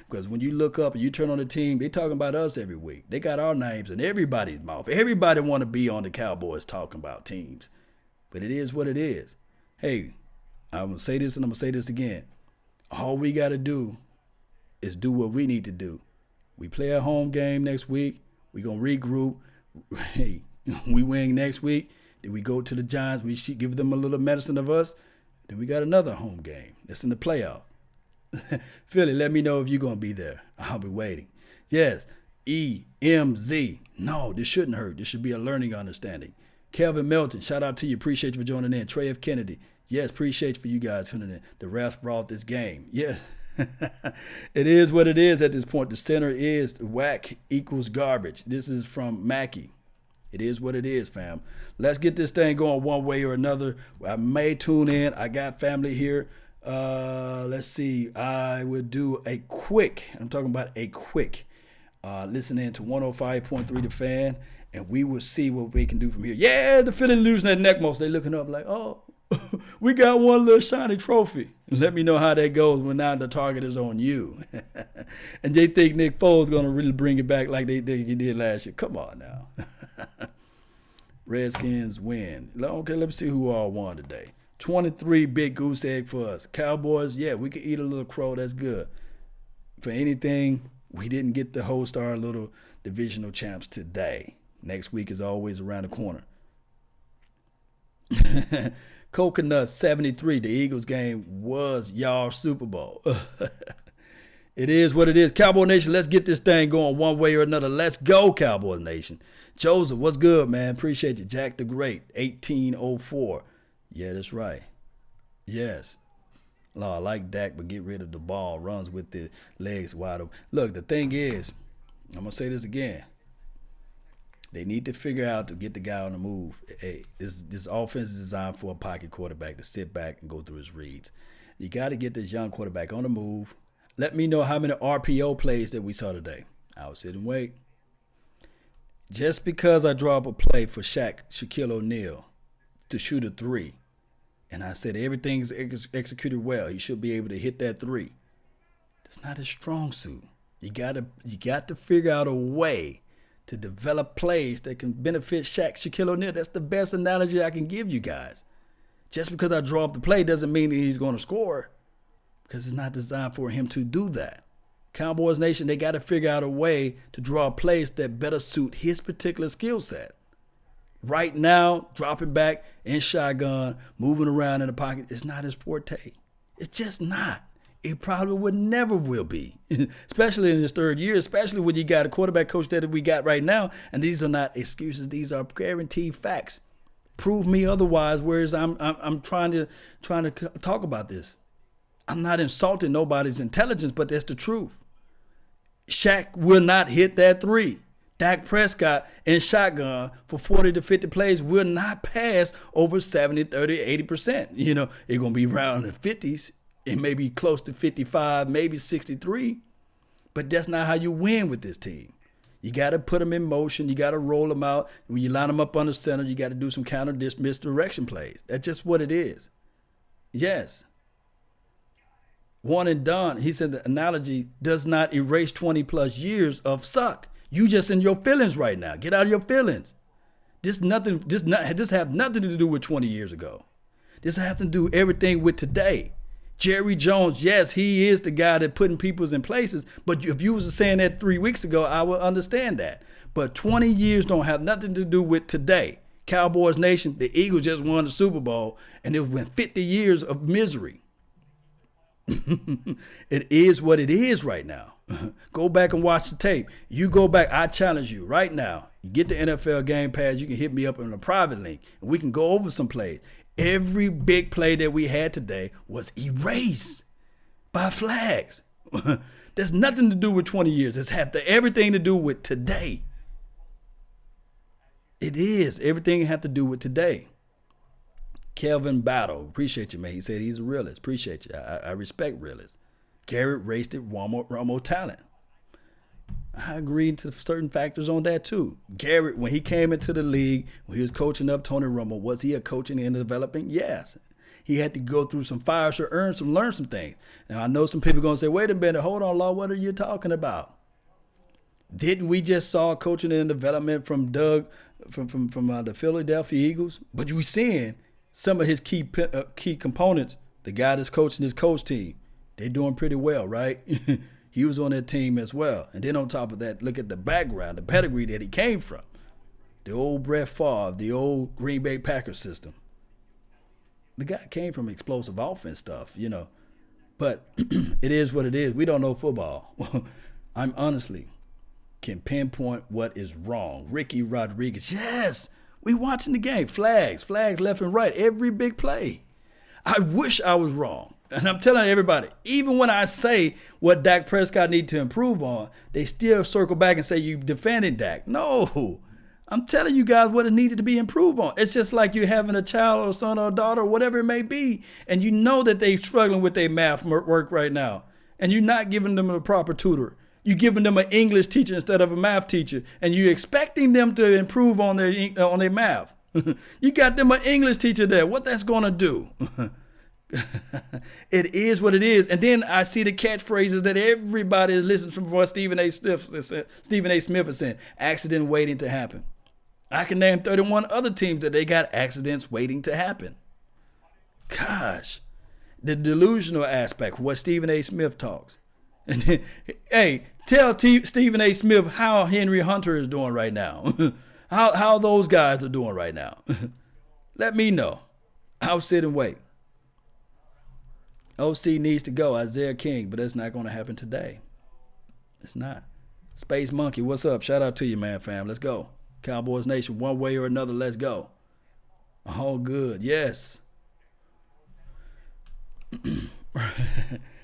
Because when you look up and you turn on the team, they talking about us every week. They got our names in everybody's mouth. Everybody want to be on the Cowboys talking about teams. But it is what it is. Hey, I'm going to say this and I'm going to say this again. All we got to do is do what we need to do. We play a home game next week. We're going to regroup. Hey, we win next week. Then we go to the Giants. We should give them a little medicine of us. Then we got another home game. That's in the playoff. Philly, let me know if you're going to be there. I'll be waiting. Yes, EMZ. No, this shouldn't hurt. This should be a learning understanding. Kelvin Melton, shout out to you. Appreciate you for joining in. Trey F. Kennedy. Yes, appreciate you for you guys tuning in. The refs brought this game. Yes. It is what it is at this point. The center is whack equals garbage. This is from Mackey. It is what it is, fam. Let's get this thing going one way or another. I may tune in. I got family here. Let's see. I will do a quick, I'm talking about a quick, listening to 105.3 The Fan, and we will see what we can do from here. Yeah, the Philly losing that neck most. They looking up like, oh, we got one little shiny trophy. Let me know how that goes when now the target is on you. And they think Nick Foles going to really bring it back like they did last year. Come on now. Redskins win. Okay, let's see who all won today. 23 big goose egg for us. Cowboys, yeah, we could eat a little crow. That's good. For anything, we didn't get to host our little divisional champs today. Next week is always around the corner. Coconut 73, the Eagles game was y'all Super Bowl. It is what it is. Cowboy Nation, let's get this thing going one way or another. Let's go, Cowboy Nation. Joseph, what's good, man? Appreciate you. Jack the Great, 1804. Yeah, that's right. Yes. No, I like Dak, but get rid of the ball. Runs with the legs wide open. Look, the thing is, I'm going to say this again. They need to figure out to get the guy on the move. Hey, this offense is designed for a pocket quarterback to sit back and go through his reads. You got to get this young quarterback on the move. Let me know how many RPO plays that we saw today. I'll sit and wait. Just because I draw up a play for Shaquille O'Neal to shoot a 3, and I said everything's executed well, he should be able to hit that 3. That's not his strong suit. You got to figure out a way to develop plays that can benefit Shaquille O'Neal. That's the best analogy I can give you guys. Just because I draw up the play doesn't mean that he's going to score, because it's not designed for him to do that. Cowboys Nation, they got to figure out a way to draw plays that better suit his particular skill set. Right now, dropping back in shotgun, moving around in the pocket, it's not his forte. It's just not. It probably would never will be, especially in his third year, especially when you got a quarterback coach that we got right now. And these are not excuses. These are guaranteed facts. Prove me otherwise, whereas I'm trying to talk about this. I'm not insulting nobody's intelligence, but that's the truth. Shaq will not hit that 3. Dak Prescott in shotgun for 40 to 50 plays will not pass over 70, 30, 80%. You know, it's going to be around the 50s. It may be close to 55, maybe 63. But that's not how you win with this team. You got to put them in motion. You got to roll them out. When you line them up under center, you got to do some counter misdirection plays. That's just what it is. Yes. One and done. He said the analogy does not erase 20 plus years of suck. You just in your feelings right now. Get out of your feelings. This have nothing to do with 20 years ago. This have to do everything with today. Jerry Jones, yes, he is the guy that putting people in places. But if you was saying that 3 weeks ago, I would understand that. But 20 years don't have nothing to do with today. Cowboys Nation, the Eagles just won the Super Bowl, and it's been 50 years of misery. It is what it is right now. Go back and watch the tape. You go back, I challenge you right now. You get the NFL Game Pass, you can hit me up on a private link, and we can go over some plays. Every big play that we had today was erased by flags. There's nothing to do with 20 years. It's had everything to do with today. It is. Everything have to do with today. Kelvin Battle, appreciate you, man. He said he's a realist. Appreciate you. I respect realists. Garrett rated Romo talent. I agree to certain factors on that too. Garrett, when he came into the league, when he was coaching up Tony Romo, was he a coaching and developing? Yes. He had to go through some fires to learn some things. And I know some people are going to say, wait a minute, hold on, Law, what are you talking about? Didn't we just saw coaching and development from Doug, from the Philadelphia Eagles? But we're seeing some of his key components, the guy that's coaching his coach team, they're doing pretty well, right? He was on that team as well. And then on top of that, look at the background, the pedigree that he came from. The old Brett Favre, the old Green Bay Packers system. The guy came from explosive offense stuff, you know. But it is what it is. We don't know football. I'm honestly can pinpoint what is wrong. Ricky Rodriguez, yes, we watching the game. Flags left and right, every big play. I wish I was wrong. And I'm telling everybody, even when I say what Dak Prescott need to improve on, they still circle back and say you defending Dak. No, I'm telling you guys what it needed to be improved on. It's just like you having a child or a son or a daughter or whatever it may be, and you know that they're struggling with their math work right now, and you're not giving them a proper tutor. You're giving them an English teacher instead of a math teacher, and you're expecting them to improve on their math. You got them an English teacher there. What that's going to do? It is what it is. And then I see the catchphrases that everybody is listening from what Stephen A. Smith is saying. Accident waiting to happen. I can name 31 other teams that they got accidents waiting to happen. Gosh. The delusional aspect, what Stephen A. Smith talks. And then, hey, tell Stephen A. Smith how Henry Hunter is doing right now. how those guys are doing right now. Let me know. I'll sit and wait. OC needs to go, Isaiah King, but that's not going to happen today. It's not. Space Monkey, what's up? Shout out to you, man, fam. Let's go. Cowboys Nation, one way or another, let's go. All good, yes.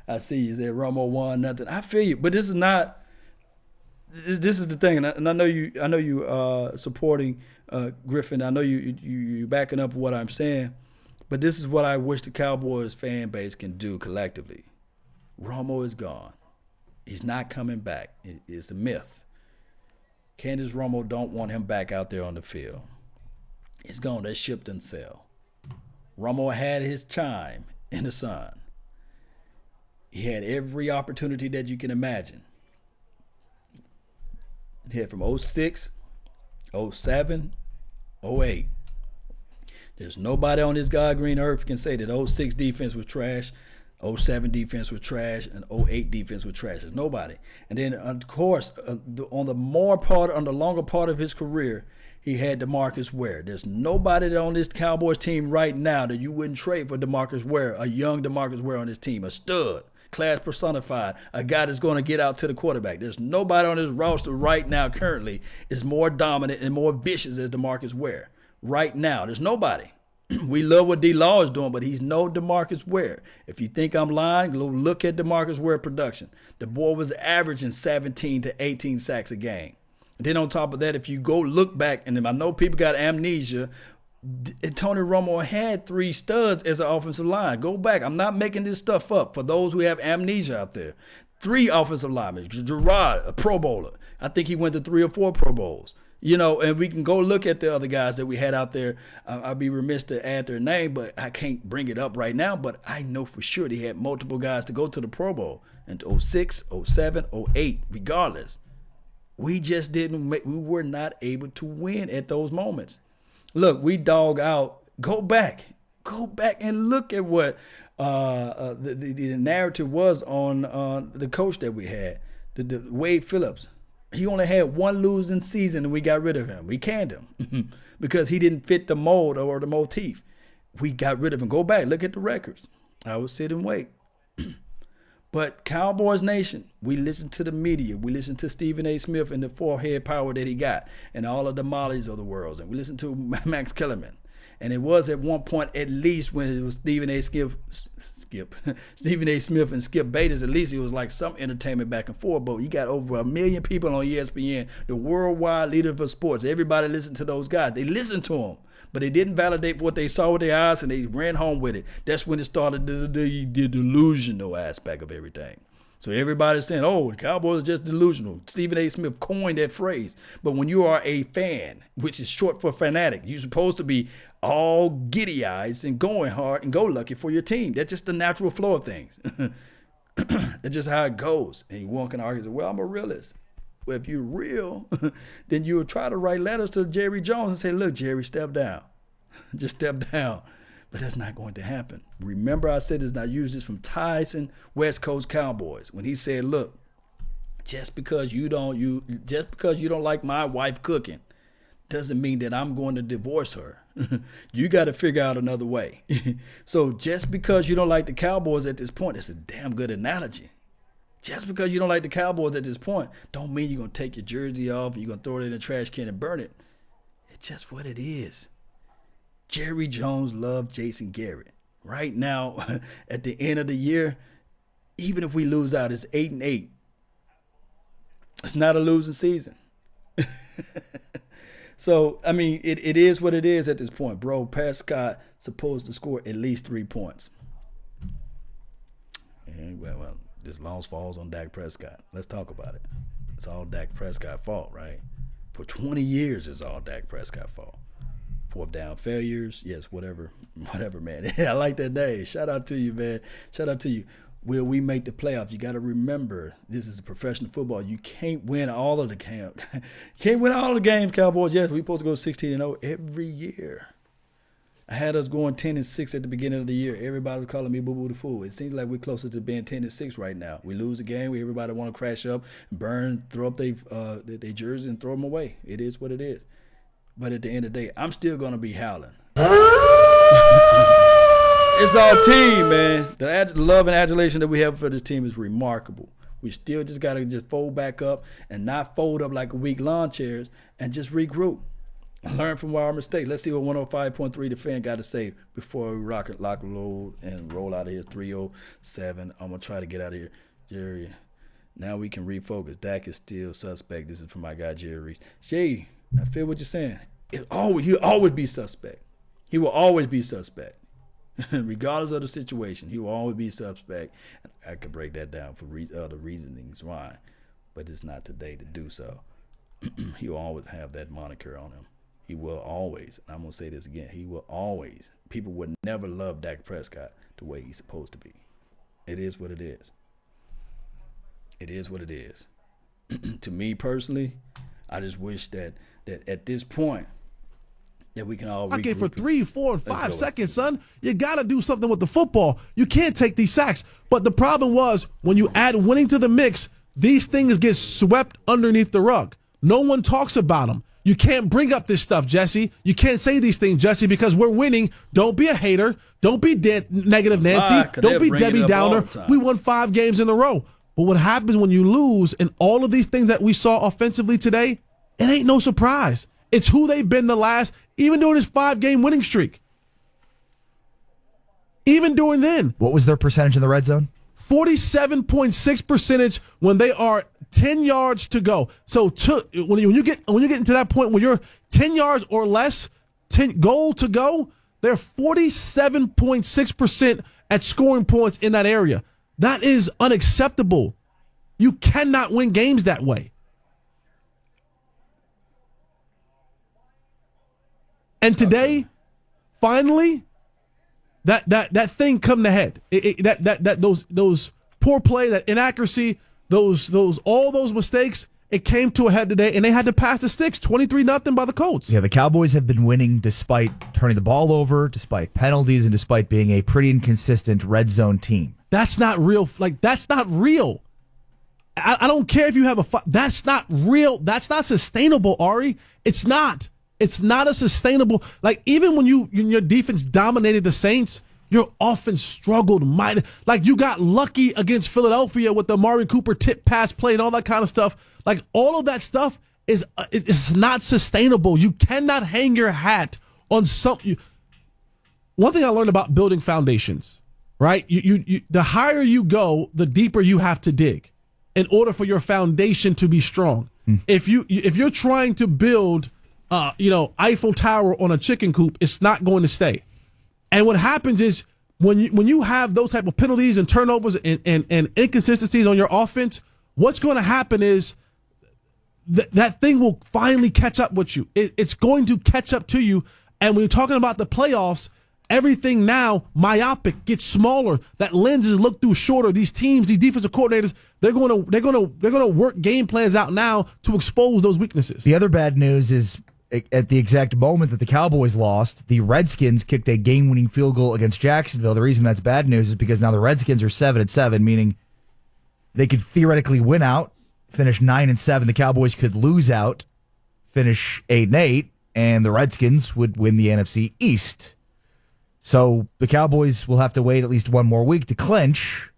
I see you said Romo won nothing. I feel you, but this is not. This is the thing, and I know you supporting Griffin. I know you backing up what I'm saying. But this is what I wish the Cowboys fan base can do collectively. Romo is gone. He's not coming back. It's a myth. Candace Romo don't want him back out there on the field. He's gone. That ship didn't sail. Romo had his time in the sun. He had every opportunity that you can imagine. He had from 06, 07, 08. There's nobody on this God green earth can say that 06 defense was trash, 07 defense was trash, and 08 defense was trash. There's nobody. And then, of course, on the longer part of his career, he had DeMarcus Ware. There's nobody on this Cowboys team right now that you wouldn't trade for DeMarcus Ware, a young DeMarcus Ware on this team, a stud, class personified, a guy that's going to get out to the quarterback. There's nobody on this roster right now currently is more dominant and more vicious as DeMarcus Ware. Right now, there's nobody. We love what D-Law is doing, but he's no DeMarcus Ware. If you think I'm lying, go look at DeMarcus Ware production. The boy was averaging 17 to 18 sacks a game. And then on top of that, if you go look back, and I know people got amnesia, Tony Romo had 3 studs as an offensive line. Go back. I'm not making this stuff up for those who have amnesia out there. 3 offensive linemen. Gerard, a Pro Bowler. I think he went to 3 or 4 Pro Bowls. You know, and we can go look at the other guys that we had out there. I'd be remiss to add their name, but I can't bring it up right now. But I know for sure they had multiple guys to go to the Pro Bowl in 06, 07, 08, regardless. We just we were not able to win at those moments. Look, we dog out. Go back and look at what the narrative was on the coach that we had, the Wade Phillips. He only had one losing season and we got rid of him. We canned him because he didn't fit the mold or the motif. We got rid of him. Go back, look at the records. I would sit and wait. But Cowboys Nation, we listen to the media. We listen to Stephen A. Smith and the forehead power that he got and all of the Mollies of the world. And we listen to Max Kellerman. And it was at one point, at least when it was Stephen A. Smith and Skip Bayless, at least it was like some entertainment back and forth. But you got over 1 million people on ESPN, the worldwide leader for sports. Everybody listened to those guys. They listened to them, but they didn't validate what they saw with their eyes, and they ran home with it. That's when it started the delusional aspect of everything. So everybody's saying, oh, the Cowboys are just delusional. Stephen A. Smith coined that phrase. But when you are a fan, which is short for fanatic, you're supposed to be all giddy-eyed and going hard and go lucky for your team. That's just the natural flow of things. That's just how it goes. And one can argue, well, I'm a realist. Well, if you're real, then you would try to write letters to Jerry Jones and say, look, Jerry, step down. Just step down. But that's not going to happen. Remember, I said this, and I used this from Tyson, West Coast Cowboys, when he said, look, just because you don't like my wife cooking doesn't mean that I'm going to divorce her. You got to figure out another way. So just because you don't like the Cowboys at this point, that's a damn good analogy. Just because you don't like the Cowboys at this point don't mean you're going to take your jersey off and you're going to throw it in the trash can and burn it. It's just what it is. Jerry Jones loved Jason Garrett. Right now, at the end of the year, even if we lose out, it's 8-8. It's not a losing season. So, I mean, it is what it is at this point, bro. Prescott supposed to score at least 3 points. And, well, this loss falls on Dak Prescott. Let's talk about it. It's all Dak Prescott's fault, right? For 20 years, it's all Dak Prescott's fault. Fourth down failures, yes, whatever, man. I like that name. Shout out to you, man. Shout out to you. Will we make the playoffs? You got to remember, this is professional football. You can't win all of the games. Can't win all the games, Cowboys. Yes, we're supposed to go 16-0 every year. I had us going 10-6 at the beginning of the year. Everybody was calling me boo-boo the fool. It seems like we're closer to being 10-6 right now. We lose a game, everybody want to crash up, burn, throw up their jersey and throw them away. It is what it is. But at the end of the day, I'm still going to be howling. It's our team, man. The love and adulation that we have for this team is remarkable. We still just got to just fold back up and not fold up like a weak lawn chairs and just regroup. Learn from our mistakes. Let's see what 105.3 The Fan got to say before we lock, load, and roll out of here. 307. I'm going to try to get out of here. Jerry, now we can refocus. Dak is still suspect. This is from my guy, Jerry. Jay, I feel what you're saying. He'll always be suspect. He will always be suspect. Regardless of the situation, he will always be suspect. I could break that down for other reasonings why, but it's not today to do so. He will always have that moniker on him. He will always, and I'm going to say this again, he will always, people would never love Dak Prescott the way he's supposed to be. It is what it is. It is what it is. To me personally, I just wish that at this point, that we can all okay, for 3, 4, and 5 seconds, son. You got to do something with the football. You can't take these sacks. But the problem was, when you add winning to the mix, these things get swept underneath the rug. No one talks about them. You can't bring up this stuff, Jesse. You can't say these things, Jesse, because we're winning. Don't be a hater. Don't be negative Nancy. Don't be Debbie Downer. We won 5 games in a row. But what happens when you lose and all of these things that we saw offensively today, it ain't no surprise. It's who they've been the last, even during this 5-game winning streak. Even during then. What was their percentage in the red zone? 47.6% when they are 10 yards to go. So when you get into that point where you're 10 yards or less, 10 goal to go, they're 47.6% at scoring points in that area. That is unacceptable. You cannot win games that way. And today, finally, that thing come to head. Those poor play, that inaccuracy, all those mistakes, it came to a head today, and they had to pass the sticks 23-0 by the Colts. Yeah, the Cowboys have been winning despite turning the ball over, despite penalties, and despite being a pretty inconsistent red zone team. That's not real. That's not real. I don't care if you have that's not real. That's not sustainable, Ari. It's not. It's not a sustainable. Even when your defense dominated the Saints, your offense struggled mighty. You got lucky against Philadelphia with the Amari Cooper tip pass play and all that kind of stuff. All of that stuff is not sustainable. You cannot hang your hat on something. One thing I learned about building foundations, right? You the higher you go, the deeper you have to dig in order for your foundation to be strong. If you're trying to build Eiffel Tower on a chicken coop, it's not going to stay. And what happens is when you have those type of penalties and turnovers and inconsistencies on your offense, what's going to happen is that thing will finally catch up with you. It's going to catch up to you. And when you're talking about the playoffs, everything now myopic gets smaller. That lenses look through shorter. These teams, these defensive coordinators, they're going to work game plans out now to expose those weaknesses. The other bad news is, at the exact moment that the Cowboys lost, the Redskins kicked a game-winning field goal against Jacksonville. The reason that's bad news is because now the Redskins are 7-7, meaning they could theoretically win out, finish 9-7. The Cowboys could lose out, finish 8-8, and the Redskins would win the NFC East. So the Cowboys will have to wait at least one more week to clinch,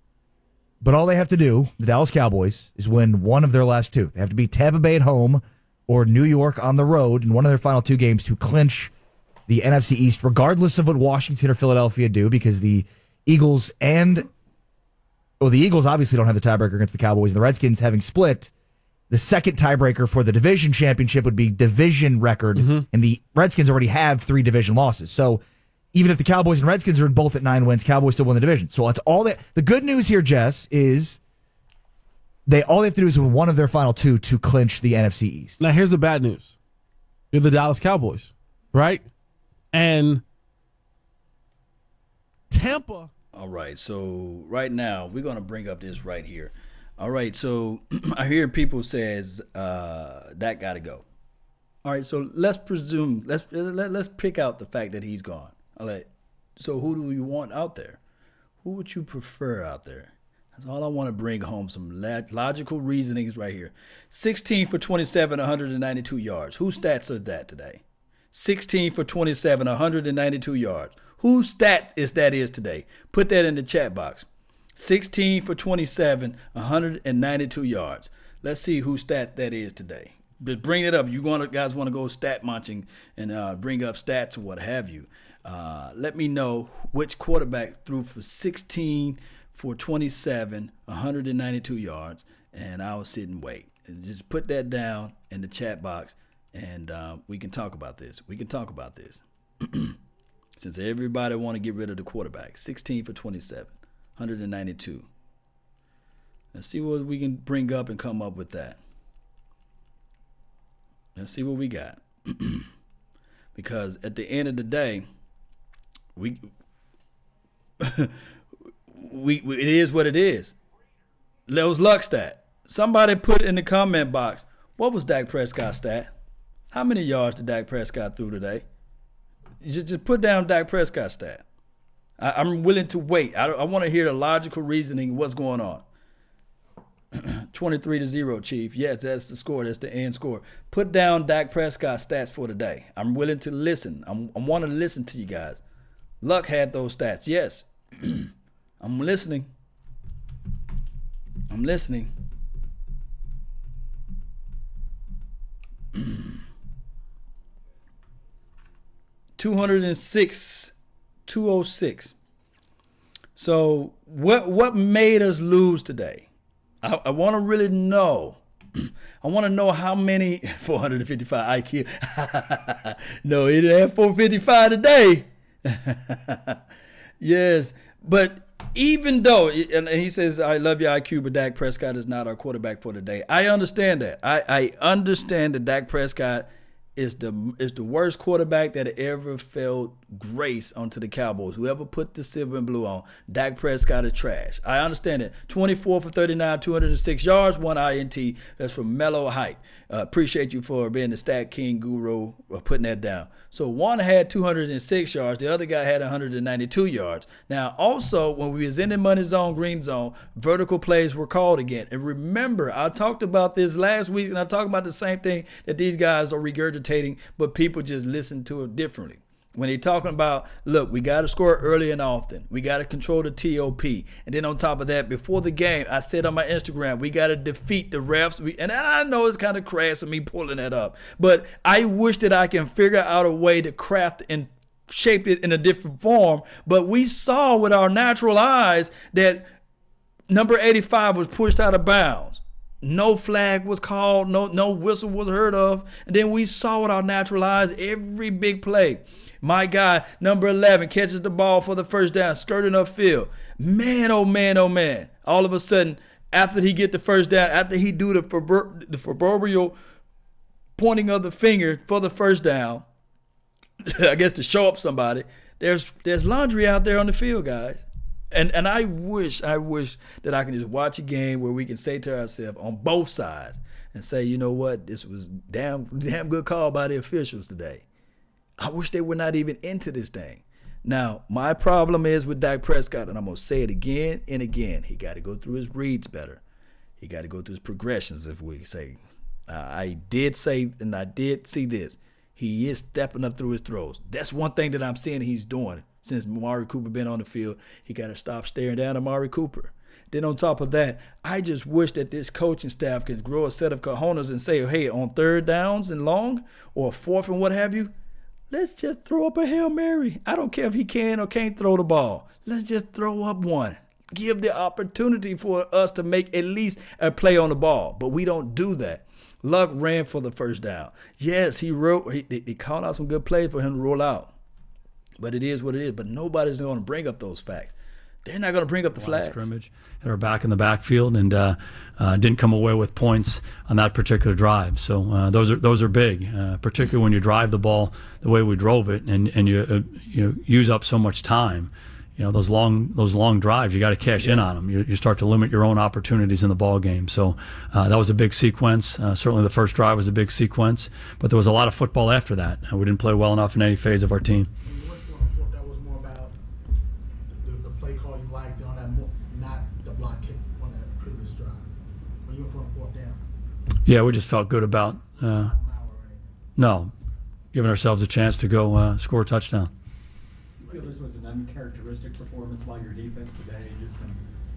but all they have to do, the Dallas Cowboys, is win one of their last two. They have to beat Tampa Bay at home or New York on the road in one of their final two games to clinch the NFC East, regardless of what Washington or Philadelphia do, because the Eagles obviously don't have the tiebreaker against the Cowboys, and the Redskins having split, the second tiebreaker for the division championship would be division record, and the Redskins already have 3 division losses. So even if the Cowboys and Redskins are both at 9 wins, Cowboys still win the division. So that's all that. The good news here, Jess, is all they have to do is win one of their final two to clinch the NFC East. Now, here's the bad news. You're the Dallas Cowboys, right? And Tampa. All right, so right now, we're going to bring up this right here. All right, so I hear people says Dak got to go. All right, so let's presume, let's pick out the fact that he's gone. All right, so who do you want out there? Who would you prefer out there? That's all I want to bring home, some logical reasonings right here. 16 for 27, 192 yards. Whose stats are that today? 16 for 27, 192 yards. Whose stat is today? Put that in the chat box. 16 for 27, 192 yards. Let's see whose stat that is today. But bring it up. You guys want to go stat munching and bring up stats or what have you. Let me know which quarterback threw for 16 for 27, 192 yards, and I'll sit and wait. And just put that down in the chat box, and we can talk about this. Since everybody want to get rid of the quarterback. 16 for 27, 192. Let's see what we can bring up and come up with that. Let's see what we got. Because at the end of the day, it is what it is. Those luck stat. Somebody put in the comment box, what was Dak Prescott's stat? How many yards did Dak Prescott throw today? Just put down Dak Prescott's stat. I'm willing to wait. I want to hear the logical reasoning. What's going on? 23-0, Chief. Yes, that's the score. That's the end score. Put down Dak Prescott's stats for today. I'm willing to listen. I want to listen to you guys. Luck had those stats. Yes. I'm listening. 206, 206. So what made us lose today? I want to really know. I want to know how many 455 IQ. No, he didn't have 455 today. Yes, but even though, and he says, I love your IQ, but Dak Prescott is not our quarterback for today. I understand that. I understand that Dak Prescott is the worst quarterback that ever felt grace onto the Cowboys. Whoever put the silver and blue on, Dak Prescott is trash. I understand it. 24 for 39, 206 yards, 1 INT. That's from Mellow Hype. Appreciate you for being the stat king guru of putting that down. So one had 206 yards. The other guy had 192 yards. Now, also, when we was in the money zone, green zone, vertical plays were called again. And remember, I talked about this last week, and I talked about the same thing that these guys are regurgitating, but people just listen to it differently. When they're talking about, look, we got to score early and often. We got to control the TOP. And then on top of that, before the game, I said on my Instagram, we got to defeat the refs. And I know it's kind of crass of me pulling that up. But I wish that I can figure out a way to craft and shape it in a different form. But we saw with our natural eyes that number 85 was pushed out of bounds. No flag was called. No whistle was heard of. And then we saw with our natural eyes every big play. My guy, number 11, catches the ball for the first down, skirting upfield. Man, oh man, oh man. All of a sudden, after he get the first down, after he do the proverbial pointing of the finger for the first down, I guess to show up somebody, there's laundry out there on the field, guys. And I wish that I can just watch a game where we can say to ourselves on both sides and say, you know what, this was damn good call by the officials today. I wish they were not even into this thing. Now, my problem is with Dak Prescott, and I'm going to say it again and again. He got to go through his reads better. He got to go through his progressions, if we say. I did say, and I did see this. He is stepping up through his throws. That's one thing that I'm seeing he's doing since Amari Cooper been on the field. He got to stop staring down Amari Cooper. Then on top of that, I just wish that this coaching staff could grow a set of cojones and say, hey, on third downs and long or fourth and what have you, let's just throw up a Hail Mary. I don't care if he can or can't throw the ball. Let's just throw up one. Give the opportunity for us to make at least a play on the ball. But we don't do that. Luck ran for the first down. Yes, he called out some good plays for him to roll out. But it is what it is. But nobody's going to bring up those facts. They're not going to bring up the flags. Scrimmage. They were back in the backfield and didn't come away with points on that particular drive. So those are big, particularly when you drive the ball the way we drove it and you use up so much time. You know, those long drives, you got to cash in on them. You start to limit your own opportunities in the ball game. So that was a big sequence. Certainly the first drive was a big sequence, but there was a lot of football after that. We didn't play well enough in any phase of our team. That was more about the play call you liked on that, not the block kick on that previous drive. When you were from fourth down. Yeah, we just felt good about giving ourselves a chance to go score a touchdown. You feel this was an uncharacteristic performance by your defense today? Just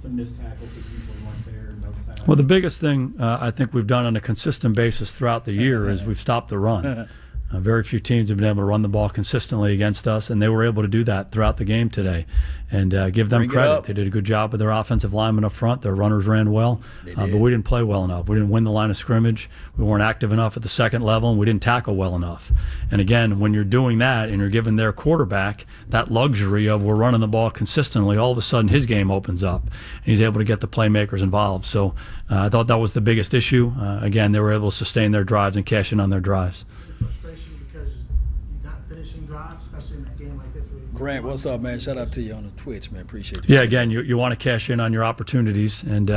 some missed tackles that usually weren't there, no sacks? Well, the biggest thing I think we've done on a consistent basis throughout the year is we've stopped the run. Very few teams have been able to run the ball consistently against us, and they were able to do that throughout the game today. And give them credit. They did a good job with their offensive linemen up front. Their runners ran well, but we didn't play well enough. We didn't win the line of scrimmage. We weren't active enough at the second level, and we didn't tackle well enough. And again, when you're doing that and you're giving their quarterback that luxury of we're running the ball consistently, all of a sudden his game opens up, and he's able to get the playmakers involved. So I thought that was the biggest issue. Again, they were able to sustain their drives and cash in on their drives. Frustration because you're not finishing drives, especially in a game like this. Grant, what's up, man? Shout out to you on the Twitch, man. Appreciate you. Yeah, again, you want to cash in on your opportunities, and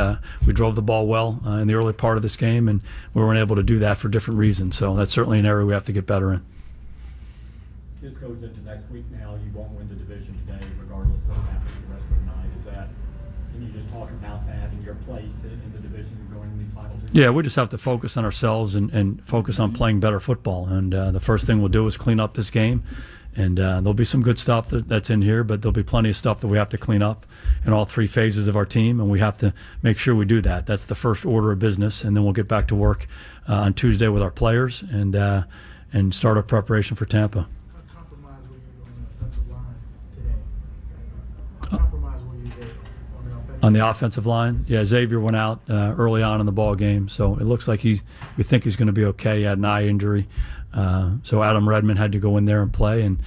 we drove the ball well in the early part of this game, and we weren't able to do that for different reasons. So that's certainly an area we have to get better in. This goes into next week now. You won't win the division today, regardless of what happens the rest of the night. Can you just talk about that and your place in the division going into these final two? Yeah, we just have to focus on ourselves and focus on playing better football. And the first thing we'll do is clean up this game. And there'll be some good stuff that's in here, but there'll be plenty of stuff that we have to clean up in all three phases of our team, and we have to make sure we do that. That's the first order of business, and then we'll get back to work on Tuesday with our players and start our preparation for Tampa. What compromise were you on the offensive line today? What compromise were you there on the offensive line? On the offensive line, yeah, Xavier went out early on in the ball game, so it looks like we think he's going to be okay. He had an eye injury. So Adam Redmond had to go in there and play, and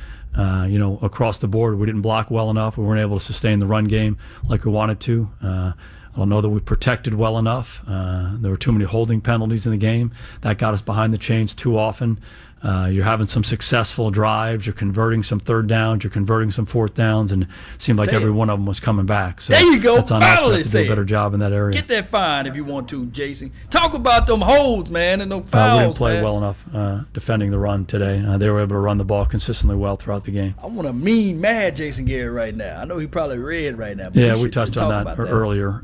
across the board we didn't block well enough. We weren't able to sustain the run game like we wanted to. I don't know that we protected well enough. There were too many holding penalties in the game that got us behind the chains too often. You're having some successful drives. You're converting some third downs. You're converting some fourth downs, and it seemed like every one of them was coming back. So there you go. That's on us. We Finally have to do a better job in that area. Get that fine if you want to, Jason. Talk about them holds, man, and those We fouls, didn't play man. well enough defending the run today. They were able to run the ball consistently well throughout the game. I want to mad Jason Garrett right now. I know he probably red right now. But Yeah, he we should touched talk on that about earlier.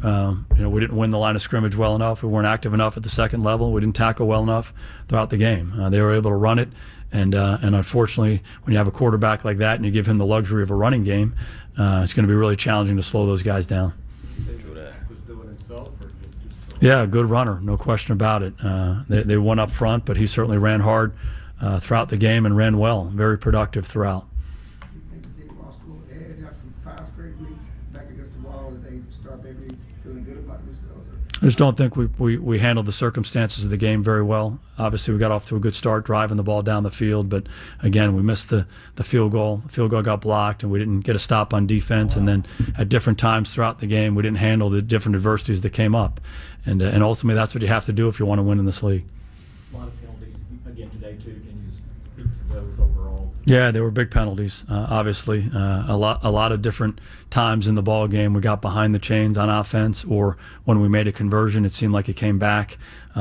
We didn't win the line of scrimmage well enough. We weren't active enough at the second level. We didn't tackle well enough throughout the game. They were able to run it, and unfortunately, when you have a quarterback like that and you give him the luxury of a running game, it's going to be really challenging to slow those guys down. Yeah, good runner, no question about it. They won up front, but he certainly ran hard throughout the game and ran well, very productive throughout. You think the team lost a little edge after 5 straight weeks back against the wall, that they start maybe feeling good about themselves? I just don't think we handled the circumstances of the game very well. Obviously, we got off to a good start driving the ball down the field, but again, we missed the field goal. The field goal got blocked, and we didn't get a stop on defense. And then at different times throughout the game, we didn't handle the different adversities that came up. And ultimately, that's what you have to do if you want to win in this league. A lot of penalties again today too. Can you speak to those overall? Yeah, they were big penalties. Obviously, a lot of different times in the ball game we got behind the chains on offense, or when we made a conversion, it seemed like it came back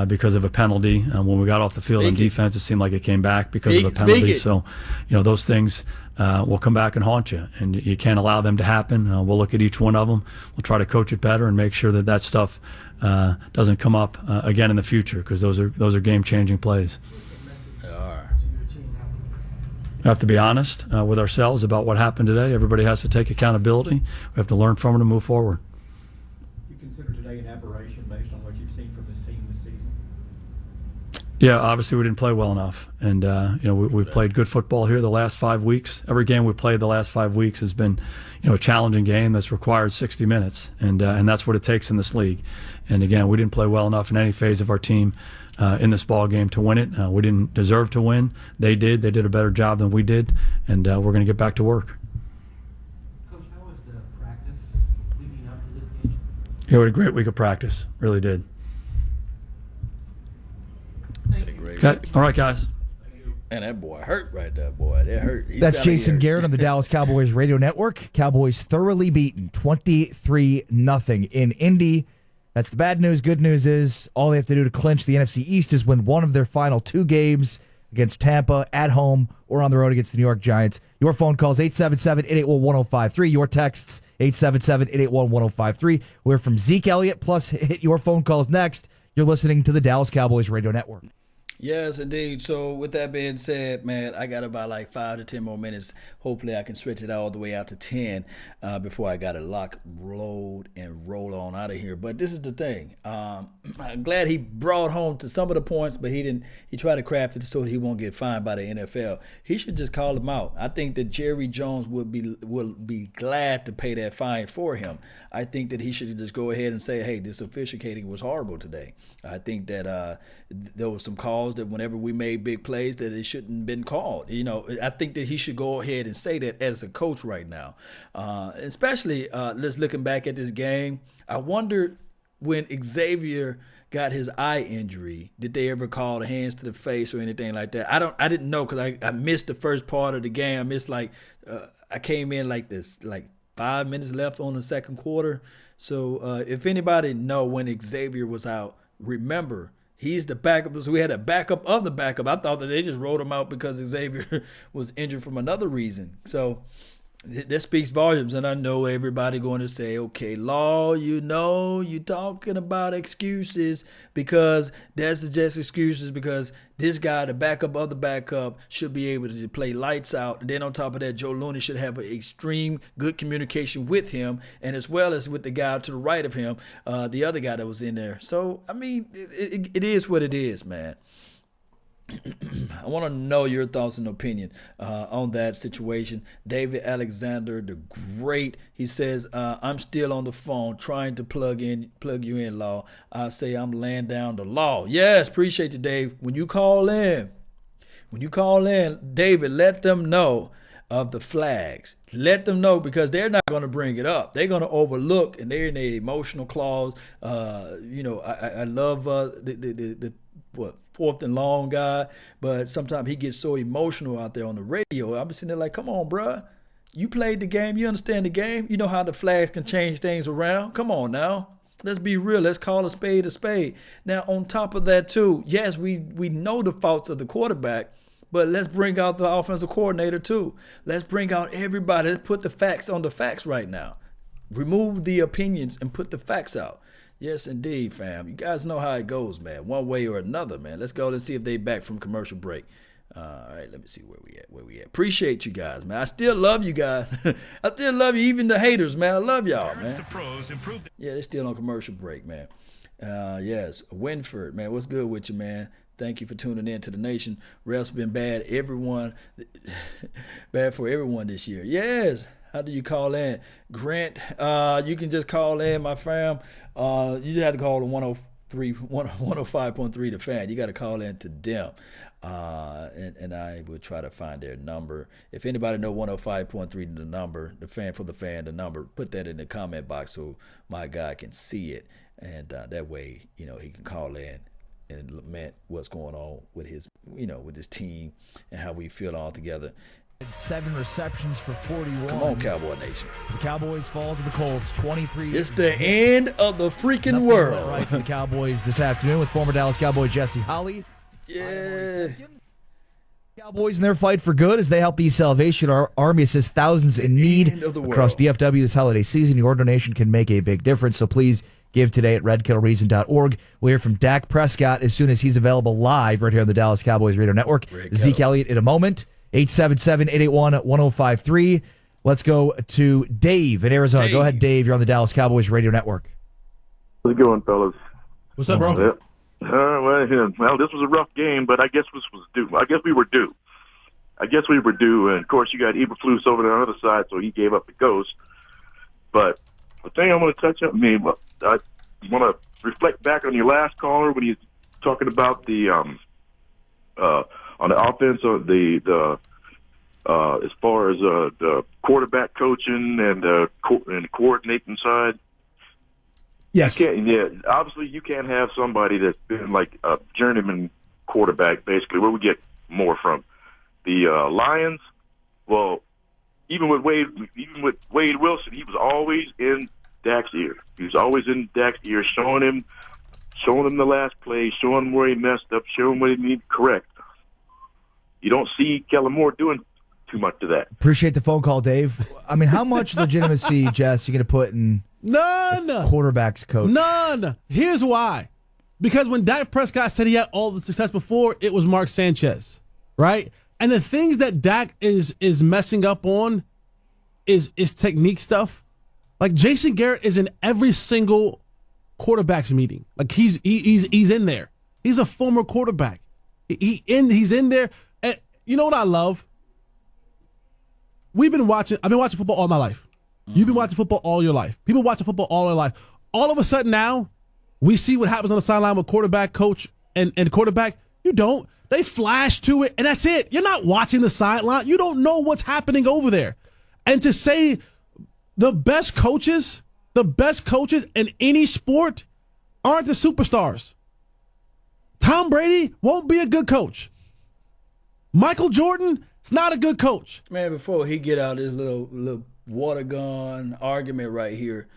because of a penalty. When we got off the field on defense, it seemed like it came back because of a penalty. So, those things will come back and haunt you, and you can't allow them to happen. We'll look at each one of them. We'll try to coach it better and make sure that stuff doesn't come up again in the future, because those are game-changing plays. We have to be honest with ourselves about what happened today. Everybody has to take accountability. We have to learn from it and move forward. You consider today an aberration based on what you've seen from this team this season? Yeah, obviously we didn't play well enough, and we've played good football here the last 5 weeks. Every game we played the last 5 weeks has been, a challenging game that's required 60 minutes, and that's what it takes in this league. And again, we didn't play well enough in any phase of our team in this ball game to win it. We didn't deserve to win. They did. They did a better job than we did, and we're going to get back to work. Coach, how was the practice leading up to this game? Yeah, we had a great week of practice. Really did. Okay. All right, guys. And that boy hurt right there, boy. That hurt. That's Jason Garrett on the Dallas Cowboys radio network. Cowboys thoroughly beaten 23-0 in Indy. That's the bad news. Good news is all they have to do to clinch the NFC East is win one of their final 2 games against Tampa, at home, or on the road against the New York Giants. Your phone calls 877-881-1053. Your texts 877-881-1053. We're from Zeke Elliott, plus hit your phone calls next. You're listening to the Dallas Cowboys radio network. Yes, indeed. So with that being said, man, I got about like 5 to 10 more minutes. Hopefully I can stretch it all the way out to 10 before I got to lock, load, and roll on out of here. But this is the thing. I'm glad he brought home to some of the points, but he didn't. He tried to craft it so that he won't get fined by the NFL. He should just call him out. I think that Jerry Jones will be glad to pay that fine for him. I think that he should just go ahead and say, hey, this officiating was horrible today. I think that there was some calls that whenever we made big plays that it shouldn't have been called. I think that he should go ahead and say that as a coach right now. Especially let's looking back at this game. I wondered when Xavier got his eye injury, did they ever call the hands to the face or anything like that? I didn't know, because I missed the first part of the game. I missed I came in like 5 minutes left on the second quarter. So if anybody know when Xavier was out, remember, he's the backup. So we had a backup of the backup. I thought that they just rolled him out because Xavier was injured from another reason. So that speaks volumes. And I know everybody going to say, okay, Law, you're talking about excuses, because that's just excuses because this guy, the backup of the backup, should be able to play lights out. And then on top of that, Joe Looney should have an extreme good communication with him, and as well as with the guy to the right of him, the other guy that was in there. So, I mean, it is what it is, man. I want to know your thoughts and opinion on that situation. David Alexander, the great, he says, I'm still on the phone trying to plug you in, Law. I say I'm laying down the law. Yes, appreciate you, Dave. When you call in, David, let them know of the flags. Let them know, because they're not going to bring it up. They're going to overlook, and they're in the emotional clause. I love the fourth and long guy, but sometimes he gets so emotional out there on the radio. I'm sitting there like, come on, bruh. You played the game. You understand the game. You know how the flags can change things around. Come on now. Let's be real. Let's call a spade a spade. Now, on top of that, too, yes, we know the faults of the quarterback, but let's bring out the offensive coordinator, too. Let's bring out everybody. Let's put the facts on the facts right now. Remove the opinions and put the facts out. Yes, indeed, fam. You guys know how it goes, man. One way or another, man. Let's go and see if they back from commercial break. All right, let me see where we at. Appreciate you guys, man. I still love you guys. I still love you, even the haters, man. I love y'all, man. Yeah, they're still on commercial break, man. Yes, Winford, man. What's good with you, man? Thank you for tuning in to the nation. Refs been bad. Bad for everyone this year. Yes. How do you call in? Grant, you can just call in, my fam. You just have to call the 105.3 The Fan. You got to call in to them. And I will try to find their number. If anybody know 105.3 the number, the fan for the fan, the number, put that in the comment box so my guy can see it. And that way, he can call in and lament what's going on with his, with his team and how we feel all together. 7 receptions for 41. Come on, Cowboy Nation. The Cowboys fall to the Colts 23. It's the end of the freaking world. Right for the Cowboys this afternoon with former Dallas Cowboy Jesse Holley. Yeah. Cowboys in their fight for good as they help the Salvation Army assist thousands in need across DFW this holiday season. Your donation can make a big difference, so please give today at redkettlereason.org. We'll hear from Dak Prescott as soon as he's available live right here on the Dallas Cowboys Radio Network. Zeke Elliott in a moment. 877-881-1053. Let's go to Dave in Arizona. Go ahead, Dave. You're on the Dallas Cowboys Radio Network. How's it going, fellas? What's up, bro? Well, this was a rough game, but I guess this was due. I guess we were due. And, of course, you got Eberflus over there on the other side, so he gave up the ghost. But the thing I want to touch up, I want to reflect back on your last caller when he's talking about the on the offense, or as far as the quarterback coaching and the coordinating side. Yes. Obviously you can't have somebody that's been like a journeyman quarterback, basically. Where we get more from the Lions. Well, even with Wade Wilson, he was always in Dak's ear. He was always in Dak's ear, showing him the last play, showing him where he messed up, showing him what he needed to correct. You don't see Kellen Moore doing too much to that. Appreciate the phone call, Dave. I mean, how much legitimacy, Jess, you going to put in None. Quarterback's coach? None. Here's why. Because when Dak Prescott said he had all the success before, it was Mark Sanchez, right? And the things that Dak is messing up on is technique stuff. Like Jason Garrett is in every single quarterback's meeting. Like he's in there. He's a former quarterback. He's in there. And you know what I love? I've been watching football all my life. You've been watching football all your life. People watching football all their life. All of a sudden now, we see what happens on the sideline with quarterback, coach, and quarterback. You don't. They flash to it, and that's it. You're not watching the sideline. You don't know what's happening over there. And to say the best coaches in any sport aren't the superstars. Tom Brady won't be a good coach. Michael Jordan is not a good coach. Man, before he get out his little water gun argument right here,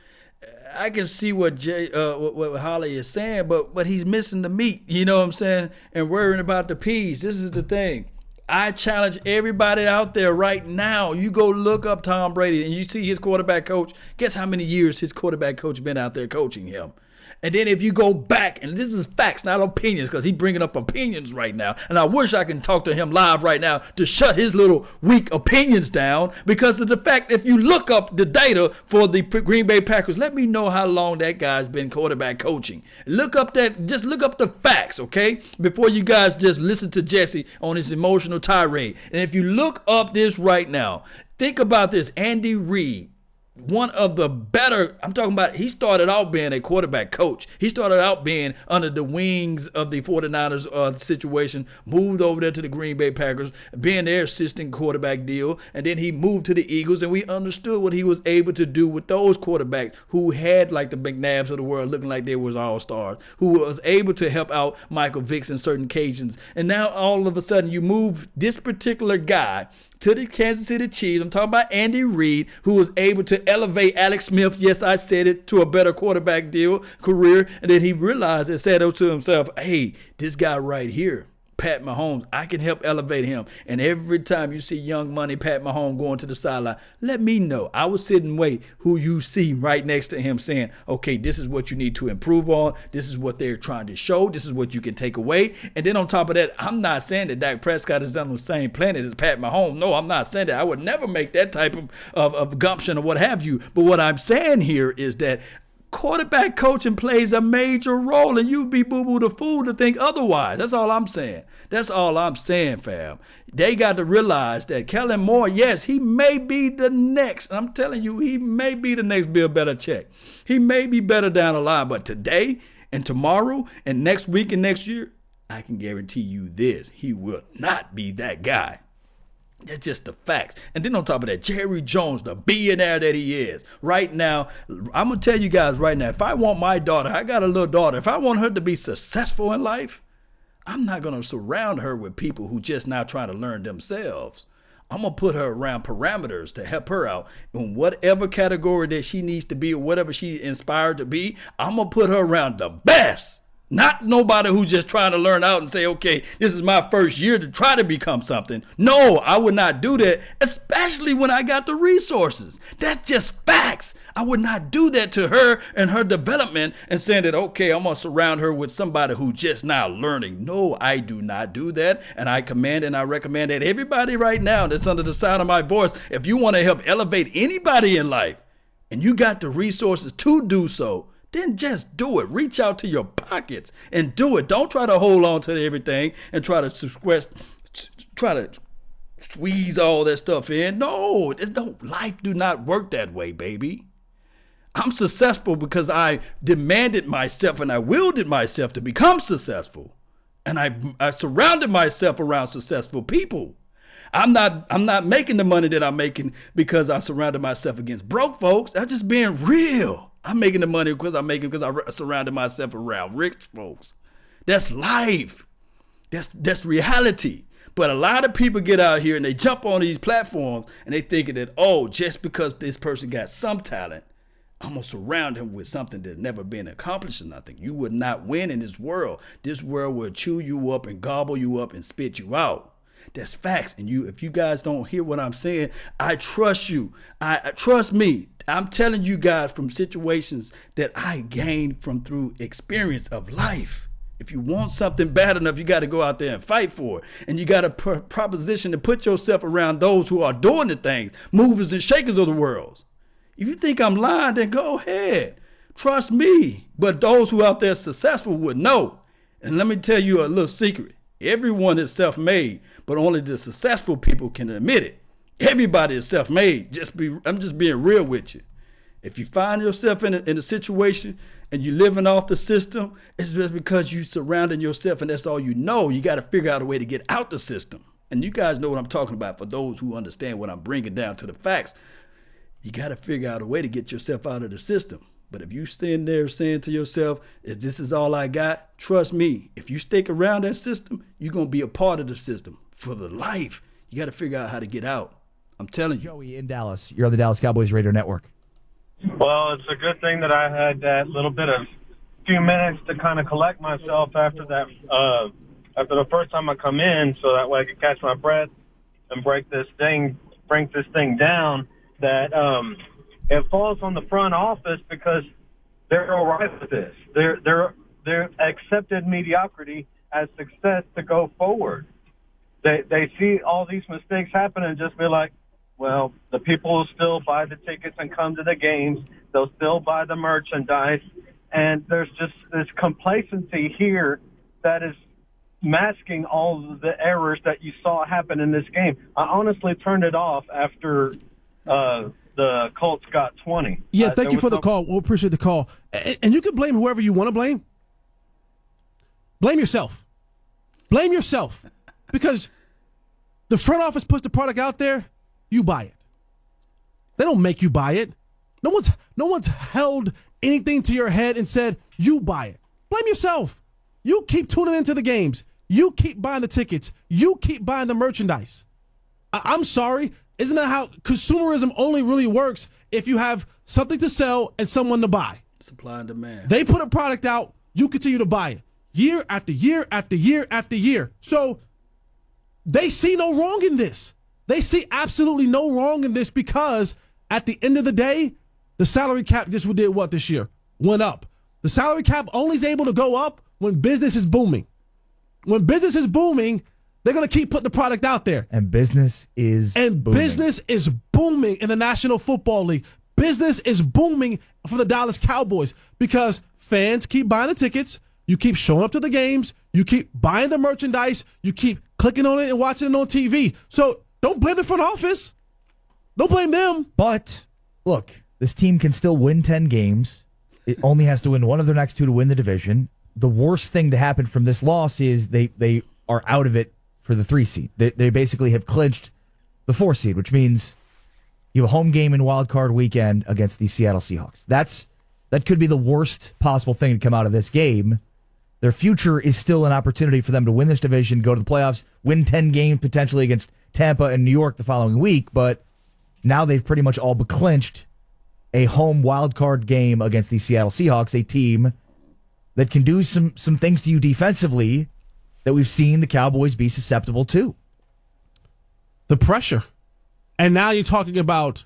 I can see what Holly is saying, but he's missing the meat. You know what I'm saying? And worrying about the peas. This is the thing. I challenge everybody out there right now. You go look up Tom Brady and you see his quarterback coach. Guess how many years his quarterback coach been out there coaching him? And then if you go back, and this is facts, not opinions, because he's bringing up opinions right now. And I wish I can talk to him live right now to shut his little weak opinions down because of the fact if you look up the data for the Green Bay Packers, let me know how long that guy's been quarterback coaching. Just look up the facts, okay? Before you guys just listen to Jesse on his emotional tirade. And if you look up this right now, think about this. Andy Reid one of the better, I'm talking about, he started out being a quarterback coach. He started out being under the wings of the 49ers situation, moved over there to the Green Bay Packers, being their assistant quarterback deal, and then he moved to the Eagles, and we understood what he was able to do with those quarterbacks who had like the McNabbs of the world looking like they was all-stars, who was able to help out Michael Vick in certain occasions. And now all of a sudden you move this particular guy to the Kansas City Chiefs. I'm talking about Andy Reid, who was able to elevate Alex Smith, yes, I said it, to a better quarterback deal career. And then he realized and said to himself, hey, this guy right here, Pat Mahomes, I can help elevate him. And every time you see young money Pat Mahomes going to the sideline, let me know. I will sit and wait who you see right next to him saying, okay, this is what you need to improve on. This is what they're trying to show. This is what you can take away. And then on top of that, I'm not saying that Dak Prescott is on the same planet as Pat Mahomes. No, I'm not saying that. I would never make that type of gumption or what have you. But what I'm saying here is that quarterback coaching plays a major role, and you'd be boo-boo the fool to think otherwise. That's all I'm saying. That's all I'm saying, fam. They got to realize that Kellen Moore, yes, he may be the next. I'm telling you, he may be the next Bill Belichick. He may be better down the line, but today and tomorrow and next week and next year, I can guarantee you this. He will not be that guy. That's just the facts. And then on top of that, Jerry Jones, the billionaire that he is, right now, I'm going to tell you guys right now, if I want my daughter, I got a little daughter, if I want her to be successful in life, I'm not going to surround her with people who just now trying to learn themselves. I'm going to put her around parameters to help her out in whatever category that she needs to be or whatever she's inspired to be. I'm going to put her around the best. Not nobody who's just trying to learn out and say, okay, this is my first year to try to become something. No, I would not do that, especially when I got the resources. That's just facts. I would not do that to her and her development and saying that, okay, I'm going to surround her with somebody who just now learning. No, I do not do that. And I command and I recommend that everybody right now that's under the sound of my voice, if you want to help elevate anybody in life and you got the resources to do so, then just do it. Reach out to your pockets and do it. Don't try to hold on to everything and try to squeeze all that stuff in. No, life do not work that way, baby. I'm successful because I demanded myself and I willed myself to become successful. And I surrounded myself around successful people. I'm not making the money that I'm making because I surrounded myself against broke folks. I'm just being real. I'm making the money because I surrounded myself around rich folks. That's life. That's reality. But a lot of people get out here and they jump on these platforms and they thinking that, oh, just because this person got some talent, I'm going to surround him with something that's never been accomplished or nothing. You would not win in this world. This world will chew you up and gobble you up and spit you out. That's facts. And if you guys don't hear what I'm saying, I trust you. I trust me. I'm telling you guys from situations that I gained through experience of life. If you want something bad enough, you got to go out there and fight for it. And you got to proposition to put yourself around those who are doing the things, movers and shakers of the world. If you think I'm lying, then go ahead. Trust me. But those who out there successful would know. And let me tell you a little secret. Everyone is self-made, but only the successful people can admit it. Everybody is self-made. I'm just being real with you. If you find yourself in a situation and you're living off the system, it's just because you surrounding yourself and that's all you know. You got to figure out a way to get out the system. And you guys know what I'm talking about for those who understand what I'm bringing down to the facts. You got to figure out a way to get yourself out of the system. But if you stand there saying to yourself, if this is all I got, trust me, if you stick around that system, you're going to be a part of the system for the life. You got to figure out how to get out. I'm telling you. Joey in Dallas. You're on the Dallas Cowboys Radio Network. Well, it's a good thing that I had that little bit of few minutes to kind of collect myself after that, after the first time I come in, so that way I could catch my breath and break this thing down. That it falls on the front office because they're all right with this. They're accepted mediocrity as success to go forward. They see all these mistakes happen and just be like, well, the people will still buy the tickets and come to the games. They'll still buy the merchandise. And there's just this complacency here that is masking all of the errors that you saw happen in this game. I honestly turned it off after the the Colts got 20. Yeah, thank there you was for the no- call. We'll appreciate the call. And you can blame whoever you want to blame. Blame yourself. Blame yourself. Because the front office puts the product out there, you buy it. They don't make you buy it. No one's held anything to your head and said, you buy it. Blame yourself. You keep tuning into the games. You keep buying the tickets. You keep buying the merchandise. I'm sorry. Isn't that how consumerism only really works if you have something to sell and someone to buy? Supply and demand. They put a product out, you continue to buy it. Year after year after year after year. So they see no wrong in this. They see absolutely no wrong in this because at the end of the day, the salary cap just did what this year? Went up. The salary cap only is able to go up when business is booming. When business is booming, they're going to keep putting the product out there. And business is booming. Business is booming in the National Football League. Business is booming for the Dallas Cowboys because fans keep buying the tickets. You keep showing up to the games. You keep buying the merchandise. You keep clicking on it and watching it on TV. So don't blame the front office. Don't blame them. But, look, this team can still win 10 games. It only has to win one of their next two to win the division. The worst thing to happen from this loss is they are out of it for the 3 seed. They basically have clinched the 4 seed, which means you have a home game in Wild Card weekend against the Seattle Seahawks. That could be the worst possible thing to come out of this game. Their future is still an opportunity for them to win this division, go to the playoffs, win 10 games potentially against Tampa and New York the following week, but now they've pretty much all but clinched a home wild card game against the Seattle Seahawks, a team that can do some things to you defensively that we've seen the Cowboys be susceptible to. The pressure. And now you're talking about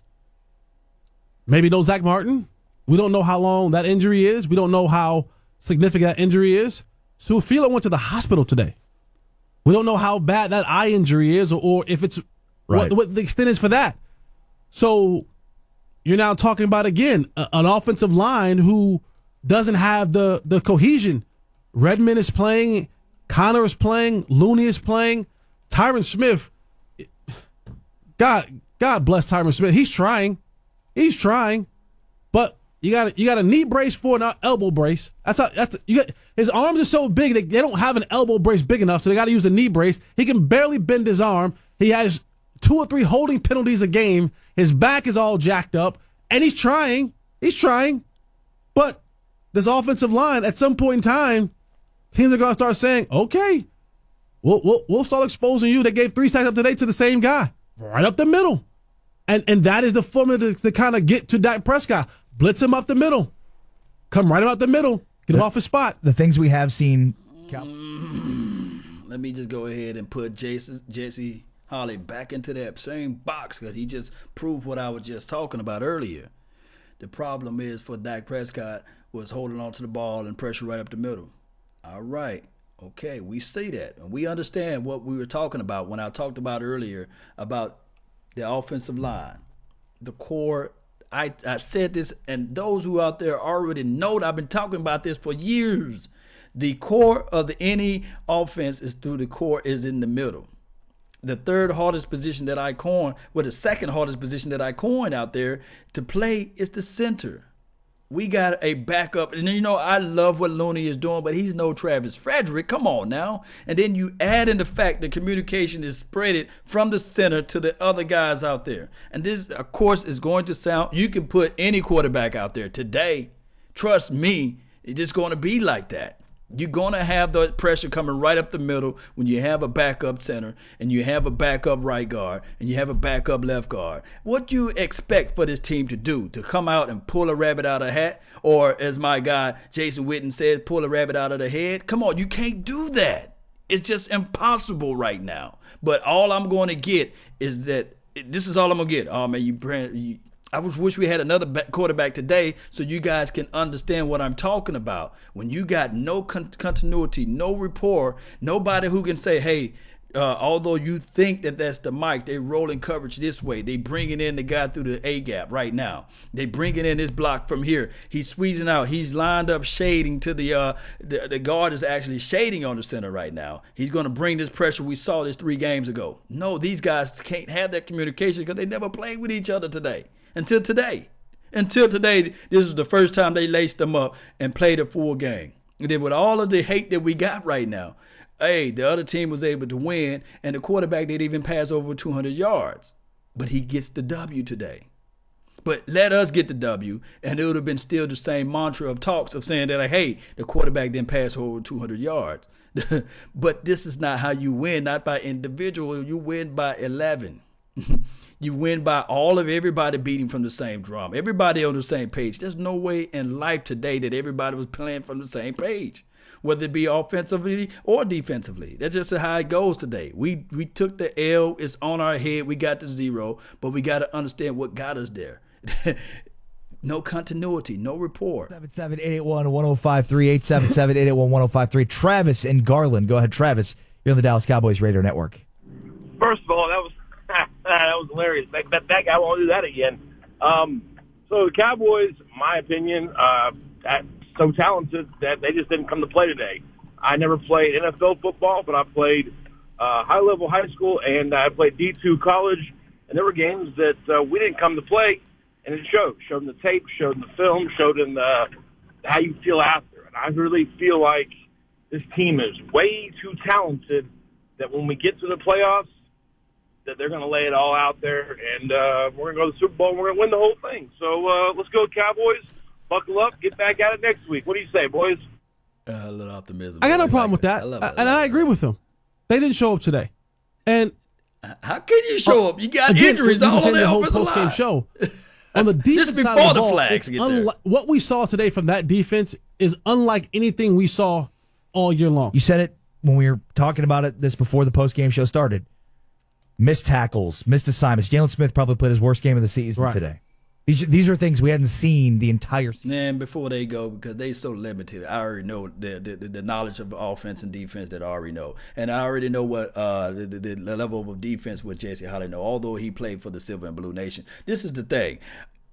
maybe no Zach Martin. We don't know how long that injury is. We don't know how significant that injury is. Suafila went to the hospital today. We don't know how bad that eye injury is or if it's right. what the extent is for that. So you're now talking about, again, an offensive line who doesn't have the cohesion. Redmond is playing. Connor is playing. Looney is playing. Tyron Smith, God bless Tyron Smith. He's trying. But you got a knee brace for an elbow brace. His arms are so big that they don't have an elbow brace big enough, so they got to use a knee brace. He can barely bend his arm. He has 2 or 3 holding penalties a game. His back is all jacked up, and he's trying. But this offensive line, at some point in time, teams are going to start saying, okay, we'll start exposing you. They gave 3 sacks up today to the same guy, right up the middle. And that is the formula to kind of get to Dak Prescott. Blitz him up the middle. Come right up the middle. Get him off his spot. The things we have seen. Let me just go ahead and put Jesse Holly back into that same box because he just proved what I was just talking about earlier. The problem is for Dak Prescott was holding on to the ball and pressure right up the middle. All right. Okay, we see that. And we understand what we were talking about when I talked about earlier about the offensive line, the core. I said this, and those who out there already know that I've been talking about this for years. The core of any offense is through the core is in the middle. The third hardest position that I coined, the second hardest position that I coined out there to play is the center. We got a backup. And, I love what Looney is doing, but he's no Travis Frederick. Come on now. And then you add in the fact that communication is spread from the center to the other guys out there. And this, of course, is going to sound, you can put any quarterback out there today. Trust me, it's just going to be like that. You're going to have the pressure coming right up the middle when you have a backup center and you have a backup right guard and you have a backup left guard. What do you expect for this team to do? To come out and pull a rabbit out of a hat? Or as my guy Jason Witten said, pull a rabbit out of the head? Come on, you can't do that. It's just impossible right now. But all I'm going to get is that this is all I'm going to get. Oh, man, I wish we had another quarterback today so you guys can understand what I'm talking about. When you got no continuity, no rapport, nobody who can say, hey, although you think that that's the mic, they rolling coverage this way. They bringing in the guy through the A-gap right now. They bringing in this block from here. He's squeezing out. He's lined up shading to the guard is actually shading on the center right now. He's going to bring this pressure. We saw this 3 games ago. No, these guys can't have that communication because they never played with each other today. until today. Until today, this is the first time they laced them up and played a full game. And then with all of the hate that we got right now, hey, the other team was able to win, and the quarterback didn't even pass over 200 yards. But he gets the W today. But let us get the W, and it would have been still the same mantra of talks of saying that, like, hey, the quarterback didn't pass over 200 yards. But this is not how you win, not by individual. You win by 11. You win by all of everybody beating from the same drum. Everybody on the same page. There's no way in life today that everybody was playing from the same page, whether it be offensively or defensively. That's just how it goes today. We took the L. It's on our head. We got the 0, but we got to understand what got us there. No continuity, no rapport. 77881-1053, 877-881-1053. Travis in Garland. Go ahead, Travis. You're on the Dallas Cowboys Radio Network. First of all, that was that was hilarious. That guy won't do that again. So the Cowboys, in my opinion, so talented that they just didn't come to play today. I never played NFL football, but I played high-level high school, and I played D2 college, and there were games that we didn't come to play, and it showed. Showed in the tape, showed in the film, showed in how you feel after. And I really feel like this team is way too talented that when we get to the playoffs, that they're going to lay it all out there, and we're going to go to the Super Bowl, and we're going to win the whole thing. So let's go, Cowboys. Buckle up. Get back at it next week. What do you say, boys? A little optimism. I got no problem with that, and I agree with them. They didn't show up today. And how can you show up? You got again, injuries all on the whole offensive post-game line. show. On the defense This side before of the the ball, flags get there. what we saw today from that defense is unlike anything we saw all year long. You said it when we were talking about it this before the post-game show started. Missed tackles, missed assignments. Jalen Smith probably played his worst game of the season today. These are things we hadn't seen the entire season. And before they go, because they so limited, I already know the knowledge of offense and defense that I already know. And I already know what the level of defense with Jesse Holly know, although he played for the Silver and Blue Nation. This is the thing.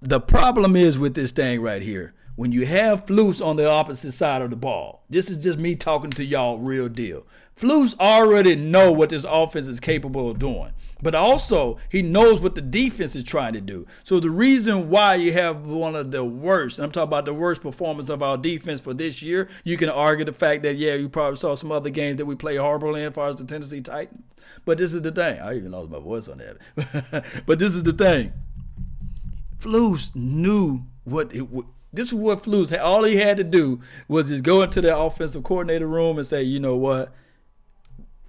The problem is with this thing right here, when you have Flus on the opposite side of the ball, this is just me talking to y'all real deal. Flus already know what this offense is capable of doing. But also, he knows what the defense is trying to do. So the reason why you have one of the worst, and I'm talking about the worst performance of our defense for this year, you can argue the fact that, yeah, you probably saw some other games that we play horrible in as far as the Tennessee Titans. But this is the thing. I even lost my voice on that. But this is the thing. Flus knew what it would. This is what Flus had. All he had to do was just go into the offensive coordinator room and say, you know what?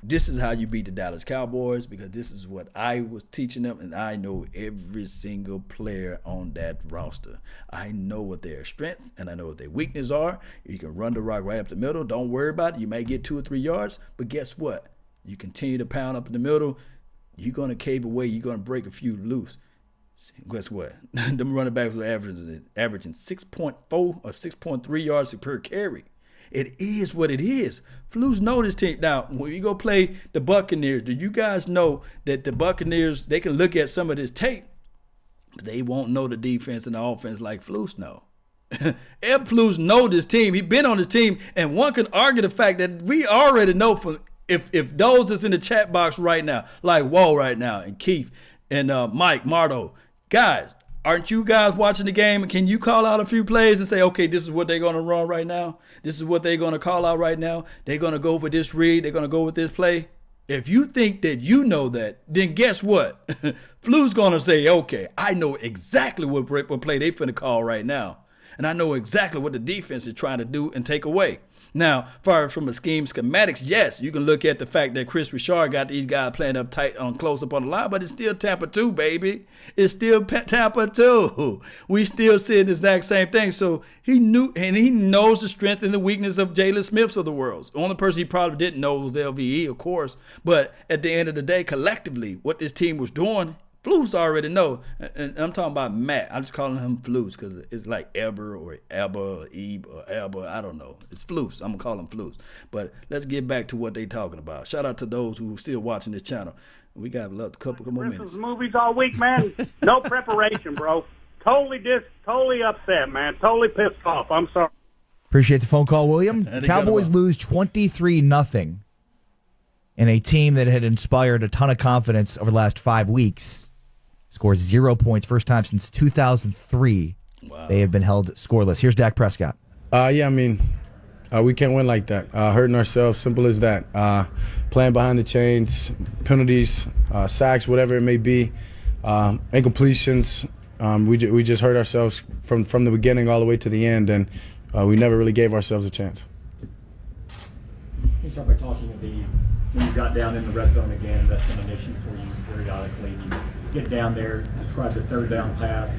This is how you beat the Dallas Cowboys, because this is what I was teaching them, and I know every single player on that roster. I know what their strength and I know what their weaknesses are. You can run the rock right up the middle. Don't worry about it. You may get 2 or 3 yards, but guess what? You continue to pound up in the middle, you're going to cave away. You're going to break a few loose. Guess what? Them running backs were averaging 6.4 or 6.3 yards per carry. It is what it is. Flus know this team. Now, when you go play the Buccaneers, do you guys know that the Buccaneers, they can look at some of this tape, but they won't know the defense and the offense like Flus know. Ed Flus know this team. He's been on this team, and one can argue the fact that we already know from if those that's in the chat box right now, like Whoa right now, and Keith and Mike, Mardo, guys, aren't you guys watching the game? Can you call out a few plays and say, okay, this is what they're going to run right now? This is what they're going to call out right now. They're going to go for this read. They're going to go with this play. If you think that you know that, then guess what? Flu's going to say, okay, I know exactly what play they finna call right now. And I know exactly what the defense is trying to do and take away. Now, far from a schematics, yes, you can look at the fact that Chris Richard got these guys playing up tight on close up on the line, but it's still Tampa 2, baby. It's still Tampa 2. We still see the exact same thing. So he knew, and he knows the strength and the weakness of Jalen Smiths of the world. The only person he probably didn't know was LVE, of course. But at the end of the day, collectively, what this team was doing, Flus already know, and I'm talking about Matt. I'm just calling him Flus because it's like Eber or Ebba or Ebe or Elba. I don't know. It's Flus. I'm going to call him Flus. But let's get back to what they talking about. Shout out to those who are still watching this channel. We got a couple more minutes. Movies all week, man. No preparation, bro. Totally upset, man. Totally pissed off. I'm sorry. Appreciate the phone call, William. Cowboys lose 23-0 in a team that had inspired a ton of confidence over the last 5 weeks. scores 0 points. First time since 2003 they have been held scoreless. Here's Dak Prescott. Yeah, I mean, we can't win like that. Hurting ourselves, simple as that. Playing behind the chains, penalties, sacks, whatever it may be, incompletions. We just hurt ourselves from the beginning all the way to the end, and we never really gave ourselves a chance. You start by talking when you got down in the red zone again, that's been an issue for you periodically. You get down there, describe the third down pass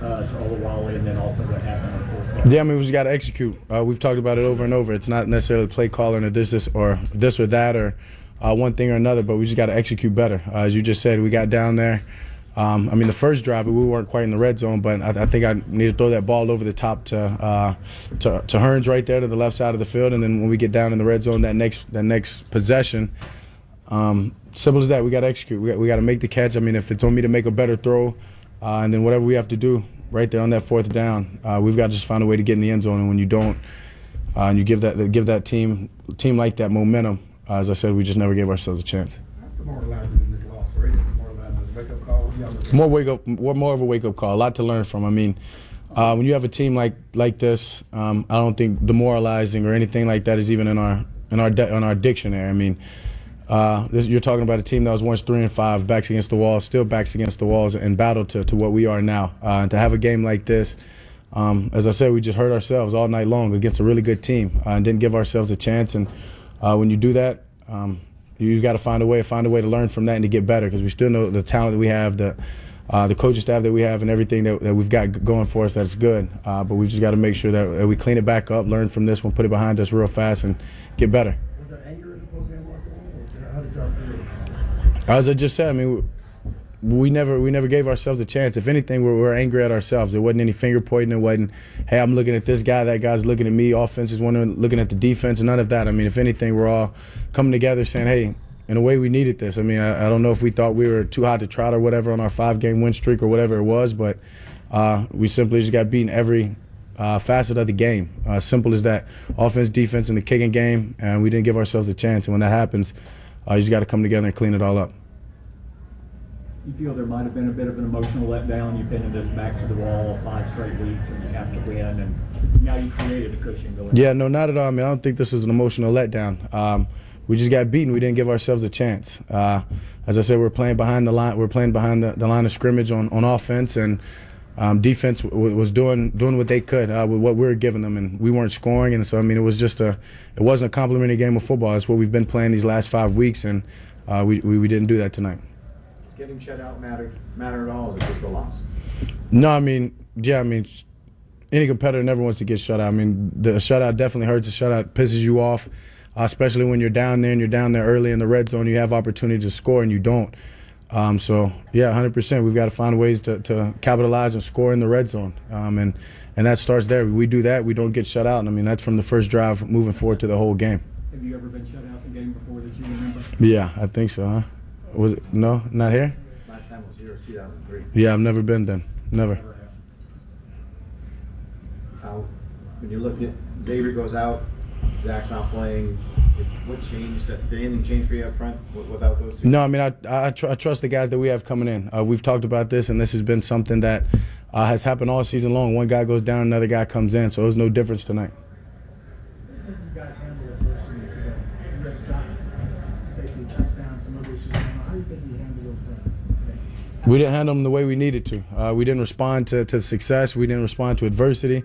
to Olawale, and then also what happened on fourth down. Yeah, I mean, we just got to execute. We've talked about it over and over. It's not necessarily play calling or this or that or one thing or another, but we just got to execute better. As you just said, we got down there. I mean, the first drive, we weren't quite in the red zone, but I think I need to throw that ball over the top to Hearns right there to the left side of the field, and then when we get down in the red zone, that next possession, simple as that, we got to execute. We got to make the catch. I mean, if it's on me to make a better throw, and then whatever we have to do right there on that fourth down, we've got to just find a way to get in the end zone. And when you don't, and you give that team like that momentum, as I said, we just never gave ourselves a chance. More of a wake-up call. A lot to learn from. I mean, when you have a team like this, I don't think demoralizing or anything like that is even in our dictionary. I mean, you're talking about a team that was once 3-5, backs against the wall, still backs against the walls, and battle to what we are now. And to have a game like this, as I said, we just hurt ourselves all night long against a really good team and didn't give ourselves a chance. And when you do that, you got to find a way to learn from that and to get better, because we still know the talent that we have, the coaching staff that we have, and everything that we've got going for us that's good. But we've just got to make sure that we clean it back up, learn from this one, put it behind us real fast, and get better. Was there anger in the post-game locker room, or how did y'all feel? As I just said, I mean, we never gave ourselves a chance. If anything, we're angry at ourselves. There wasn't any finger pointing. It wasn't, hey, I'm looking at this guy, that guy's looking at me, offense is looking at the defense, none of that. I mean, if anything, we're all coming together saying, hey, in a way, we needed this. I mean, I don't know if we thought we were too hot to trot or whatever on our 5-game win streak or whatever it was, but we simply just got beaten every facet of the game. Simple as that. Offense, defense, and the kicking game, and we didn't give ourselves a chance. And when that happens, you just got to come together and clean it all up. You feel there might have been a bit of an emotional letdown? You've been in this back to the wall 5 straight weeks, and you have to win, and now you created a cushion going. Yeah, no, not at all. I mean, I don't think this was an emotional letdown. We just got beaten. We didn't give ourselves a chance. As I said, we're playing behind the line. We're playing behind the line of scrimmage on offense, and defense was doing what they could with what we were giving them, and we weren't scoring. And so, I mean, it wasn't a complimentary game of football. It's what we've been playing these last 5 weeks, and we didn't do that tonight. Does getting shut out matter at all, or is it just a loss? No, I mean, any competitor never wants to get shut out. I mean, the shutout definitely hurts. The shutout pisses you off. Especially when you're down there and you're down there early in the red zone, you have opportunity to score and you don't. So, yeah, 100%. We've got to find ways to capitalize and score in the red zone. And that starts there. We do that, we don't get shut out. And, I mean, that's from the first drive moving forward to the whole game. Have you ever been shut out in a game before that you remember? Yeah, I think so, huh? Was it? No, not here? Last time was 2003. Yeah, I've never been then. Never. When you looked at Xavier goes out, Zach's not playing. What changed? Did anything change for you up front without those two? No, I mean, I trust the guys that we have coming in. We've talked about this, and this has been something that has happened all season long. One guy goes down, another guy comes in, so it was no difference tonight. You guys handle adversity today. You guys got basically touchdowns, some other issues going on. How do you think you handle those things today? We didn't handle them the way we needed to. We didn't respond to success. We didn't respond to adversity.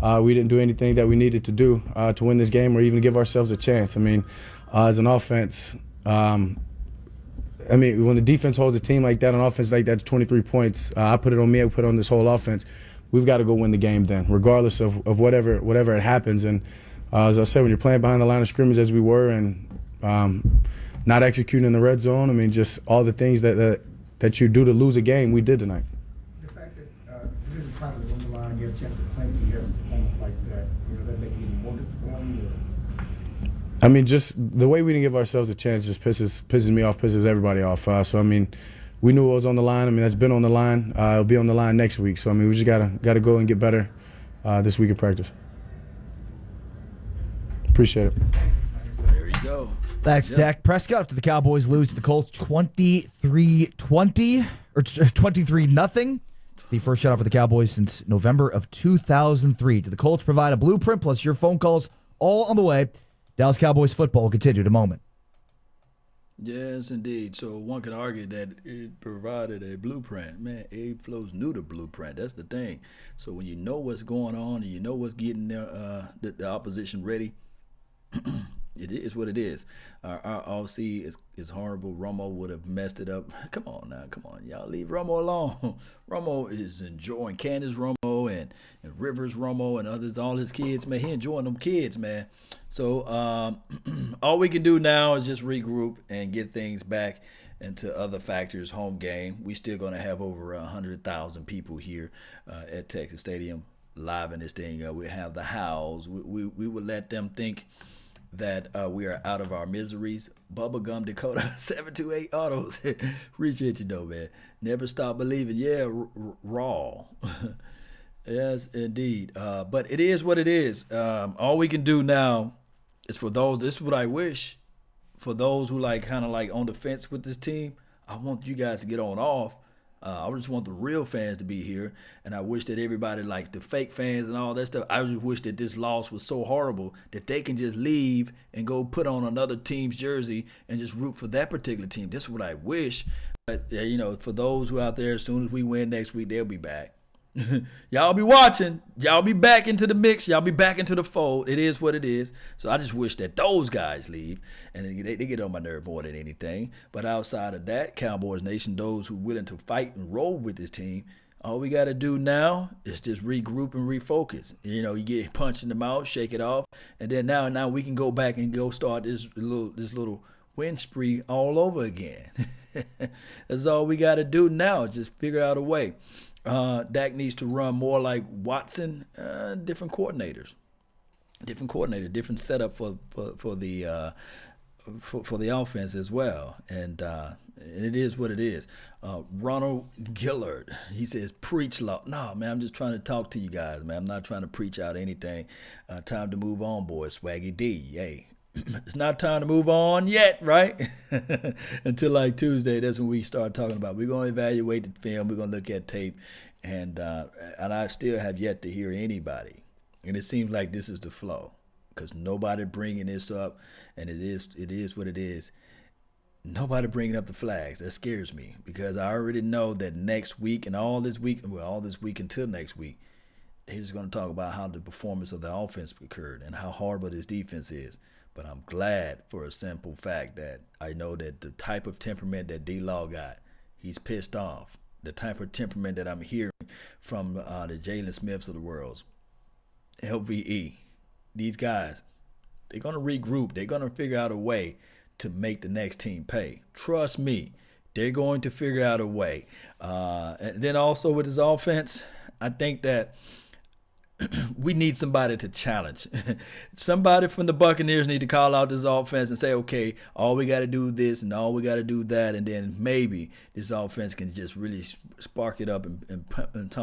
We didn't do anything that we needed to do to win this game or even give ourselves a chance. I mean, as an offense, I mean, when the defense holds a team like that, an offense like that, 23 points, I put it on me, I put it on this whole offense. We've got to go win the game then, regardless of whatever it happens. And as I said, when you're playing behind the line of scrimmage as we were and not executing in the red zone, I mean, just all the things that you do to lose a game, we did tonight. The fact that you're just positive on the line, you have a chance to play together. Like that, that make it even more difficult? I mean, just the way we didn't give ourselves a chance just pisses me off, pisses everybody off. So I mean, we knew it was on the line. I mean, that's been on the line. It'll be on the line next week. So I mean, we just gotta go and get better this week in practice. Appreciate it. There you go. That's Dak Prescott after the Cowboys lose to the Colts 23-20 or 23-0. The first shutout for the Cowboys since November of 2003. Do the Colts provide a blueprint plus your phone calls all on the way? Dallas Cowboys football will continue in a moment. Yes, indeed. So one could argue that it provided a blueprint. Man, Abe Flows knew the blueprint. That's the thing. So when you know what's going on and you know what's getting the opposition ready, it is what it is. Our OC is horrible. Romo would have messed it up. Come on now. Come on. Y'all leave Romo alone. Romo is enjoying Candace Romo and Rivers Romo and others, all his kids. Man, he enjoying them kids, man. So all we can do now is just regroup and get things back into other factors. Home game. We still going to have over 100,000 people here at Texas Stadium live in this thing. We have the howls. We would let them think that we are out of our miseries. Bubblegum Dakota 728 Autos. Appreciate you though, man. Never stop believing. Yeah, raw. Yes, indeed. But it is what it is. All we can do now is for those. This is what I wish for those who kind of on the fence with this team. I want you guys to get on off. I just want the real fans to be here, and I wish that everybody, the fake fans and all that stuff, I just wish that this loss was so horrible that they can just leave and go put on another team's jersey and just root for that particular team. This is what I wish. But, for those who out there, as soon as we win next week, they'll be back. Y'all be watching. Y'all be back into the mix. Y'all be back into the fold. It is what it is. So I just wish that those guys leave, and they get on my nerve more than anything. But outside of that, Cowboys Nation, those who willing to fight and roll with this team, all we got to do now is just regroup and refocus. You get punched in the mouth, shake it off, and then now we can go back and go start this little win spree all over again. That's all we got to do now. Just figure out a way. Dak needs to run more like Watson. Different coordinators, different setup for the offense as well. And it is what it is. Ronald Gillard, he says, preach law. No, man, I'm just trying to talk to you guys, man. I'm not trying to preach out anything. Time to move on, boys. Swaggy D, hey. It's not time to move on yet, right? Until Tuesday, that's when we start talking about. We're going to evaluate the film. We're going to look at tape, and I still have yet to hear anybody. And it seems like this is the flow, because nobody bringing this up, and it is what it is. Nobody bringing up the flags. That scares me, because I already know that next week and all this week until next week, they're just going to talk about how the performance of the offense occurred and how horrible this defense is. But I'm glad for a simple fact that I know that the type of temperament that D-Law got, he's pissed off. The type of temperament that I'm hearing from the Jalen Smiths of the world, LVE, these guys, they're going to regroup. They're going to figure out a way to make the next team pay. Trust me, they're going to figure out a way. And then also with his offense, I think that we need somebody to challenge. Somebody from the Buccaneers need to call out this offense and say, okay, all we got to do this and all we got to do that, and then maybe this offense can just really spark it up and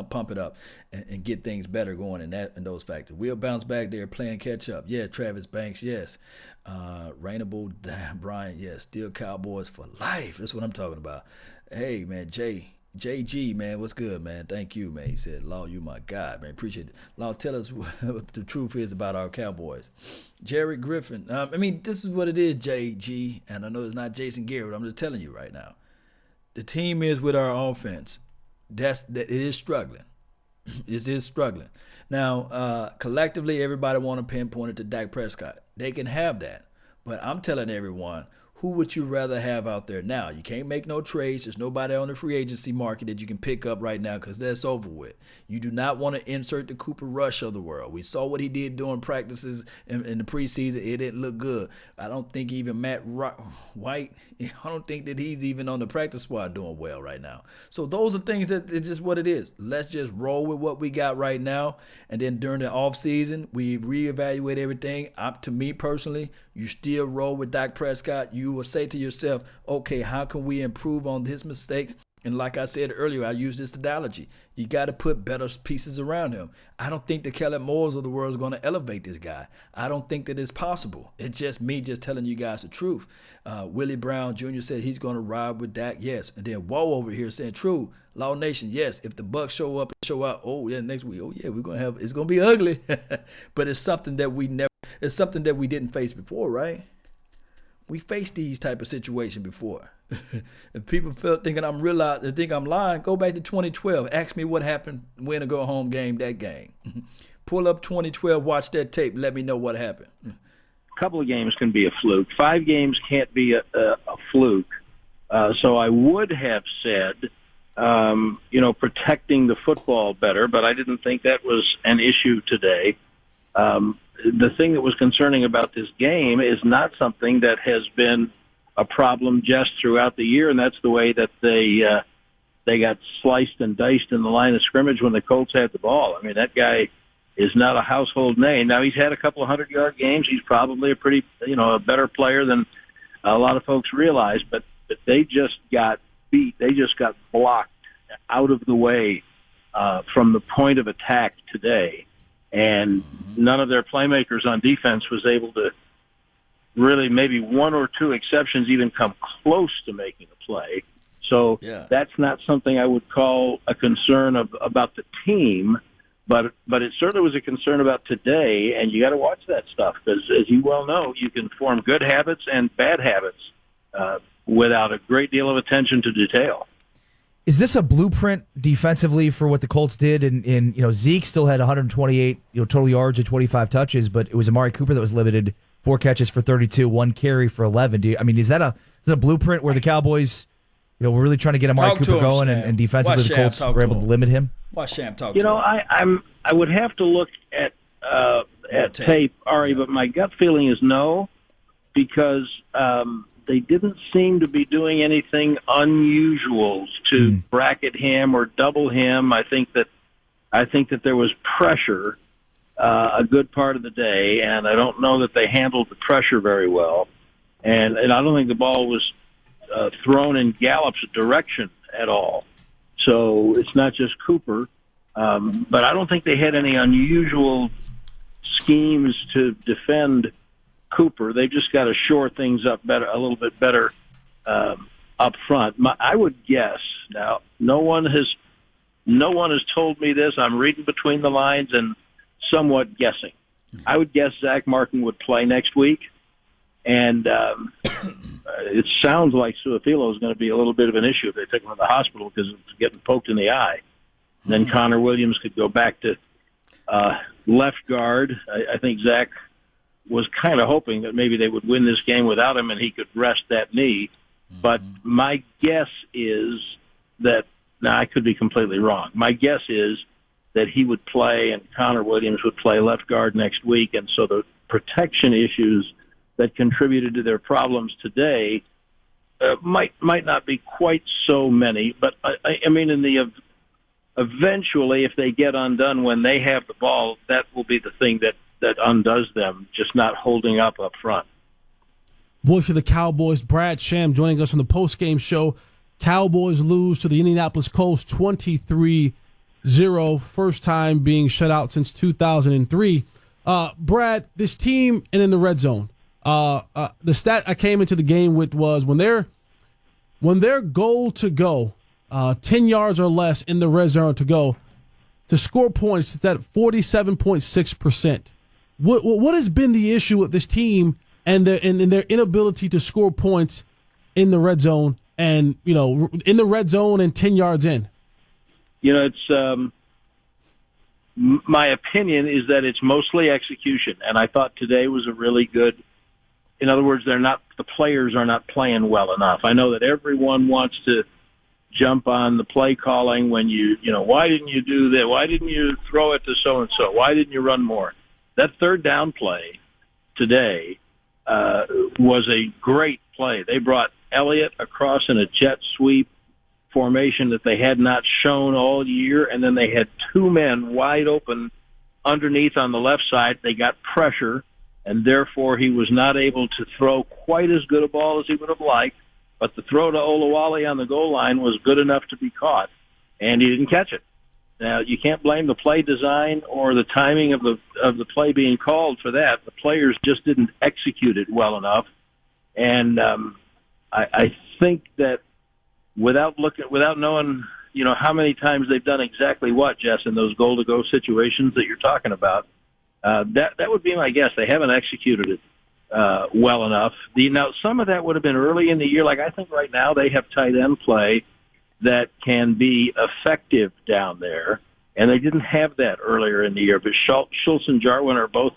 pump it up and get things better going in those factors. We'll bounce back there playing catch up. Yeah, Travis Banks, yes. Rainable Bryant, yes. Still Cowboys for life. That's what I'm talking about. Hey, man, JG, man, what's good, man? Thank you, man. He said, Law, you my God, man. Appreciate it. Law, tell us what the truth is about our Cowboys. Jared Griffin. This is what it is, JG. And I know it's not Jason Garrett. I'm just telling you right now. The team is with our offense. It is struggling. It is struggling. Now, collectively, everybody want to pinpoint it to Dak Prescott. They can have that. But I'm telling everyone, who would you rather have out there now? You can't make no trades. There's nobody on the free agency market that you can pick up right now because that's over with. You do not want to insert the Cooper Rush of the world. We saw what he did during practices in the preseason. It didn't look good. I don't think even Matt White, I don't think that he's even on the practice squad doing well right now. So those are things that it's just what it is. Let's just roll with what we got right now. And then during the offseason, we reevaluate everything. To me personally, you still roll with Dak Prescott. You will say to yourself, okay, how can we improve on his mistakes And like I said earlier, I use this analogy. You got to put better pieces around him. I don't think the Kellen Moores of the world is going to elevate this guy. I don't think that it's possible. It's just me just telling you guys the truth. Willie Brown Jr. said he's going to ride with Dak. Yes. And then Woe over here saying, true. Law Nation, yes. If the Bucs show up and show out, oh yeah, next week, oh yeah, we're going to have, it's going to be ugly. But it's something that it's something that we didn't face before, right? We faced these type of situations before. If people thinking they think I'm lying, go back to 2012. Ask me what happened, win or go home game that game. Pull up 2012, watch that tape, let me know what happened. A couple of games can be a fluke. 5 games can't be a fluke. So I would have said, protecting the football better, but I didn't think that was an issue today. The thing that was concerning about this game is not something that has been a problem just throughout the year, and that's the way that they got sliced and diced in the line of scrimmage when the Colts had the ball. I mean, that guy is not a household name. Now, he's had a couple of 100-yard games. He's probably a better player than a lot of folks realize, but they just got beat. They just got blocked out of the way from the point of attack today. And none of their playmakers on defense was able to really, maybe 1 or 2 exceptions, even come close to making a play. So that's not something I would call a concern about the team, but it certainly was a concern about today, and you got to watch that stuff because, as you well know, you can form good habits and bad habits without a great deal of attention to detail. Is this a blueprint defensively for what the Colts did? And Zeke still had 128 total yards and 25 touches, but it was Amari Cooper that was limited, 4 catches for 32, 1 carry for 11. Is that a blueprint where the Cowboys, we're really trying to get Amari Cooper going, and defensively the Colts were able to limit him? Why Sham talk to him? I would have to look at tape, Ari, but my gut feeling is no, because they didn't seem to be doing anything unusual to bracket him or double him. I think that there was pressure a good part of the day, and I don't know that they handled the pressure very well. And I don't think the ball was thrown in Gallup's direction at all. So it's not just Cooper. But I don't think they had any unusual schemes to defend Cooper. They've just got to shore things up better, a little bit better up front. I would guess now. No one has told me this. I'm reading between the lines and somewhat guessing. I would guess Zach Martin would play next week, and it sounds like Suafilo is going to be a little bit of an issue if they take him to the hospital because it's getting poked in the eye. Then Connor Williams could go back to left guard. I think Zach was kind of hoping that maybe they would win this game without him and he could rest that knee. But my guess is that, now I could be completely wrong. My guess is that he would play and Connor Williams would play left guard next week. And so the protection issues that contributed to their problems today might not be quite so many. But I mean, eventually, if they get undone when they have the ball, that will be the thing that undoes them, just not holding up front. Voice of the Cowboys, Brad Sham, joining us on the postgame show. Cowboys lose to the Indianapolis Colts 23-0, first time being shut out since 2003. Brad, this team and in the red zone, the stat I came into the game with was when their goal to go, 10 yards or less in the red zone to go, to score points, it's at 47.6%. What has been the issue with this team and their inability to score points in the red zone and, in the red zone and 10 yards in? It's my opinion is that it's mostly execution, and I thought today was a really good. In other words, the players are not playing well enough. I know that everyone wants to jump on the play calling when why didn't you do that? Why didn't you throw it to so-and-so? Why didn't you run more? That third down play today was a great play. They brought Elliott across in a jet sweep formation that they had not shown all year, and then they had 2 men wide open underneath on the left side. They got pressure, and therefore he was not able to throw quite as good a ball as he would have liked. but the throw to Olawale on the goal line was good enough to be caught, and he didn't catch it. Now, you can't blame the play design or the timing of the play being called for that. The players just didn't execute it well enough. And I think that without knowing, how many times they've done exactly what, Jess, in those goal-to-go situations that you're talking about, that would be my guess. They haven't executed it well enough. Now, some of that would have been early in the year. Like, I think right now they have tight end play that can be effective down there, and they didn't have that earlier in the year. But Schultz and Jarwin are both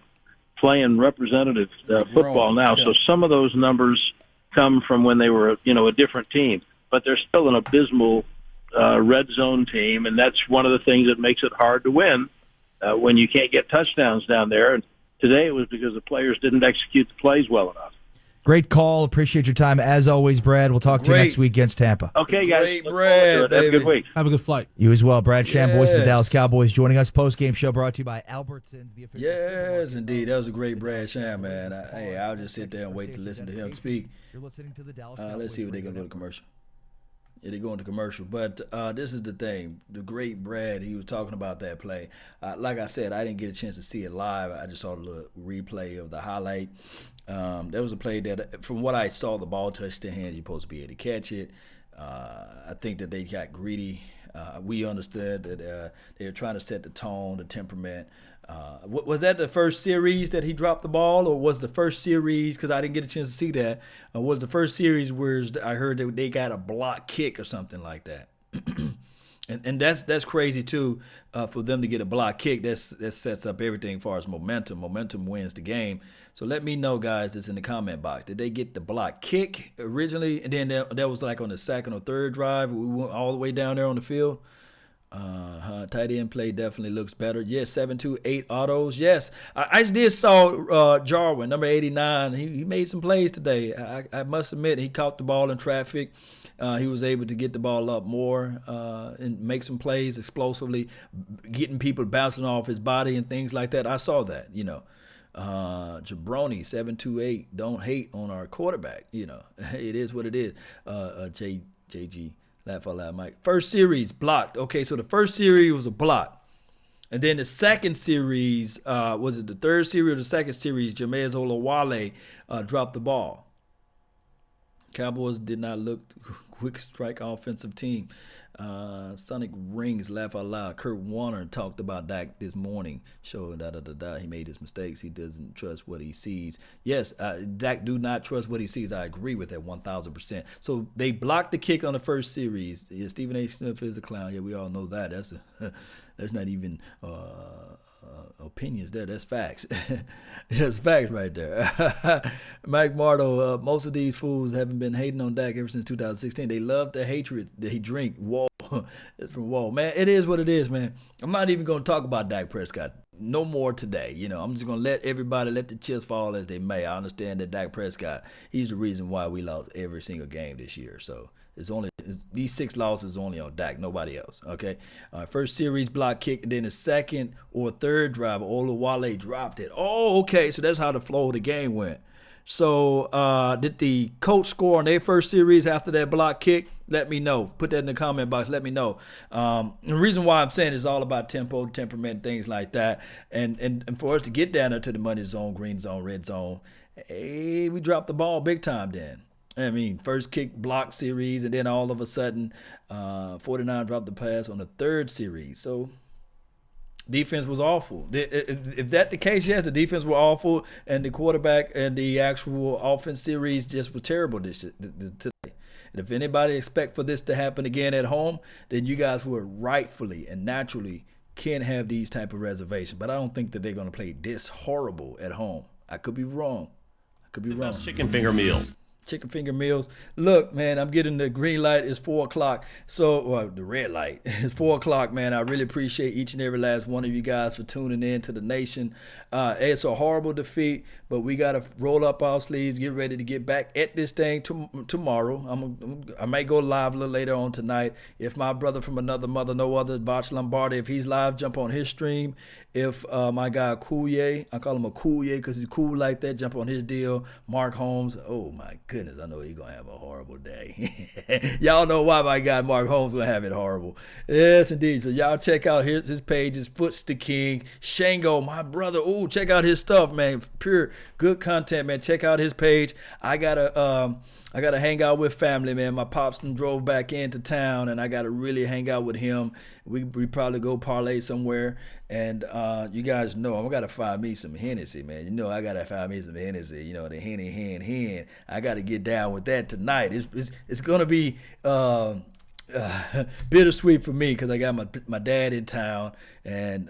playing representative football now, so some of those numbers come from when they were, a different team. But they're still an abysmal red zone team, and that's one of the things that makes it hard to win when you can't get touchdowns down there. And today it was because the players didn't execute the plays well enough. Great call. Appreciate your time. As always, Brad. We'll talk to you next week against Tampa. Okay, guys. Great, Brad. Have a good week. Have a good flight. You as well. Brad Sham, voice of the Dallas Cowboys, joining us. Post-game show brought to you by Albertsons, the official. Yes, indeed. That was a great Brad Sham, man. I'll just sit there and wait to listen to him speak. You're listening to the Dallas Cowboys. Let's see if they're going to go to commercial. Yeah, they're going to commercial. But this is the thing. The great Brad, he was talking about that play. Like I said, I didn't get a chance to see it live. I just saw the little replay of the highlight. There was a play that, from what I saw, the ball touched their hands. You're supposed to be able to catch it. I think that they got greedy. We understood that they were trying to set the tone, the temperament. Was that the first series that he dropped the ball, or was the first series, because I didn't get a chance to see that, was the first series where I heard that they got a block kick or something like that? And that's crazy too, for them to get a block kick. That sets up everything as far as momentum. Momentum wins the game. So let me know, guys, that's in the comment box. Did they get the block kick originally, and then that was like on the second or third drive? We went all the way down there on the field. Tight end play definitely looks better. Yes, 7-2-8 autos. Yes, I did saw Jarwin, number 89. He made some plays today. I must admit, he caught the ball in traffic. He was able to get the ball up more and make some plays explosively, getting people bouncing off his body and things like that. I saw that, Jabroni, 7-2-8. Don't hate on our quarterback. It is what it is. JG. Laugh out loud, Mike. First series blocked. Okay, so the first series was a block. And then the second series, was it the third series or the second series? Jameis Olawale dropped the ball. Cowboys did not look quick strike offensive team. Sonic Rings, laugh out loud. Kurt Warner talked about Dak this morning, showing he made his mistakes. He doesn't trust what he sees. Yes, Dak do not trust what he sees. I agree with that 1,000%. So they blocked the kick on the first series. Yeah, Stephen A. Smith is a clown. Yeah, we all know that. That's not even opinions there. That's facts. That's facts right there. Mike Mardo, most of these fools haven't been hating on Dak ever since 2016. They love the hatred that he drink. Wall. It's from Wall. Man, it is what it is, man. I'm not even going to talk about Dak Prescott no more today. I'm just going to let the chips fall as they may. I understand that Dak Prescott, he's the reason why we lost every single game this year. So these 6 losses only on Dak, nobody else. Okay. First series block kick, and then the second or third drive, Olawale dropped it. Oh, okay. So that's how the flow of the game went. So did the Colts score on their first series after that block kick? Let me know. Put that in the comment box. Let me know. The reason why I'm saying it's all about tempo, temperament, things like that. And for us to get down there to the money zone, green zone, red zone, hey, we dropped the ball big time then. I mean, first kick block series, and then all of a sudden, 49 dropped the pass on the third series. So defense was awful. If that's the case, yes, the defense were awful, and the quarterback and the actual offense series just was terrible today. And if anybody expect for this to happen again at home, then you guys would rightfully and naturally can have these type of reservations. But I don't think that they're going to play this horrible at home. I could be wrong. Best chicken finger meals. Chicken finger meals. Look, man, I'm getting the green light. It's 4 o'clock. So, the red light. It's 4 o'clock, man. I really appreciate each and every last one of you guys for tuning in to the nation. It's a horrible defeat, but we got to roll up our sleeves, get ready to get back at this thing tomorrow. I might go live a little later on tonight. If my brother from another mother, no other, Botch Lombardi, if he's live, jump on his stream. If my guy Coulier, I call him a Coulier because he's cool like that, jump on his deal. Mark Holmes, oh my goodness. goodness, I know he's going to have a horrible day. Y'all know why my guy Mark Holmes going to have it horrible. Yes, indeed. So y'all check out his page. His Foots the King. Shango, my brother. Ooh, check out his stuff, man. Pure good content, man. Check out his page. I got to hang out with family, man. My pops drove back into town, and I got to really hang out with him. We probably go parlay somewhere. And you guys know I got to find me some Hennessy, man. You know I got to find me some Hennessy. You know, the Henny hen. I got to get down with that tonight. It's going to be bittersweet for me because I got my dad in town, and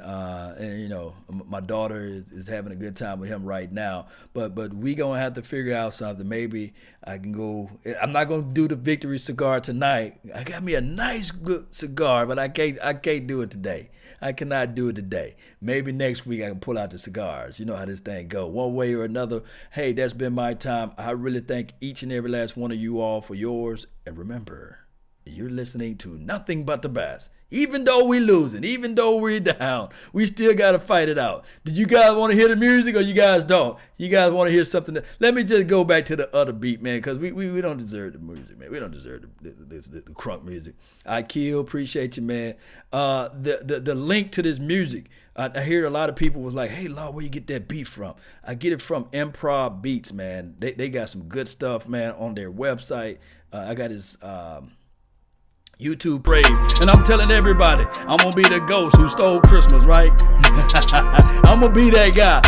you know my daughter is having a good time with him right now. But we gonna have to figure out something. Maybe I can go. I'm not gonna do the victory cigar tonight. I got me a nice good cigar, but I can't do it today. I cannot do it today. Maybe next week I can pull out the cigars. You know how this thing go. One way or another. Hey, that's been my time. I really thank each and every last one of you all for yours. And remember, you're listening to nothing but the best. Even though we're losing, even though we're down, we still got to fight it out. Did you guys want to hear the music or you guys don't? You guys want to hear something? Let me just go back to the other beat, man, because we don't deserve the music, man. We don't deserve the crunk music. I Kill, appreciate you, man. The link to this music, I hear a lot of people was like, hey, Law, where you get that beat from? I get it from Improv Beats, man. They got some good stuff, man, on their website. I got his YouTube brave, and I'm telling everybody, I'm gonna be the ghost who stole Christmas, right? I'm gonna be that guy.